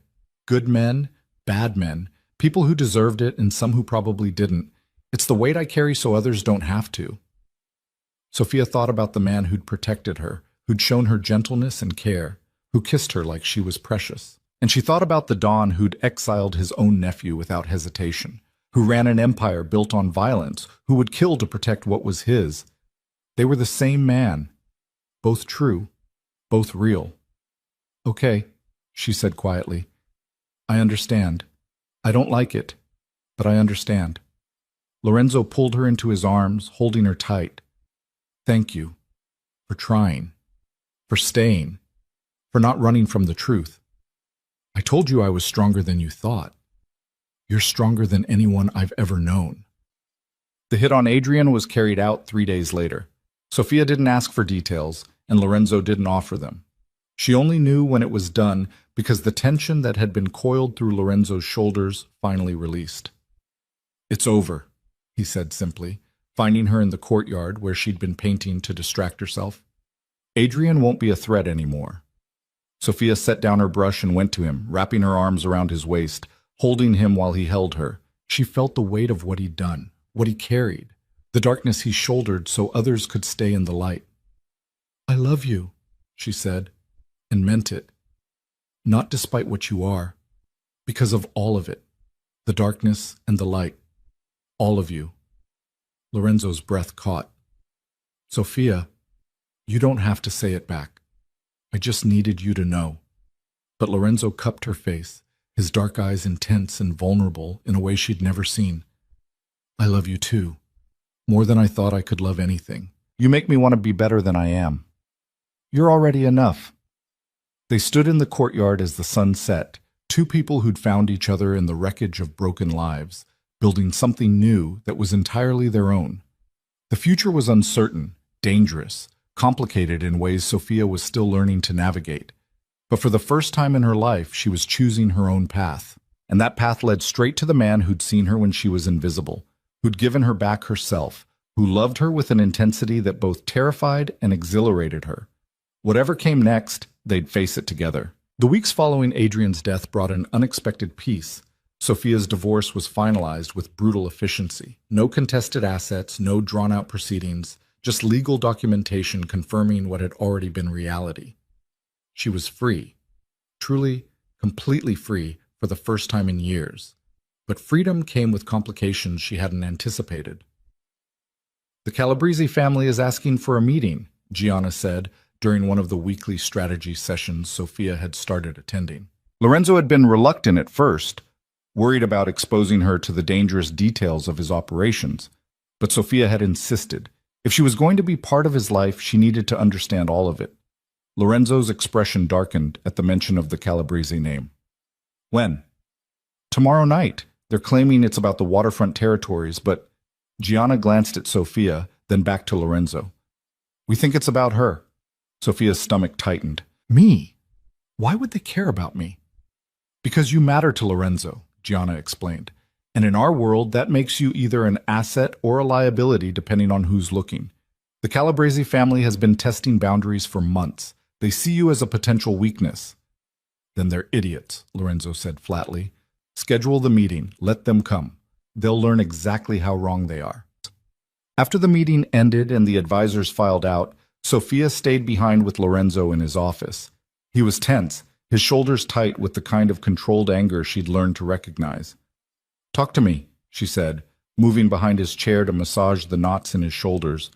Speaker 1: Good men, bad men, people who deserved it and some who probably didn't. It's the weight I carry so others don't have to. Sophia thought about the man who'd protected her, who'd shown her gentleness and care, who kissed her like she was precious. And she thought about the Don who'd exiled his own nephew without hesitation, who ran an empire built on violence, who would kill to protect what was his. They were the same man, both true, both real. Okay, she said quietly. I understand. I don't like it, but I understand. Lorenzo pulled her into his arms, holding her tight. Thank you for trying, for staying, for not running from the truth. I told you I was stronger than you thought. You're stronger than anyone I've ever known. The hit on Adrian was carried out 3 days later. Sophia didn't ask for details, and Lorenzo didn't offer them. She only knew when it was done because the tension that had been coiled through Lorenzo's shoulders finally released. It's over, he said simply, finding her in the courtyard where she'd been painting to distract herself. Adrian won't be a threat anymore. Sophia set down her brush and went to him, wrapping her arms around his waist, holding him while he held her. She felt the weight of what he'd done, what he carried, the darkness he shouldered so others could stay in the light. I love you, she said, and meant it. Not despite what you are, because of all of it, the darkness and the light, all of you. Lorenzo's breath caught. Sophia, you don't have to say it back. I just needed you to know. But Lorenzo cupped her face, his dark eyes intense and vulnerable in a way she'd never seen. I love you too, more than I thought I could love anything. You make me want to be better than I am. You're already enough. They stood in the courtyard as the sun set, two people who'd found each other in the wreckage of broken lives, building something new that was entirely their own. The future was uncertain, dangerous, complicated in ways Sophia was still learning to navigate. But for the first time in her life, she was choosing her own path. And that path led straight to the man who'd seen her when she was invisible, who'd given her back herself, who loved her with an intensity that both terrified and exhilarated her. Whatever came next, they'd face it together. The weeks following Adrian's death brought an unexpected peace. Sophia's divorce was finalized with brutal efficiency. No contested assets, no drawn-out proceedings, just legal documentation confirming what had already been reality. She was free, truly, completely free for the first time in years. But freedom came with complications she hadn't anticipated. The Calabrese family is asking for a meeting, Gianna said during one of the weekly strategy sessions Sophia had started attending. Lorenzo had been reluctant at first, worried about exposing her to the dangerous details of his operations, but Sophia had insisted. If she was going to be part of his life, she needed to understand all of it. Lorenzo's expression darkened at the mention of the Calabrese name. When? Tomorrow night. They're claiming it's about the waterfront territories, but Gianna glanced at Sophia, then back to Lorenzo. We think it's about her. Sophia's stomach tightened. Me? Why would they care about me? Because you matter to Lorenzo, Gianna explained. And in our world, that makes you either an asset or a liability depending on who's looking. The Calabrese family has been testing boundaries for months. They see you as a potential weakness. Then they're idiots, Lorenzo said flatly. Schedule the meeting. Let them come. They'll learn exactly how wrong they are. After the meeting ended and the advisors filed out, Sophia stayed behind with Lorenzo in his office. He was tense, his shoulders tight with the kind of controlled anger she'd learned to recognize. Talk to me, she said, moving behind his chair to massage the knots in his shoulders.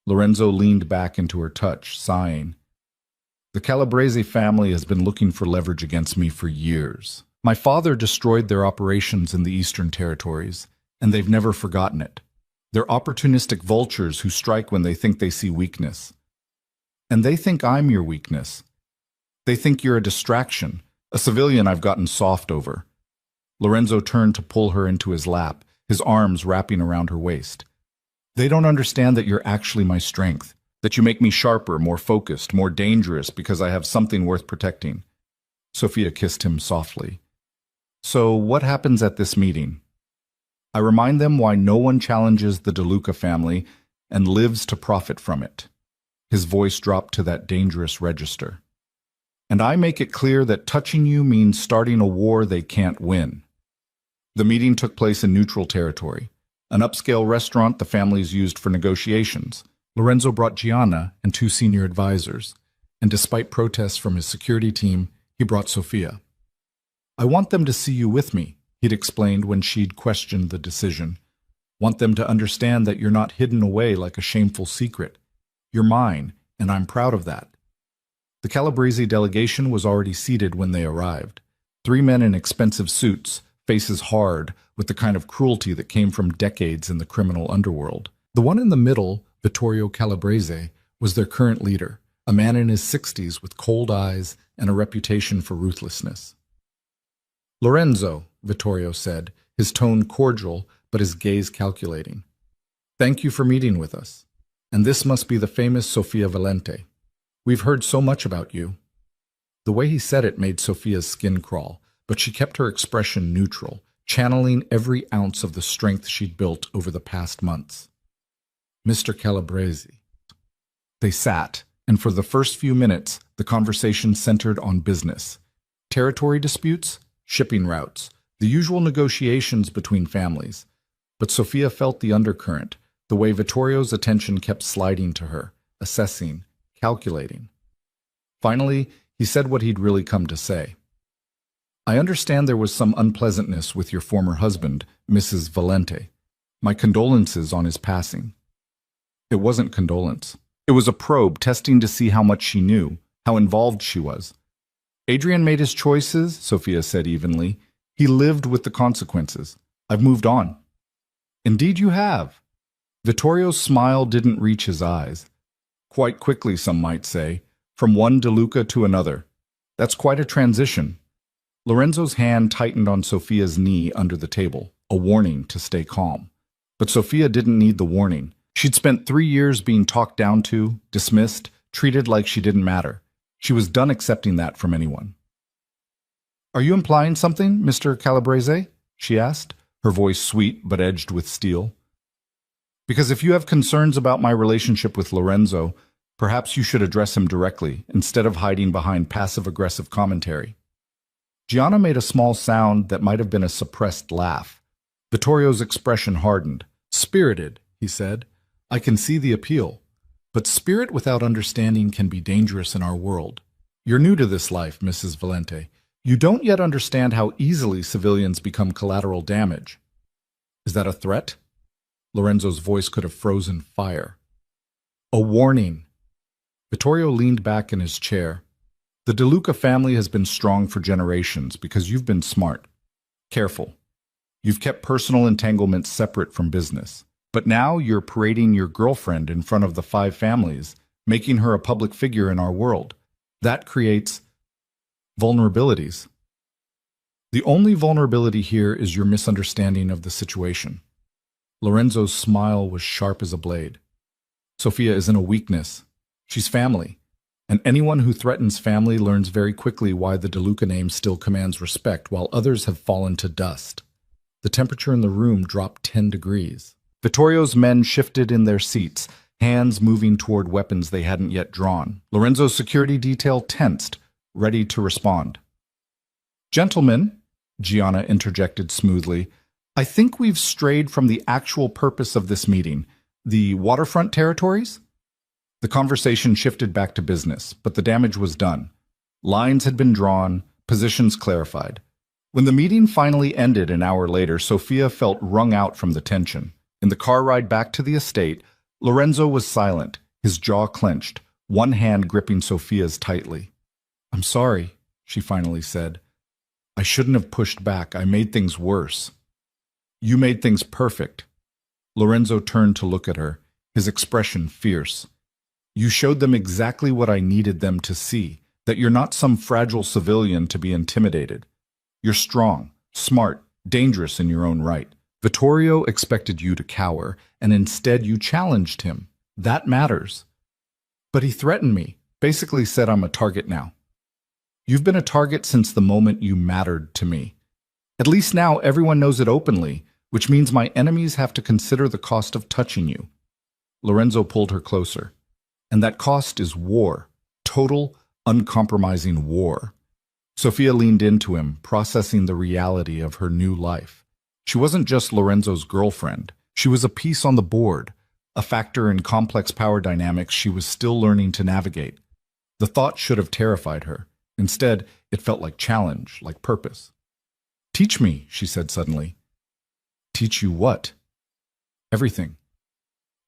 Speaker 1: Lorenzo leaned back into her touch, sighing. The Calabrese family has been looking for leverage against me for years. My father destroyed their operations in the Eastern Territories, and they've never forgotten it. They're opportunistic vultures who strike when they think they see weakness. And they think I'm your weakness. They think you're a distraction, a civilian I've gotten soft over. Lorenzo turned to pull her into his lap, his arms wrapping around her waist. They don't understand that you're actually my strength, that you make me sharper, more focused, more dangerous because I have something worth protecting. Sophia kissed him softly. So what happens at this meeting? I remind them why no one challenges the DeLuca family and lives to profit from it. His voice dropped to that dangerous register. And I make it clear that touching you means starting a war they can't win. The meeting took place in neutral territory, an upscale restaurant the families used for negotiations. Lorenzo brought Gianna and 2 senior advisors, and despite protests from his security team, he brought Sophia. I want them to see you with me, he'd explained when she'd questioned the decision. Want them to understand that you're not hidden away like a shameful secret. You're mine, and I'm proud of that. The Calabrese delegation was already seated when they arrived. 3 men in expensive suits, faces hard, with the kind of cruelty that came from decades in the criminal underworld. The one in the middle, Vittorio Calabrese, was their current leader, a man in his 60s with cold eyes and a reputation for ruthlessness. Lorenzo, Vittorio said, his tone cordial but his gaze calculating. Thank you for meeting with us. And this must be the famous Sofia Valente. We've heard so much about you. The way he said it made Sophia's skin crawl, but she kept her expression neutral, channeling every ounce of the strength she'd built over the past months. Mr. Calabrese. They sat, and for the first few minutes, the conversation centered on business. Territory disputes, shipping routes, the usual negotiations between families. But Sophia felt the undercurrent, the way Vittorio's attention kept sliding to her, assessing, calculating. Finally, he said what he'd really come to say. I understand there was some unpleasantness with your former husband, Mrs. Valente. My condolences on his passing. It wasn't condolence. It was a probe testing to see how much she knew, how involved she was. Adrian made his choices, Sophia said evenly. He lived with the consequences. I've moved on. Indeed you have. Vittorio's smile didn't reach his eyes. Quite quickly, some might say, from one DeLuca to another. That's quite a transition. Lorenzo's hand tightened on Sophia's knee under the table, a warning to stay calm. But Sophia didn't need the warning. She'd spent 3 years being talked down to, dismissed, treated like she didn't matter. She was done accepting that from anyone. Are you implying something, Mr. Calabrese? She asked, her voice sweet but edged with steel. Because if you have concerns about my relationship with Lorenzo, perhaps you should address him directly, instead of hiding behind passive-aggressive commentary. Gianna made a small sound that might have been a suppressed laugh. Vittorio's expression hardened. Spirited, he said. I can see the appeal. But spirit without understanding can be dangerous in our world. You're new to this life, Mrs. Valente. You don't yet understand how easily civilians become collateral damage. Is that a threat? Lorenzo's voice could have frozen fire. A warning. Vittorio leaned back in his chair. The DeLuca family has been strong for generations because you've been smart, careful. You've kept personal entanglements separate from business. But now you're parading your girlfriend in front of the 5 families, making her a public figure in our world. That creates vulnerabilities. The only vulnerability here is your misunderstanding of the situation. Lorenzo's smile was sharp as a blade. Sophia isn't a weakness. She's family, and anyone who threatens family learns very quickly why the DeLuca name still commands respect while others have fallen to dust. The temperature in the room dropped 10 degrees. Vittorio's men shifted in their seats, hands moving toward weapons they hadn't yet drawn. Lorenzo's security detail tensed, ready to respond. "Gentlemen," Gianna interjected smoothly, "I think we've strayed from the actual purpose of this meeting, the waterfront territories?" The conversation shifted back to business, but the damage was done. Lines had been drawn, positions clarified. When the meeting finally ended an hour later, Sophia felt wrung out from the tension. In the car ride back to the estate, Lorenzo was silent, his jaw clenched, one hand gripping Sophia's tightly. "I'm sorry," she finally said. "I shouldn't have pushed back. I made things worse." "You made things perfect." Lorenzo turned to look at her, his expression fierce. "You showed them exactly what I needed them to see, that you're not some fragile civilian to be intimidated. You're strong, smart, dangerous in your own right. Vittorio expected you to cower, and instead you challenged him. That matters." "But he threatened me, basically said I'm a target now." "You've been a target since the moment you mattered to me. At least now everyone knows it openly, which means my enemies have to consider the cost of touching you." Lorenzo pulled her closer. "And that cost is war. Total, uncompromising war." Sophia leaned into him, processing the reality of her new life. She wasn't just Lorenzo's girlfriend. She was a piece on the board, a factor in complex power dynamics she was still learning to navigate. The thought should have terrified her. Instead, it felt like challenge, like purpose. "Teach me," she said suddenly. "Teach you what?" "Everything.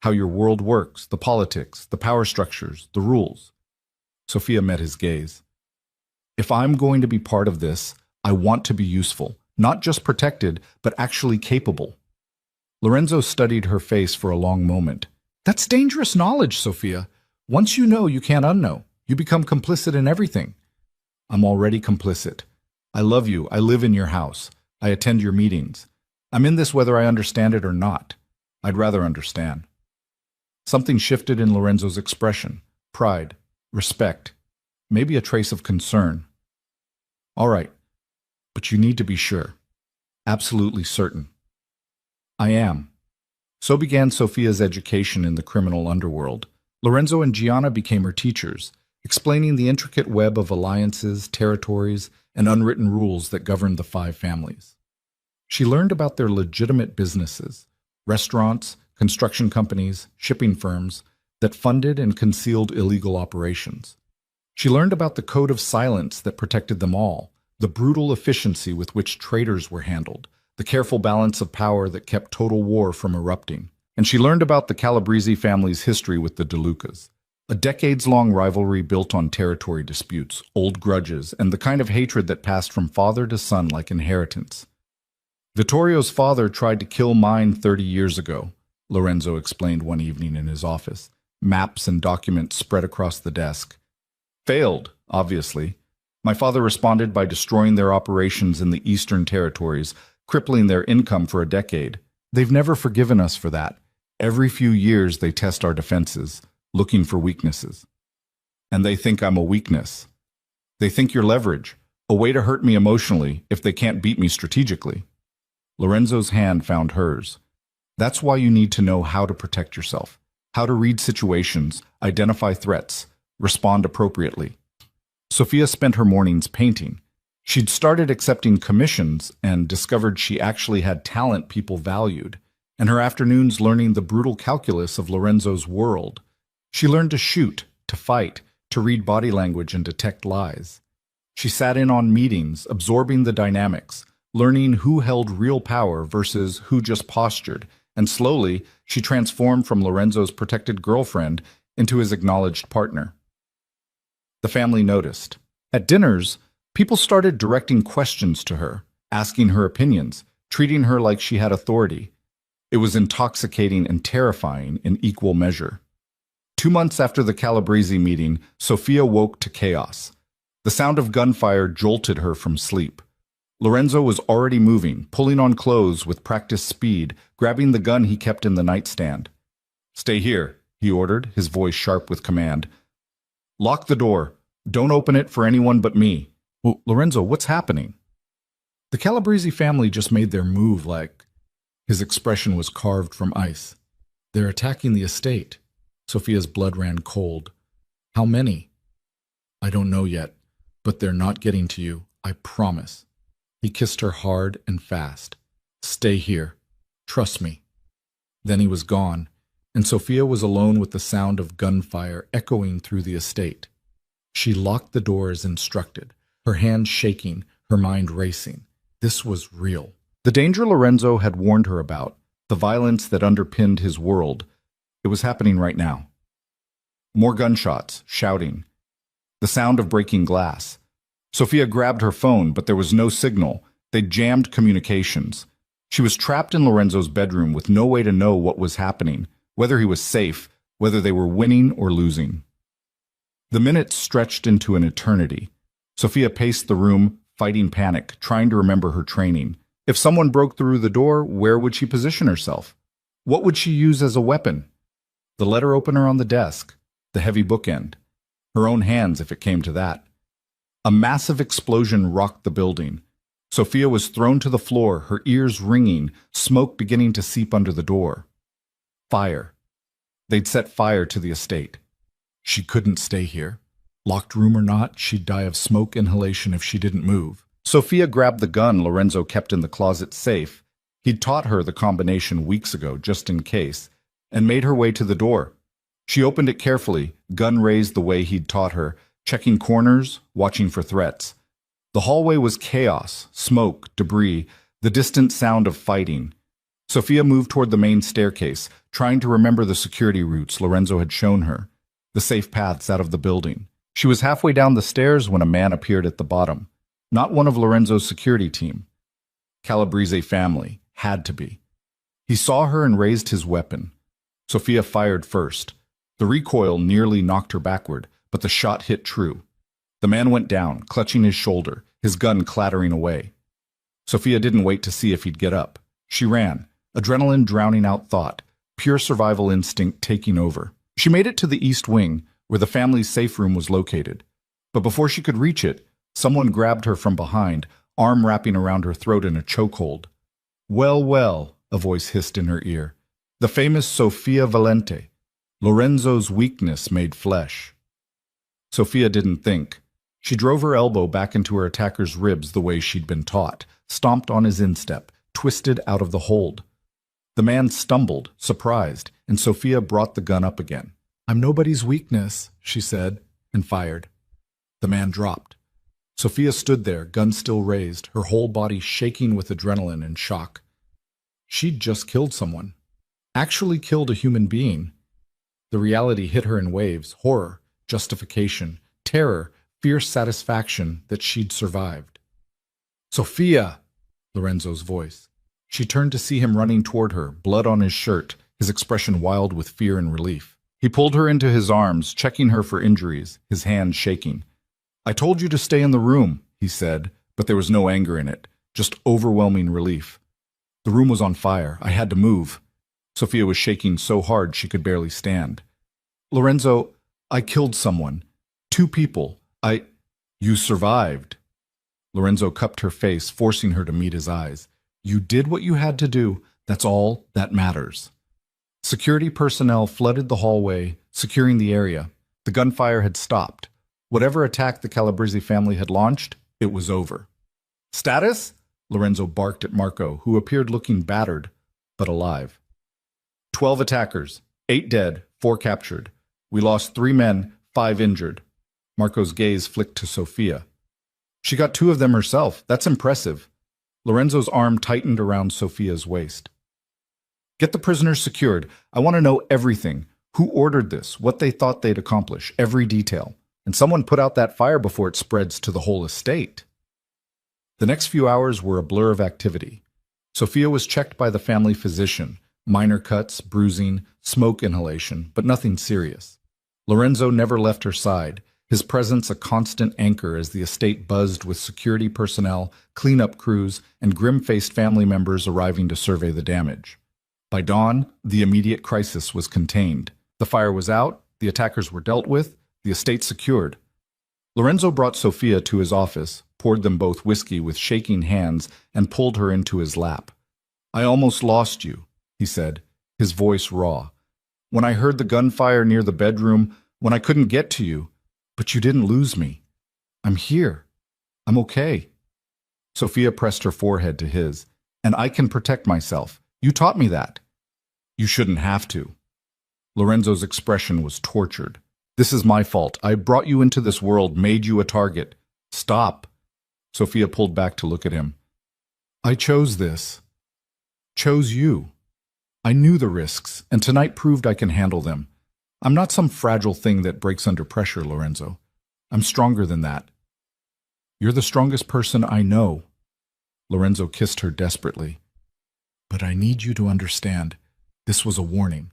Speaker 1: How your world works, the politics, the power structures, the rules." Sophia met his gaze. "If I'm going to be part of this, I want to be useful, not just protected, but actually capable." Lorenzo studied her face for a long moment. "That's dangerous knowledge, Sophia. Once you know, you can't unknow. You become complicit in everything." "I'm already complicit. I love you. I live in your house. I attend your meetings. I'm in this whether I understand it or not. I'd rather understand." Something shifted in Lorenzo's expression. Pride, respect, maybe a trace of concern. "All right, but you need to be sure. Absolutely certain." "I am." So began Sophia's education in the criminal underworld. Lorenzo and Gianna became her teachers, explaining the intricate web of alliances, territories, and unwritten rules that governed the 5 families. She learned about their legitimate businesses, restaurants, construction companies, shipping firms that funded and concealed illegal operations. She learned about the code of silence that protected them all, the brutal efficiency with which traitors were handled, the careful balance of power that kept total war from erupting. And she learned about the Calabrese family's history with the DeLucas, a decades-long rivalry built on territory disputes, old grudges, and the kind of hatred that passed from father to son like inheritance. "Vittorio's father tried to kill mine 30 years ago," Lorenzo explained one evening in his office, maps and documents spread across the desk. "Failed, obviously. My father responded by destroying their operations in the Eastern Territories, crippling their income for a decade. They've never forgiven us for that. Every few years they test our defenses, looking for weaknesses. And they think I'm a weakness. They think you're leverage, a way to hurt me emotionally if they can't beat me strategically." Lorenzo's hand found hers. "That's why you need to know how to protect yourself, how to read situations, identify threats, respond appropriately." Sophia spent her mornings painting. She'd started accepting commissions and discovered she actually had talent people valued, and her afternoons learning the brutal calculus of Lorenzo's world. She learned to shoot, to fight, to read body language and detect lies. She sat in on meetings, absorbing the dynamics, learning who held real power versus who just postured, and slowly she transformed from Lorenzo's protected girlfriend into his acknowledged partner. The family noticed. At dinners, people started directing questions to her, asking her opinions, treating her like she had authority. It was intoxicating and terrifying in equal measure. 2 months after the Calabrese meeting, Sophia woke to chaos. The sound of gunfire jolted her from sleep. Lorenzo was already moving, pulling on clothes with practiced speed, grabbing the gun he kept in the nightstand. "Stay here," he ordered, his voice sharp with command. Lock the door. Don't open it for anyone but me. Well, Lorenzo, what's happening? The Calabrese family just made their move like... His expression was carved from ice. They're attacking the estate. Sophia's blood ran cold. How many? I don't know yet, but they're not getting to you, I promise. He kissed her hard and fast. Stay here. Trust me. Then he was gone, and Sophia was alone with the sound of gunfire echoing through the estate. She locked the door as instructed, her hands shaking, her mind racing. This was real. The danger Lorenzo had warned her about, the violence that underpinned his world, it was happening right now. More gunshots, shouting. The sound of breaking glass. Sophia grabbed her phone, but there was no signal. They'd jammed communications. She was trapped in Lorenzo's bedroom with no way to know what was happening, whether he was safe, whether they were winning or losing. The minutes stretched into an eternity. Sophia paced the room, fighting panic, trying to remember her training. If someone broke through the door, where would she position herself? What would she use as a weapon? The letter opener on the desk, the heavy bookend, her own hands if it came to that. A massive explosion rocked the building. Sophia was thrown to the floor, her ears ringing, smoke beginning to seep under the door. Fire. They'd set fire to the estate. She couldn't stay here. Locked room or not, she'd die of smoke inhalation if she didn't move. Sophia grabbed the gun Lorenzo kept in the closet safe. He'd taught her the combination weeks ago, just in case, and made her way to the door. She opened it carefully, gun raised the way he'd taught her, checking corners, watching for threats. The hallway was chaos, smoke, debris, the distant sound of fighting. Sophia moved toward the main staircase, trying to remember the security routes Lorenzo had shown her, the safe paths out of the building. She was halfway down the stairs when a man appeared at the bottom. Not one of Lorenzo's security team. Calabrese family. Had to be. He saw her and raised his weapon. Sophia fired first. The recoil nearly knocked her backward, but the shot hit true. The man went down, clutching his shoulder, his gun clattering away. Sophia didn't wait to see if he'd get up. She ran, adrenaline drowning out thought, pure survival instinct taking over. She made it to the east wing, where the family's safe room was located. But before she could reach it, someone grabbed her from behind, arm wrapping around her throat in a chokehold. Well, well, a voice hissed in her ear. The famous Sofia Valente. Lorenzo's weakness made flesh. Sophia didn't think. She drove her elbow back into her attacker's ribs the way she'd been taught, stomped on his instep, twisted out of the hold. The man stumbled, surprised, and Sophia brought the gun up again. I'm nobody's weakness, she said, and fired. The man dropped. Sophia stood there, gun still raised, her whole body shaking with adrenaline and shock. She'd just killed someone. Actually killed a human being. The reality hit her in waves, horror, justification, terror, fierce satisfaction that she'd survived. Sophia! Lorenzo's voice. She turned to see him running toward her, blood on his shirt, his expression wild with fear and relief. He pulled her into his arms, checking her for injuries, his hands shaking. I told you to stay in the room, he said, but there was no anger in it, just overwhelming relief. The room was on fire. I had to move. Sophia was shaking so hard she could barely stand. Lorenzo, I killed someone. 2 people. You survived. Lorenzo cupped her face, forcing her to meet his eyes. You did what you had to do. That's all that matters. Security personnel flooded the hallway, securing the area. The gunfire had stopped. Whatever attack the Calabrese family had launched, it was over. Status? Lorenzo barked at Marco, who appeared looking battered, but alive. 12 attackers, 8 dead, 4 captured. We lost 3 men, 5 injured. Marco's gaze flicked to Sophia. She got 2 of them herself. That's impressive. Lorenzo's arm tightened around Sophia's waist. Get the prisoners secured. I want to know everything. Who ordered this, what they thought they'd accomplish, every detail. And someone put out that fire before it spreads to the whole estate. The next few hours were a blur of activity. Sophia was checked by the family physician, minor cuts, bruising, smoke inhalation, but nothing serious. Lorenzo never left her side, his presence a constant anchor as the estate buzzed with security personnel, cleanup crews, and grim-faced family members arriving to survey the damage. By dawn, the immediate crisis was contained. The fire was out, the attackers were dealt with, The estate secured. Lorenzo brought Sophia to his office, poured them both whiskey with shaking hands, and pulled her into his lap. "I almost lost you," he said, his voice raw. "When I heard the gunfire near the bedroom, when I couldn't get to you, but you didn't lose me. I'm here. I'm okay." Sophia pressed her forehead to his. "And I can protect myself. You taught me that." "You shouldn't have to." Lorenzo's expression was tortured. "This is my fault. I brought you into this world, made you a target." "Stop." Sophia pulled back to look at him. "I chose this. Chose you. I knew the risks, and tonight proved I can handle them. I'm not some fragile thing that breaks under pressure, Lorenzo. I'm stronger than that." "You're the strongest person I know." Lorenzo kissed her desperately. "But I need you to understand. This was a warning.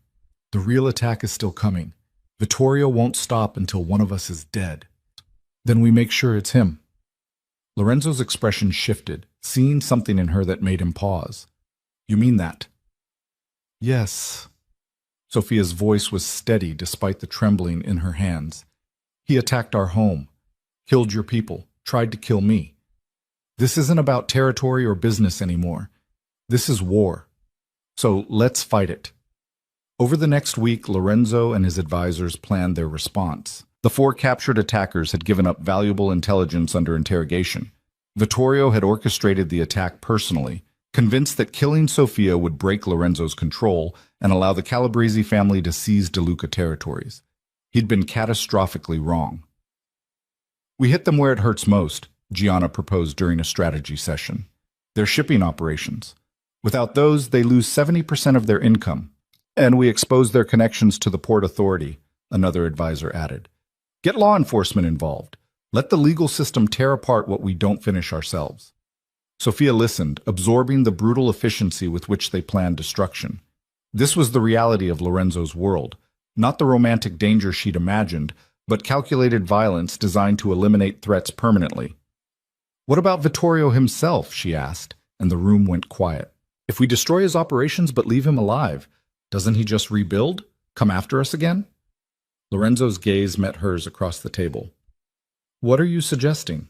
Speaker 1: The real attack is still coming. Vittorio won't stop until one of us is dead. Then we make sure it's him." Lorenzo's expression shifted, seeing something in her that made him pause. "You mean that?" "Yes." Sophia's voice was steady despite the trembling in her hands. "He attacked our home, killed your people, tried to kill me. This isn't about territory or business anymore. This is war. So let's fight it." Over the next week, Lorenzo and his advisors planned their response. The 4 captured attackers had given up valuable intelligence under interrogation. Vittorio had orchestrated the attack personally, convinced that killing Sophia would break Lorenzo's control and allow the Calabrese family to seize De Luca territories. He'd been catastrophically wrong. "We hit them where it hurts most," Gianna proposed during a strategy session. "Their shipping operations. Without those, they lose 70% of their income. And we expose their connections to the Port Authority," another advisor added. "Get law enforcement involved. Let the legal system tear apart what we don't finish ourselves." Sophia listened, absorbing the brutal efficiency with which they planned destruction. This was the reality of Lorenzo's world, not the romantic danger she'd imagined, but calculated violence designed to eliminate threats permanently. "What about Vittorio himself?" she asked, and the room went quiet. "If we destroy his operations but leave him alive, doesn't he just rebuild? Come after us again?" Lorenzo's gaze met hers across the table. "What are you suggesting?"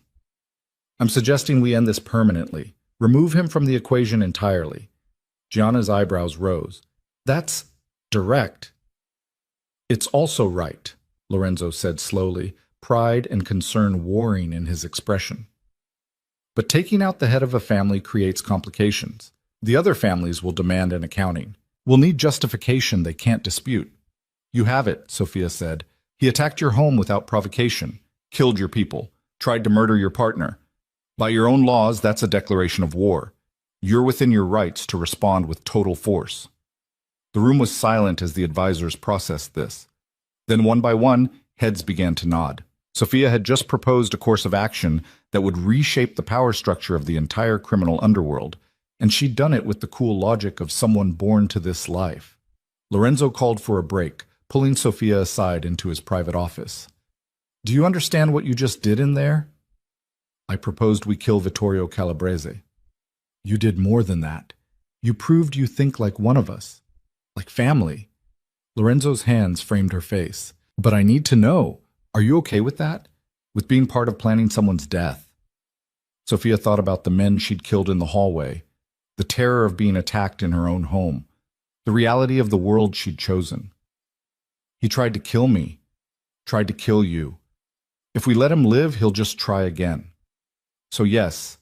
Speaker 1: "I'm suggesting we end this permanently. Remove him from the equation entirely." Gianna's eyebrows rose. "That's direct." "It's also right," Lorenzo said slowly, pride and concern warring in his expression. "But taking out the head of a family creates complications. The other families will demand an accounting. We'll need justification they can't dispute." "You have it," Sophia said. "He attacked your home without provocation, killed your people, tried to murder your partner. By your own laws, that's a declaration of war. You're within your rights to respond with total force." The room was silent as the advisors processed this. Then one by one, heads began to nod. Sophia had just proposed a course of action that would reshape the power structure of the entire criminal underworld, and she'd done it with the cool logic of someone born to this life. Lorenzo called for a break, pulling Sophia aside into his private office. "Do you understand what you just did in there?" "I proposed we kill Vittorio Calabrese." "You did more than that. You proved you think like one of us. Like family." Lorenzo's hands framed her face. "But I need to know, are you okay with that? With being part of planning someone's death?" Sophia thought about the men she'd killed in the hallway, the terror of being attacked in her own home, the reality of the world she'd chosen. "He tried to kill me, tried to kill you. If we let him live, he'll just try again. So yes,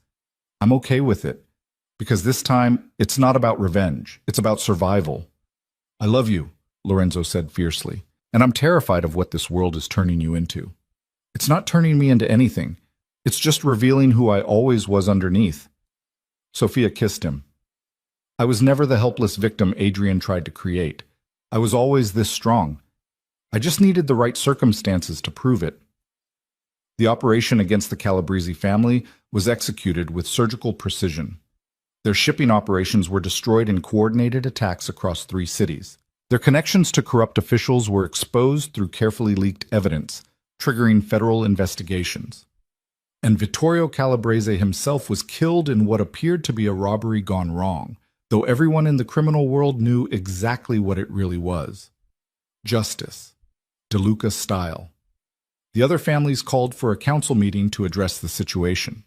Speaker 1: I'm okay with it, because this time it's not about revenge, it's about survival." "I love you," Lorenzo said fiercely, "and I'm terrified of what this world is turning you into." "It's not turning me into anything. It's just revealing who I always was underneath." Sophia kissed him. "I was never the helpless victim Adrian tried to create. I was always this strong. I just needed the right circumstances to prove it." The operation against the Calabrese family was executed with surgical precision. Their shipping operations were destroyed in coordinated attacks across 3 cities. Their connections to corrupt officials were exposed through carefully leaked evidence, triggering federal investigations. And Vittorio Calabrese himself was killed in what appeared to be a robbery gone wrong, though everyone in the criminal world knew exactly what it really was. Justice. De Luca style. The other families called for a council meeting to address the situation.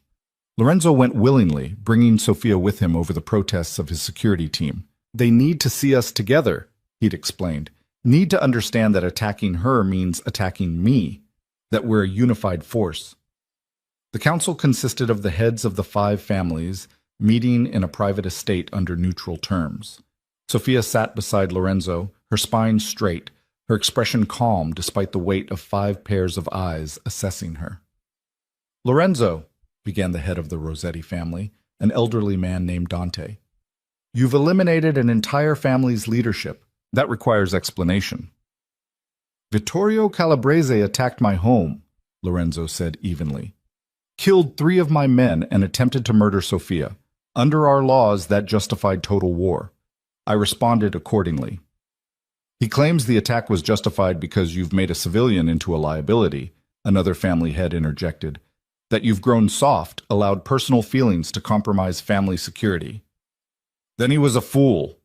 Speaker 1: Lorenzo went willingly, bringing Sofia with him over the protests of his security team. They need to see us together, he'd explained. Need to understand that attacking her means attacking me, that we're a unified force. The council consisted of the heads of the 5 families, meeting in a private estate under neutral terms. Sofia sat beside Lorenzo, her spine straight, her expression calm despite the weight of 5 pairs of eyes assessing her. "Lorenzo," began the head of the Rossetti family, an elderly man named Dante, "you've eliminated an entire family's leadership. That requires explanation." "Vittorio Calabrese attacked my home," Lorenzo said evenly. "Killed 3 of my men and attempted to murder Sofia. Under our laws, that justified total war. I responded accordingly." "He claims the attack was justified because you've made a civilian into a liability," another family head interjected. "That you've grown soft, allowed personal feelings to compromise family security." "Then he was a fool."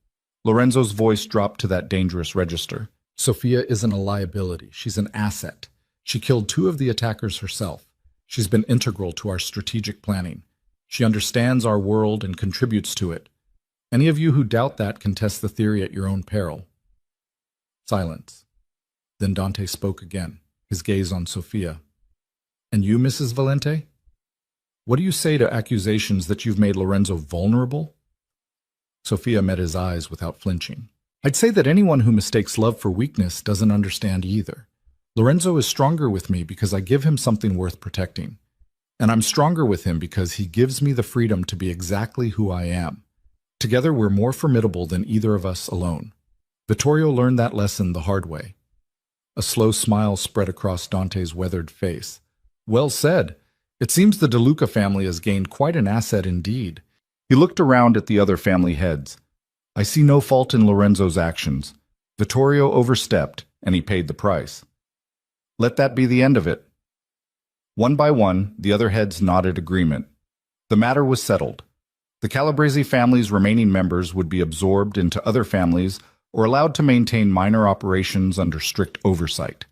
Speaker 1: Lorenzo's voice dropped to that dangerous register. "Sofia isn't a liability. She's an asset. She killed 2 of the attackers herself. She's been integral to our strategic planning. She understands our world and contributes to it. Any of you who doubt that can test the theory at your own peril." Silence. Then Dante spoke again, his gaze on Sofia. "And you, Mrs. Valente? What do you say to accusations that you've made Lorenzo vulnerable?" Sofia met his eyes without flinching. "I'd say that anyone who mistakes love for weakness doesn't understand either. Lorenzo is stronger with me because I give him something worth protecting. And I'm stronger with him because he gives me the freedom to be exactly who I am. Together we're more formidable than either of us alone. Vittorio learned that lesson the hard way." A slow smile spread across Dante's weathered face. "Well said. It seems the De Luca family has gained quite an asset indeed." He looked around at the other family heads. "I see no fault in Lorenzo's actions. Vittorio overstepped, and he paid the price. Let that be the end of it." One by one, the other heads nodded agreement. The matter was settled. The Calabrese family's remaining members would be absorbed into other families or allowed to maintain minor operations under strict oversight.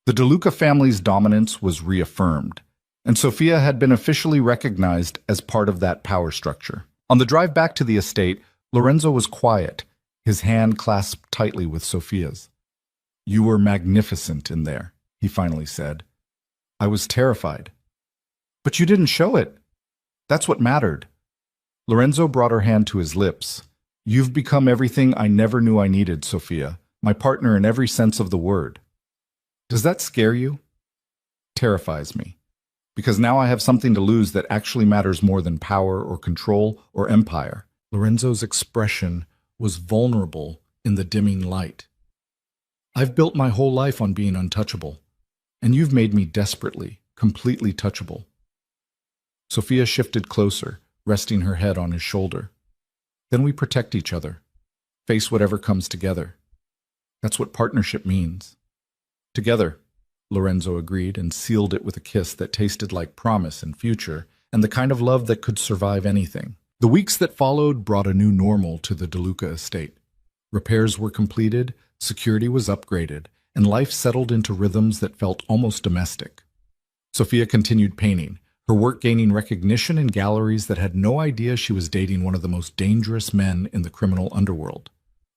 Speaker 1: The De Luca family's dominance was reaffirmed, and Sofia had been officially recognized as part of that power structure. On the drive back to the estate, Lorenzo was quiet, his hand clasped tightly with Sofia's. "You were magnificent in there," he finally said. "I was terrified." "But you didn't show it. That's what mattered." Lorenzo brought her hand to his lips. "You've become everything I never knew I needed, Sofia, my partner in every sense of the word." "Does that scare you?" "Terrifies me. Because now I have something to lose that actually matters more than power or control or empire." Lorenzo's expression was vulnerable in the dimming light. "I've built my whole life on being untouchable, and you've made me desperately, completely touchable." Sofia shifted closer, resting her head on his shoulder. "Then we protect each other, face whatever comes together. That's what partnership means." "Together," Lorenzo agreed and sealed it with a kiss that tasted like promise and future, and the kind of love that could survive anything. The weeks that followed brought a new normal to the De Luca estate. Repairs were completed, security was upgraded, and life settled into rhythms that felt almost domestic. Sofia continued painting, her work gaining recognition in galleries that had no idea she was dating one of the most dangerous men in the criminal underworld.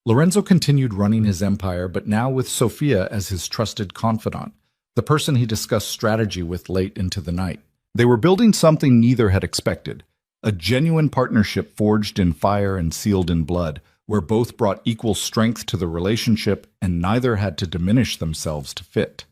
Speaker 1: Lorenzo continued running his empire, but now with Sofia as his trusted confidant, the person he discussed strategy with late into the night. They were building something neither had expected, a genuine partnership forged in fire and sealed in blood, where both brought equal strength to the relationship and neither had to diminish themselves to fit.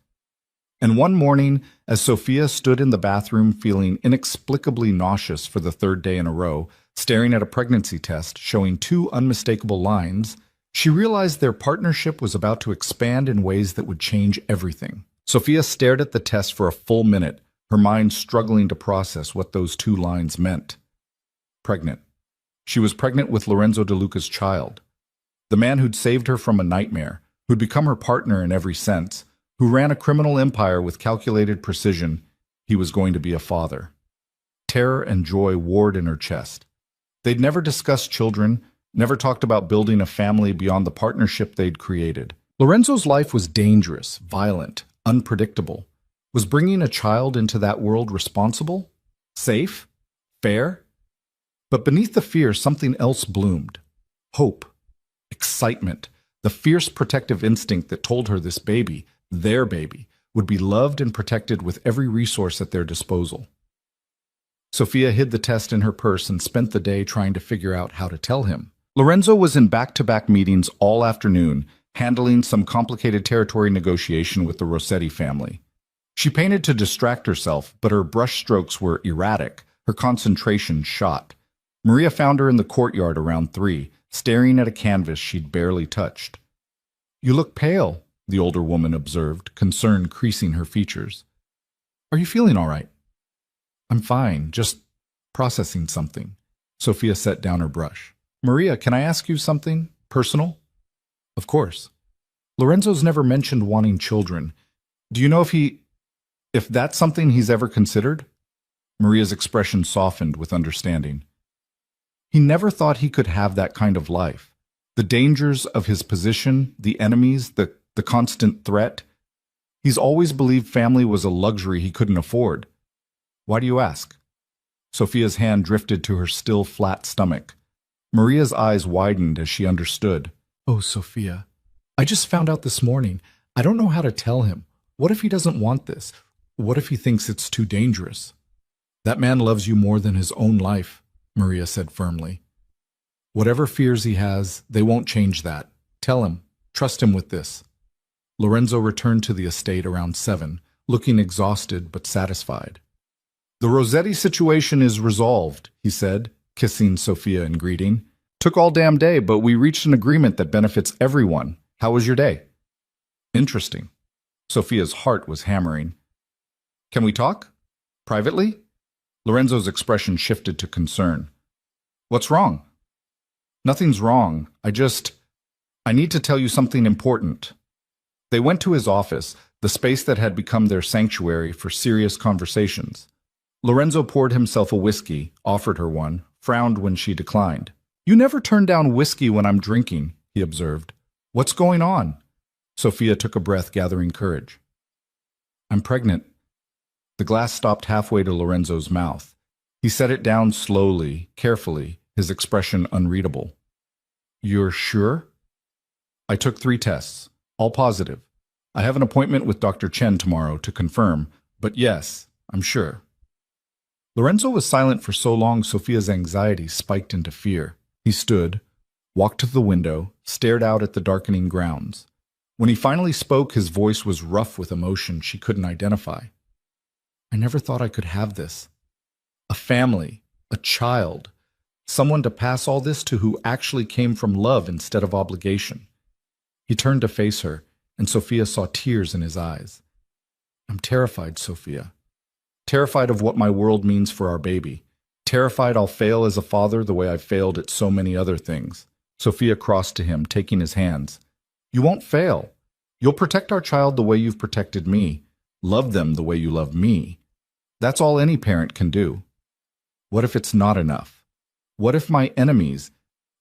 Speaker 1: And one morning, as Sofia stood in the bathroom feeling inexplicably nauseous for the 3rd day in a row, staring at a pregnancy test showing 2 unmistakable lines, she realized their partnership was about to expand in ways that would change everything. Sofia stared at the test for a full minute, her mind struggling to process what those 2 lines meant. Pregnant. She was pregnant with Lorenzo De Luca's child. The man who'd saved her from a nightmare, who'd become her partner in every sense, who ran a criminal empire with calculated precision, he was going to be a father. Terror and joy warred in her chest. They'd never discussed children, never talked about building a family beyond the partnership they'd created. Lorenzo's life was dangerous, violent, unpredictable. Was bringing a child into that world responsible? Safe? Fair? But beneath the fear, something else bloomed. Hope. Excitement. The fierce protective instinct that told her this baby, their baby, would be loved and protected with every resource at their disposal. Sophia hid the test in her purse and spent the day trying to figure out how to tell him. Lorenzo was in back-to-back meetings all afternoon, handling some complicated territory negotiation with the Rossetti family. She painted to distract herself, but her brushstrokes were erratic, her concentration shot. Maria found her in the courtyard around 3, staring at a canvas she'd barely touched. "You look pale," the older woman observed, concern creasing her features. "Are you feeling all right?" "I'm fine, just processing something." Sophia set down her brush. "Maria, can I ask you something personal?" "Of course." "Lorenzo's never mentioned wanting children. Do you know if that's something he's ever considered?" Maria's expression softened with understanding. "He never thought he could have that kind of life. The dangers of his position, the enemies, the constant threat. He's always believed family was a luxury he couldn't afford." "Why do you ask?" Sophia's hand drifted to her still flat stomach. Maria's eyes widened as she understood. "Oh, Sophia, I just found out this morning. I don't know how to tell him. What if he doesn't want this? What if he thinks it's too dangerous?" "That man loves you more than his own life," Maria said firmly. "Whatever fears he has, they won't change that. Tell him. Trust him with this." Lorenzo returned to the estate around 7, looking exhausted but satisfied. "The Rossetti situation is resolved," he said, kissing Sophia in greeting. "Took all damn day, but we reached an agreement that benefits everyone. How was your day?" "Interesting." Sophia's heart was hammering. "Can we talk? Privately?" Lorenzo's expression shifted to concern. "What's wrong?" "Nothing's wrong. I need to tell you something important." They went to his office, the space that had become their sanctuary for serious conversations. Lorenzo poured himself a whiskey, offered her one, frowned when she declined. "You never turn down whiskey when I'm drinking," he observed. "What's going on?" Sophia took a breath, gathering courage. "I'm pregnant." The glass stopped halfway to Lorenzo's mouth. He set it down slowly, carefully, his expression unreadable. "You're sure?" "I took 3 tests, all positive. I have an appointment with Dr. Chen tomorrow to confirm, but yes, I'm sure." Lorenzo was silent for so long Sophia's anxiety spiked into fear. He stood, walked to the window, stared out at the darkening grounds. When he finally spoke, his voice was rough with emotion she couldn't identify. "I never thought I could have this. A family, a child, someone to pass all this to who actually came from love instead of obligation." He turned to face her, and Sophia saw tears in his eyes. "I'm terrified, Sophia. Terrified of what my world means for our baby. Terrified I'll fail as a father the way I've failed at so many other things." Sophia crossed to him, taking his hands. "You won't fail. You'll protect our child the way you've protected me. Love them the way you love me. That's all any parent can do. What if it's not enough? What if my enemies?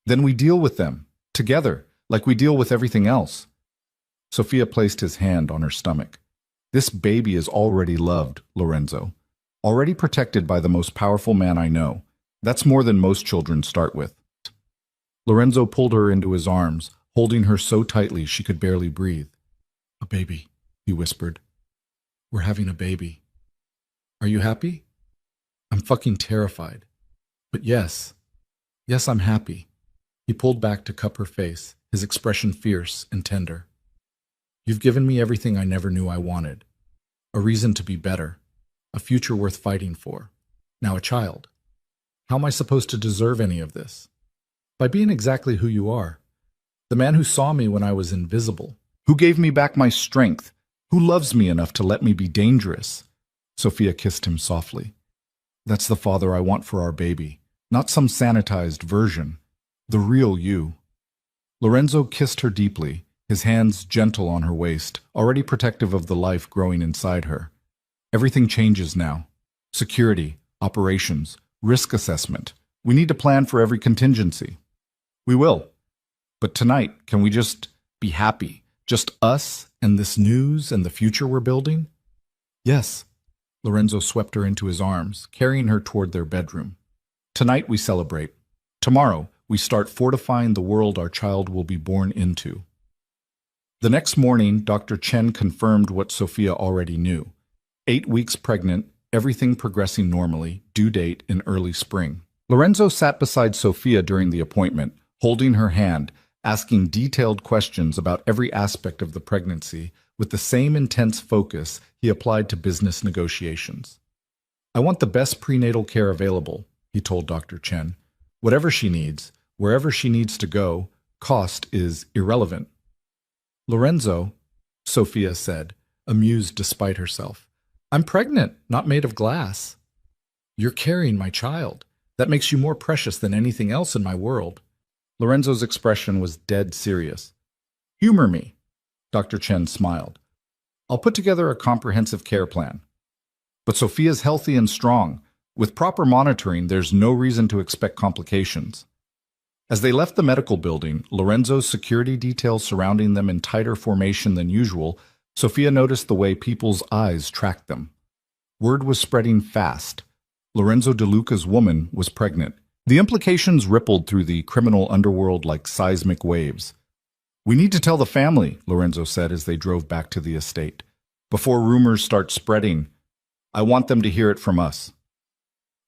Speaker 1: Then we deal with them, together, like we deal with everything else." Sophia placed his hand on her stomach. "This baby is already loved, Lorenzo. Already protected by the most powerful man I know. That's more than most children start with." Lorenzo pulled her into his arms, holding her so tightly she could barely breathe. "A baby," he whispered. "We're having a baby. Are you happy?" "I'm fucking terrified. But yes, I'm happy." He pulled back to cup her face, his expression fierce and tender. "You've given me everything I never knew I wanted. A reason to be better. A future worth fighting for. Now a child. How am I supposed to deserve any of this? By being exactly who you are. The man who saw me when I was invisible. Who gave me back my strength. Who loves me enough to let me be dangerous." Sophia kissed him softly. "That's the father I want for our baby. Not some sanitized version. The real you." Lorenzo kissed her deeply, his hands gentle on her waist, already protective of the life growing inside her. "Everything changes now. Security, operations, risk assessment. We need to plan for every contingency." "We will. But tonight, can we just be happy? Just us and this news and the future we're building?" Yes. Lorenzo swept her into his arms, carrying her toward their bedroom. Tonight we celebrate. Tomorrow we start fortifying the world our child will be born into. The next morning, Dr. Chen confirmed what Sophia already knew. 8 weeks pregnant, everything progressing normally, due date in early spring. Lorenzo sat beside Sophia during the appointment, holding her hand, asking detailed questions about every aspect of the pregnancy with the same intense focus he applied to business negotiations. I want the best prenatal care available, he told Dr. Chen. Whatever she needs, wherever she needs to go, cost is irrelevant. Lorenzo, Sophia said, amused despite herself. I'm pregnant, not made of glass. You're carrying my child. That makes you more precious than anything else in my world. Lorenzo's expression was dead serious. Humor me, Dr. Chen smiled. I'll put together a comprehensive care plan. But Sophia's healthy and strong. With proper monitoring, there's no reason to expect complications. As they left the medical building, Lorenzo's security details surrounding them in tighter formation than usual, Sophia noticed the way people's eyes tracked them. Word was spreading fast. Lorenzo De Luca's woman was pregnant. The implications rippled through the criminal underworld like seismic waves. We need to tell the family, Lorenzo said as they drove back to the estate. Before rumors start spreading, I want them to hear it from us.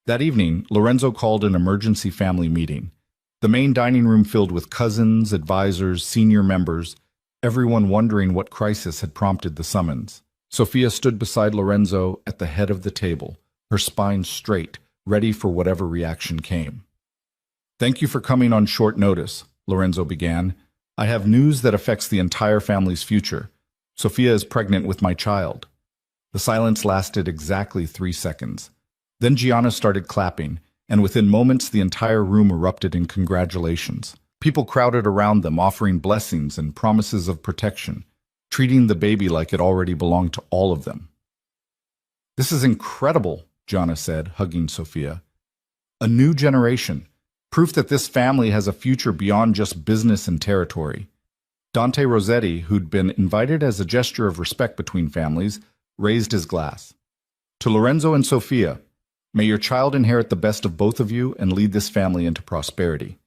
Speaker 1: That evening, Lorenzo called an emergency family meeting. The main dining room filled with cousins, advisors, senior members, everyone wondering what crisis had prompted the summons. Sophia stood beside Lorenzo at the head of the table, her spine straight, ready for whatever reaction came. Thank you for coming on short notice, Lorenzo began. I have news that affects the entire family's future. Sophia is pregnant with my child. The silence lasted exactly 3 seconds. Then Gianna started clapping, and within moments the entire room erupted in congratulations. People crowded around them, offering blessings and promises of protection, treating the baby like it already belonged to all of them. This is incredible, Gianna said, hugging Sophia. A new generation, proof that this family has a future beyond just business and territory. Dante Rossetti, who'd been invited as a gesture of respect between families, raised his glass. To Lorenzo and Sophia, may your child inherit the best of both of you and lead this family into prosperity.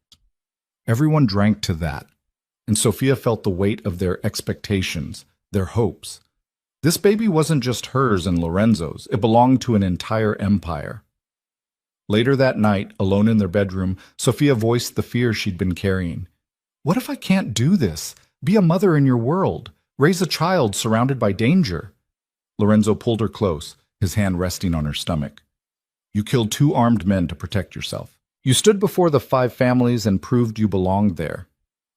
Speaker 1: Everyone drank to that, and Sophia felt the weight of their expectations, their hopes. This baby wasn't just hers and Lorenzo's, it belonged to an entire empire. Later that night, alone in their bedroom, Sophia voiced the fear she'd been carrying. What if I can't do this? Be a mother in your world. Raise a child surrounded by danger. Lorenzo pulled her close, his hand resting on her stomach. You killed 2 armed men to protect yourself. You stood before the 5 families and proved you belonged there.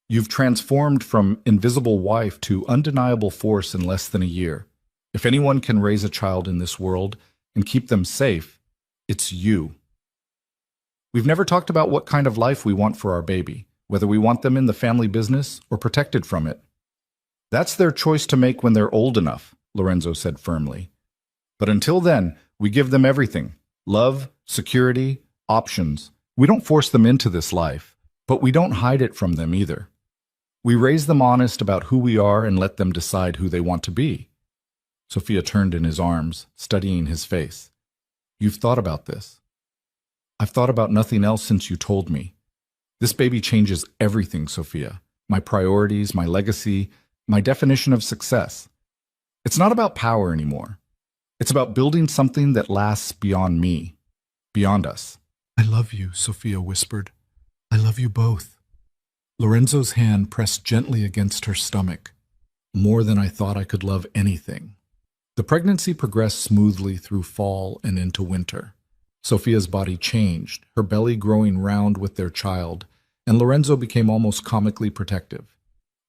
Speaker 1: You've transformed from invisible wife to undeniable force in less than a year. If anyone can raise a child in this world and keep them safe, it's you. We've never talked about what kind of life we want for our baby, whether we want them in the family business or protected from it. That's their choice to make when they're old enough, Lorenzo said firmly. But until then, we give them everything. Love, security, options. We don't force them into this life, but we don't hide it from them either. We raise them honest about who we are and let them decide who they want to be. Sophia turned in his arms, studying his face. You've thought about this. I've thought about nothing else since you told me. This baby changes everything, Sophia. My priorities, my legacy, my definition of success. It's not about power anymore. It's about building something that lasts beyond me, beyond us. I love you, Sophia whispered. I love you both. Lorenzo's hand pressed gently against her stomach, more than I thought I could love anything. The pregnancy progressed smoothly through fall and into winter. Sophia's body changed, her belly growing round with their child, and Lorenzo became almost comically protective.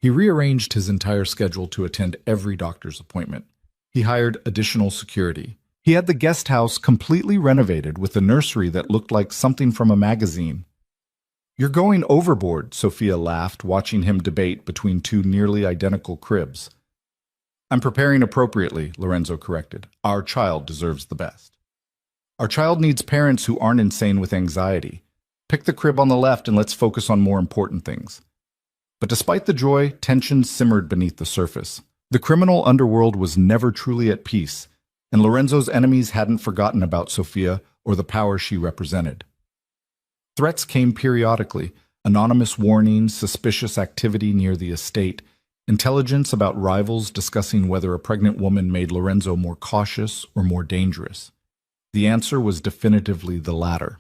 Speaker 1: He rearranged his entire schedule to attend every doctor's appointment. He hired additional security. He had the guest house completely renovated with a nursery that looked like something from a magazine. You're going overboard, Sophia laughed, watching him debate between 2 nearly identical cribs. I'm preparing appropriately, Lorenzo corrected. Our child deserves the best. Our child needs parents who aren't insane with anxiety. Pick the crib on the left and let's focus on more important things. But despite the joy, tension simmered beneath the surface. The criminal underworld was never truly at peace, and Lorenzo's enemies hadn't forgotten about Sofia or the power she represented. Threats came periodically: anonymous warnings, suspicious activity near the estate, intelligence about rivals discussing whether a pregnant woman made Lorenzo more cautious or more dangerous. The answer was definitively the latter.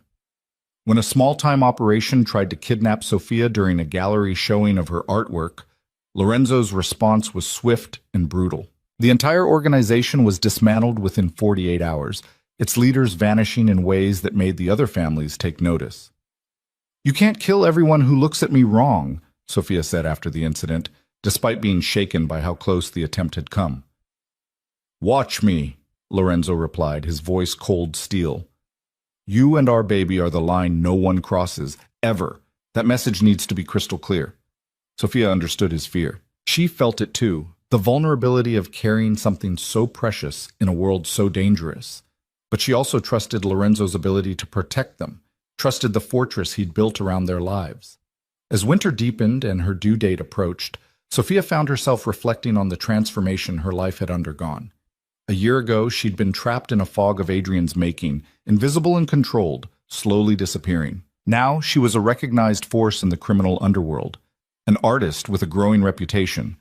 Speaker 1: When a small-time operation tried to kidnap Sofia during a gallery showing of her artwork, Lorenzo's response was swift and brutal. The entire organization was dismantled within 48 hours, its leaders vanishing in ways that made the other families take notice. "You can't kill everyone who looks at me wrong," Sofia said after the incident, despite being shaken by how close the attempt had come. "Watch me," Lorenzo replied, his voice cold steel. "You and our baby are the line no one crosses, ever. That message needs to be crystal clear." Sofia understood his fear. She felt it too, the vulnerability of carrying something so precious in a world so dangerous. But she also trusted Lorenzo's ability to protect them, trusted the fortress he'd built around their lives. As winter deepened and her due date approached, Sofia found herself reflecting on the transformation her life had undergone. A year ago, she'd been trapped in a fog of Adrian's making, invisible and controlled, slowly disappearing. Now, she was a recognized force in the criminal underworld, an artist with a growing reputation,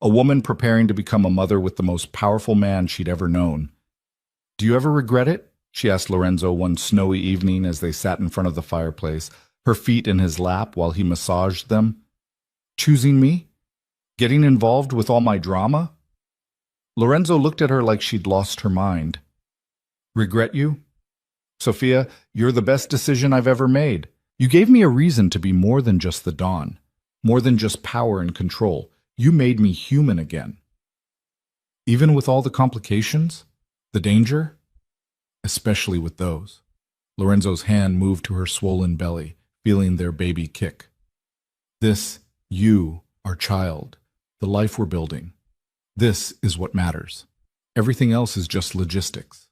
Speaker 1: a woman preparing to become a mother with the most powerful man she'd ever known. "Do you ever regret it?" she asked Lorenzo one snowy evening as they sat in front of the fireplace, her feet in his lap while he massaged them. "Choosing me? Getting involved with all my drama?" Lorenzo looked at her like she'd lost her mind. "Regret you? Sofia, you're the best decision I've ever made. You gave me a reason to be more than just the Dawn, more than just power and control. You made me human again." "Even with all the complications? The danger?" "Especially with those." Lorenzo's hand moved to her swollen belly, feeling their baby kick. "This, you, our child, the life we're building. This is what matters. Everything else is just logistics."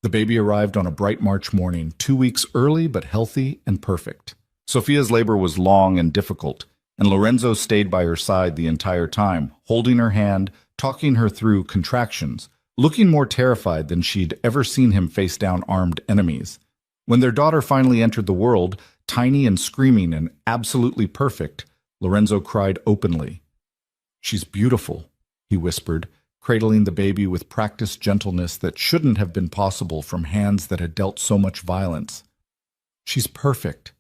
Speaker 1: The baby arrived on a bright March morning, 2 weeks early but healthy and perfect. Sofia's labor was long and difficult, and Lorenzo stayed by her side the entire time, holding her hand, talking her through contractions, looking more terrified than she'd ever seen him face down armed enemies. When their daughter finally entered the world, tiny and screaming and absolutely perfect, Lorenzo cried openly. "She's beautiful," he whispered, cradling the baby with practiced gentleness that shouldn't have been possible from hands that had dealt so much violence. "She's perfect."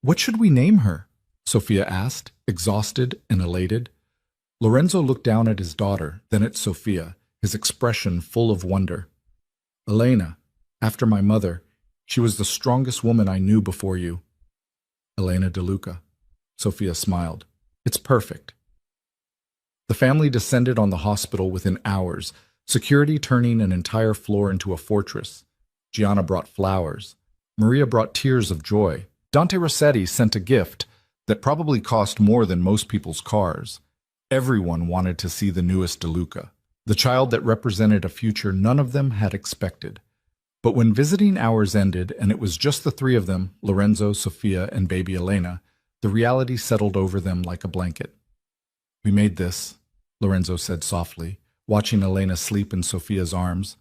Speaker 1: "What should we name her?" Sofia asked, exhausted and elated. Lorenzo looked down at his daughter, then at Sofia, his expression full of wonder. "Elena, after my mother. She was the strongest woman I knew before you." "Elena DeLuca." Sofia smiled. "It's perfect." The family descended on the hospital within hours, security turning an entire floor into a fortress. Gianna brought flowers. Maria brought tears of joy. Dante Rossetti sent a gift that probably cost more than most people's cars. Everyone wanted to see the newest DeLuca, the child that represented a future none of them had expected. But when visiting hours ended and it was just the three of them, Lorenzo, Sofia, and baby Elena, the reality settled over them like a blanket. "We made this," Lorenzo said softly, watching Elena sleep in Sofia's arms.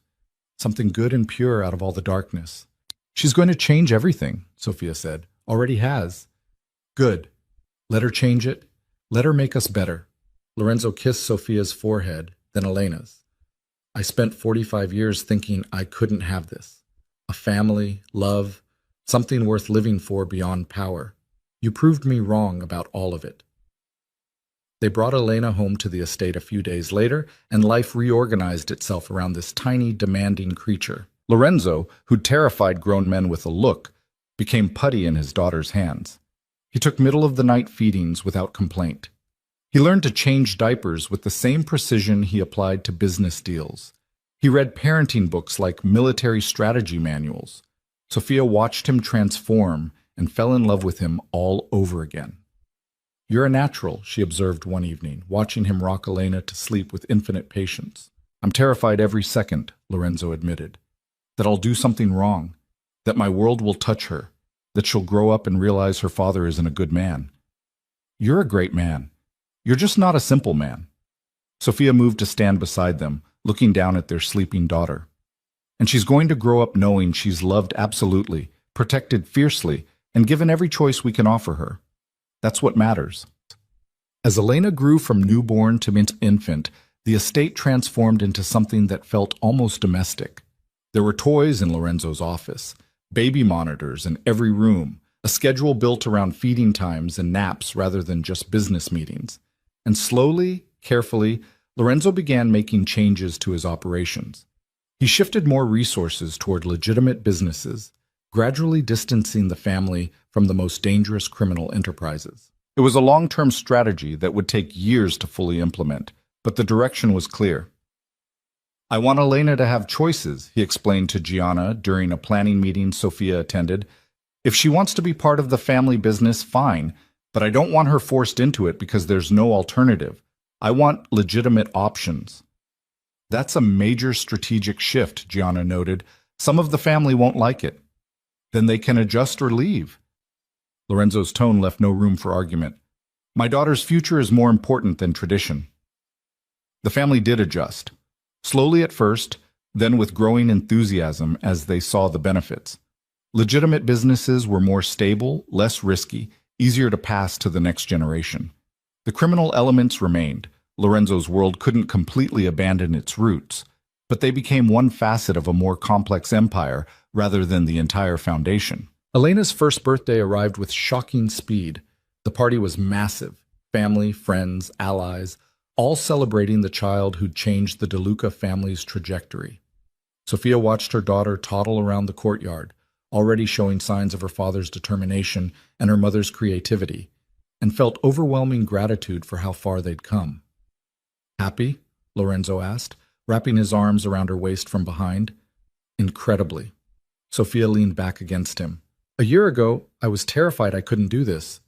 Speaker 1: "Something good and pure out of all the darkness." "She's going to change everything," Sofia said. "Already has." "Good. Let her change it. Let her make us better." Lorenzo kissed Sofia's forehead, then Elena's. "I spent 45 years thinking I couldn't have this. A family, love, something worth living for beyond power. You proved me wrong about all of it." They brought Elena home to the estate a few days later, and life reorganized itself around this tiny, demanding creature. Lorenzo, who'd terrified grown men with a look, became putty in his daughter's hands. He took middle-of-the-night feedings without complaint. He learned to change diapers with the same precision he applied to business deals. He read parenting books like military strategy manuals. Sofia watched him transform and fell in love with him all over again. "You're a natural," she observed one evening, watching him rock Elena to sleep with infinite patience. "I'm terrified every second," Lorenzo admitted. "That I'll do something wrong. That my world will touch her. That she'll grow up and realize her father isn't a good man." "You're a great man. You're just not a simple man." Sofia moved to stand beside them, looking down at their sleeping daughter. And she's going to grow up knowing she's loved absolutely, protected fiercely, and given every choice we can offer her. That's what matters. As Elena grew from newborn to infant, the estate transformed into something that felt almost domestic. There were toys in Lorenzo's office, baby monitors in every room, a schedule built around feeding times and naps rather than just business meetings. And slowly, carefully, Lorenzo began making changes to his operations. He shifted more resources toward legitimate businesses, gradually distancing the family from the most dangerous criminal enterprises. It was a long-term strategy that would take years to fully implement, but the direction was clear. "I want Elena to have choices," he explained to Gianna during a planning meeting Sophia attended. "If she wants to be part of the family business, fine, but I don't want her forced into it because there's no alternative. I want legitimate options." "That's a major strategic shift," Gianna noted. "Some of the family won't like it." "Then they can adjust or leave." Lorenzo's tone left no room for argument. "My daughter's future is more important than tradition." The family did adjust. Slowly at first, then with growing enthusiasm as they saw the benefits. Legitimate businesses were more stable, less risky, easier to pass to the next generation. The criminal elements remained. Lorenzo's world couldn't completely abandon its roots, but they became one facet of a more complex empire rather than the entire foundation. Elena's first birthday arrived with shocking speed. The party was massive. Family, friends, allies, all celebrating the child who'd changed the DeLuca family's trajectory. Sophia watched her daughter toddle around the courtyard, already showing signs of her father's determination and her mother's creativity, and felt overwhelming gratitude for how far they'd come. "Happy?" Lorenzo asked, wrapping his arms around her waist from behind. "Incredibly." Sophia leaned back against him. "A year ago, I was terrified I couldn't do this.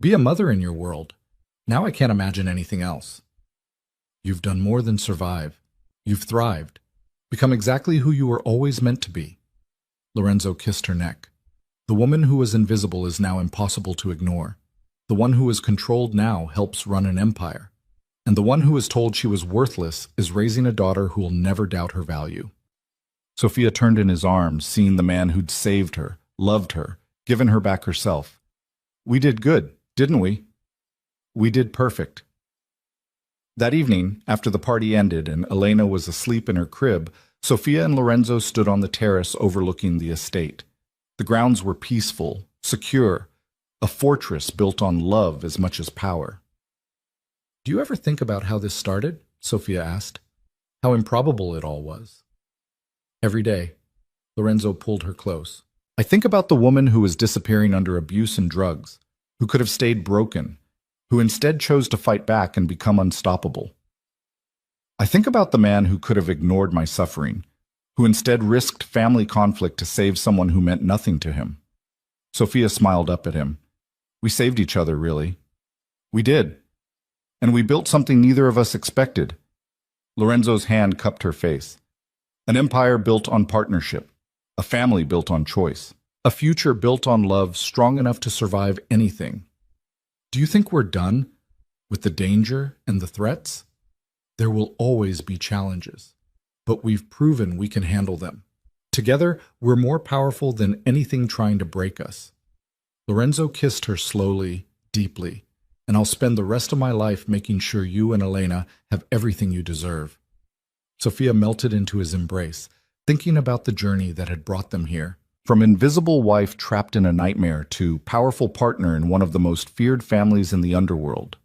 Speaker 1: Be a mother in your world. Now I can't imagine anything else." "You've done more than survive. You've thrived. Become exactly who you were always meant to be." Lorenzo kissed her neck. "The woman who was invisible is now impossible to ignore. The one who is controlled now helps run an empire. And the one who was told she was worthless is raising a daughter who will never doubt her value." Sophia turned in his arms, seeing the man who'd saved her, loved her, given her back herself. "We did good, didn't we?" "We did perfect." That evening, after the party ended and Elena was asleep in her crib, Sophia and Lorenzo stood on the terrace overlooking the estate. The grounds were peaceful, secure, a fortress built on love as much as power. "Do you ever think about how this started?" Sophia asked. "How improbable it all was." "Every day." Lorenzo pulled her close. "I think about the woman who was disappearing under abuse and drugs, who could have stayed broken, who instead chose to fight back and become unstoppable. I think about the man who could have ignored my suffering, who instead risked family conflict to save someone who meant nothing to him." Sophia smiled up at him. "We saved each other, really." "We did. And we built something neither of us expected." Lorenzo's hand cupped her face. "An empire built on partnership, a family built on choice, a future built on love strong enough to survive anything. Do you think we're done with the danger and the threats? There will always be challenges, but we've proven we can handle them. Together, we're more powerful than anything trying to break us." Lorenzo kissed her slowly, deeply. "And I'll spend the rest of my life making sure you and Elena have everything you deserve." Sophia melted into his embrace, thinking about the journey that had brought them here. From invisible wife trapped in a nightmare to powerful partner in one of the most feared families in the underworld.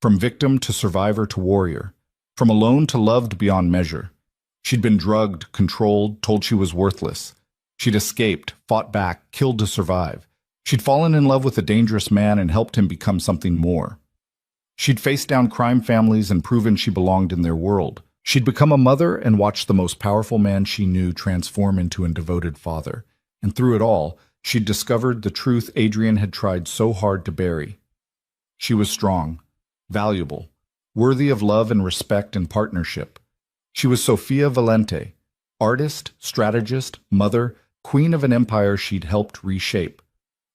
Speaker 1: From victim to survivor to warrior. From alone to loved beyond measure. She'd been drugged, controlled, told she was worthless. She'd escaped, fought back, killed to survive. She'd fallen in love with a dangerous man and helped him become something more. She'd faced down crime families and proven she belonged in their world. She'd become a mother and watched the most powerful man she knew transform into a devoted father. And through it all, she'd discovered the truth Adrian had tried so hard to bury. She was strong, valuable, worthy of love and respect and partnership. She was Sofia Valente, artist, strategist, mother, queen of an empire she'd helped reshape.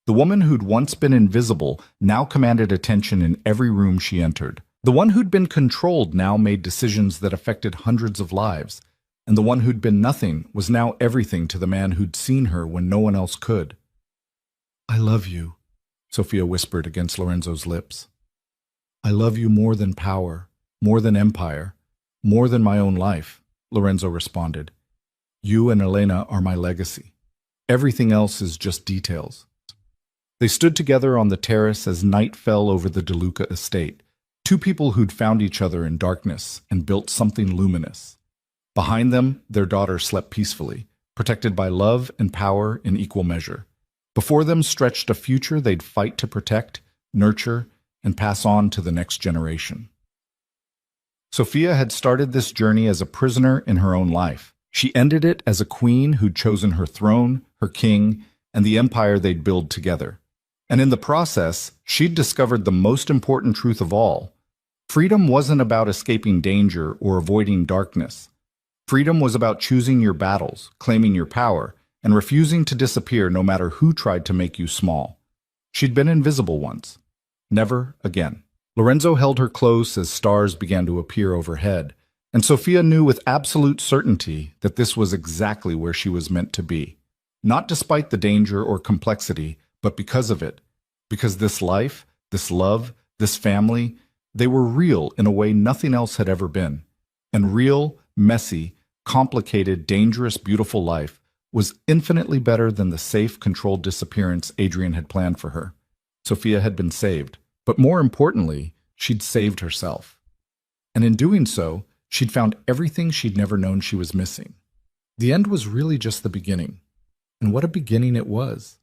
Speaker 1: The woman who'd once been invisible now commanded attention in every room she entered. The one who'd been controlled now made decisions that affected hundreds of lives, and the one who'd been nothing was now everything to the man who'd seen her when no one else could. "I love you," Sophia whispered against Lorenzo's lips. "I love you more than power, more than empire, more than my own life," Lorenzo responded. "You and Elena are my legacy. Everything else is just details." They stood together on the terrace as night fell over the De Luca estate, two people who'd found each other in darkness and built something luminous. Behind them, their daughter slept peacefully, protected by love and power in equal measure. Before them stretched a future they'd fight to protect, nurture, and pass on to the next generation. Sophia had started this journey as a prisoner in her own life. She ended it as a queen who'd chosen her throne, her king, and the empire they'd build together. And in the process, she'd discovered the most important truth of all. Freedom wasn't about escaping danger or avoiding darkness. Freedom was about choosing your battles, claiming your power, and refusing to disappear no matter who tried to make you small. She'd been invisible once. Never again. Lorenzo held her close as stars began to appear overhead, and Sophia knew with absolute certainty that this was exactly where she was meant to be. Not despite the danger or complexity, but because of it. Because this life, this love, this family, they were real in a way nothing else had ever been. And real, messy, complicated, dangerous, beautiful life was infinitely better than the safe, controlled disappearance Adrian had planned for her. Sophia had been saved, but more importantly, she'd saved herself. And in doing so, she'd found everything she'd never known she was missing. The end was really just the beginning. And what a beginning it was.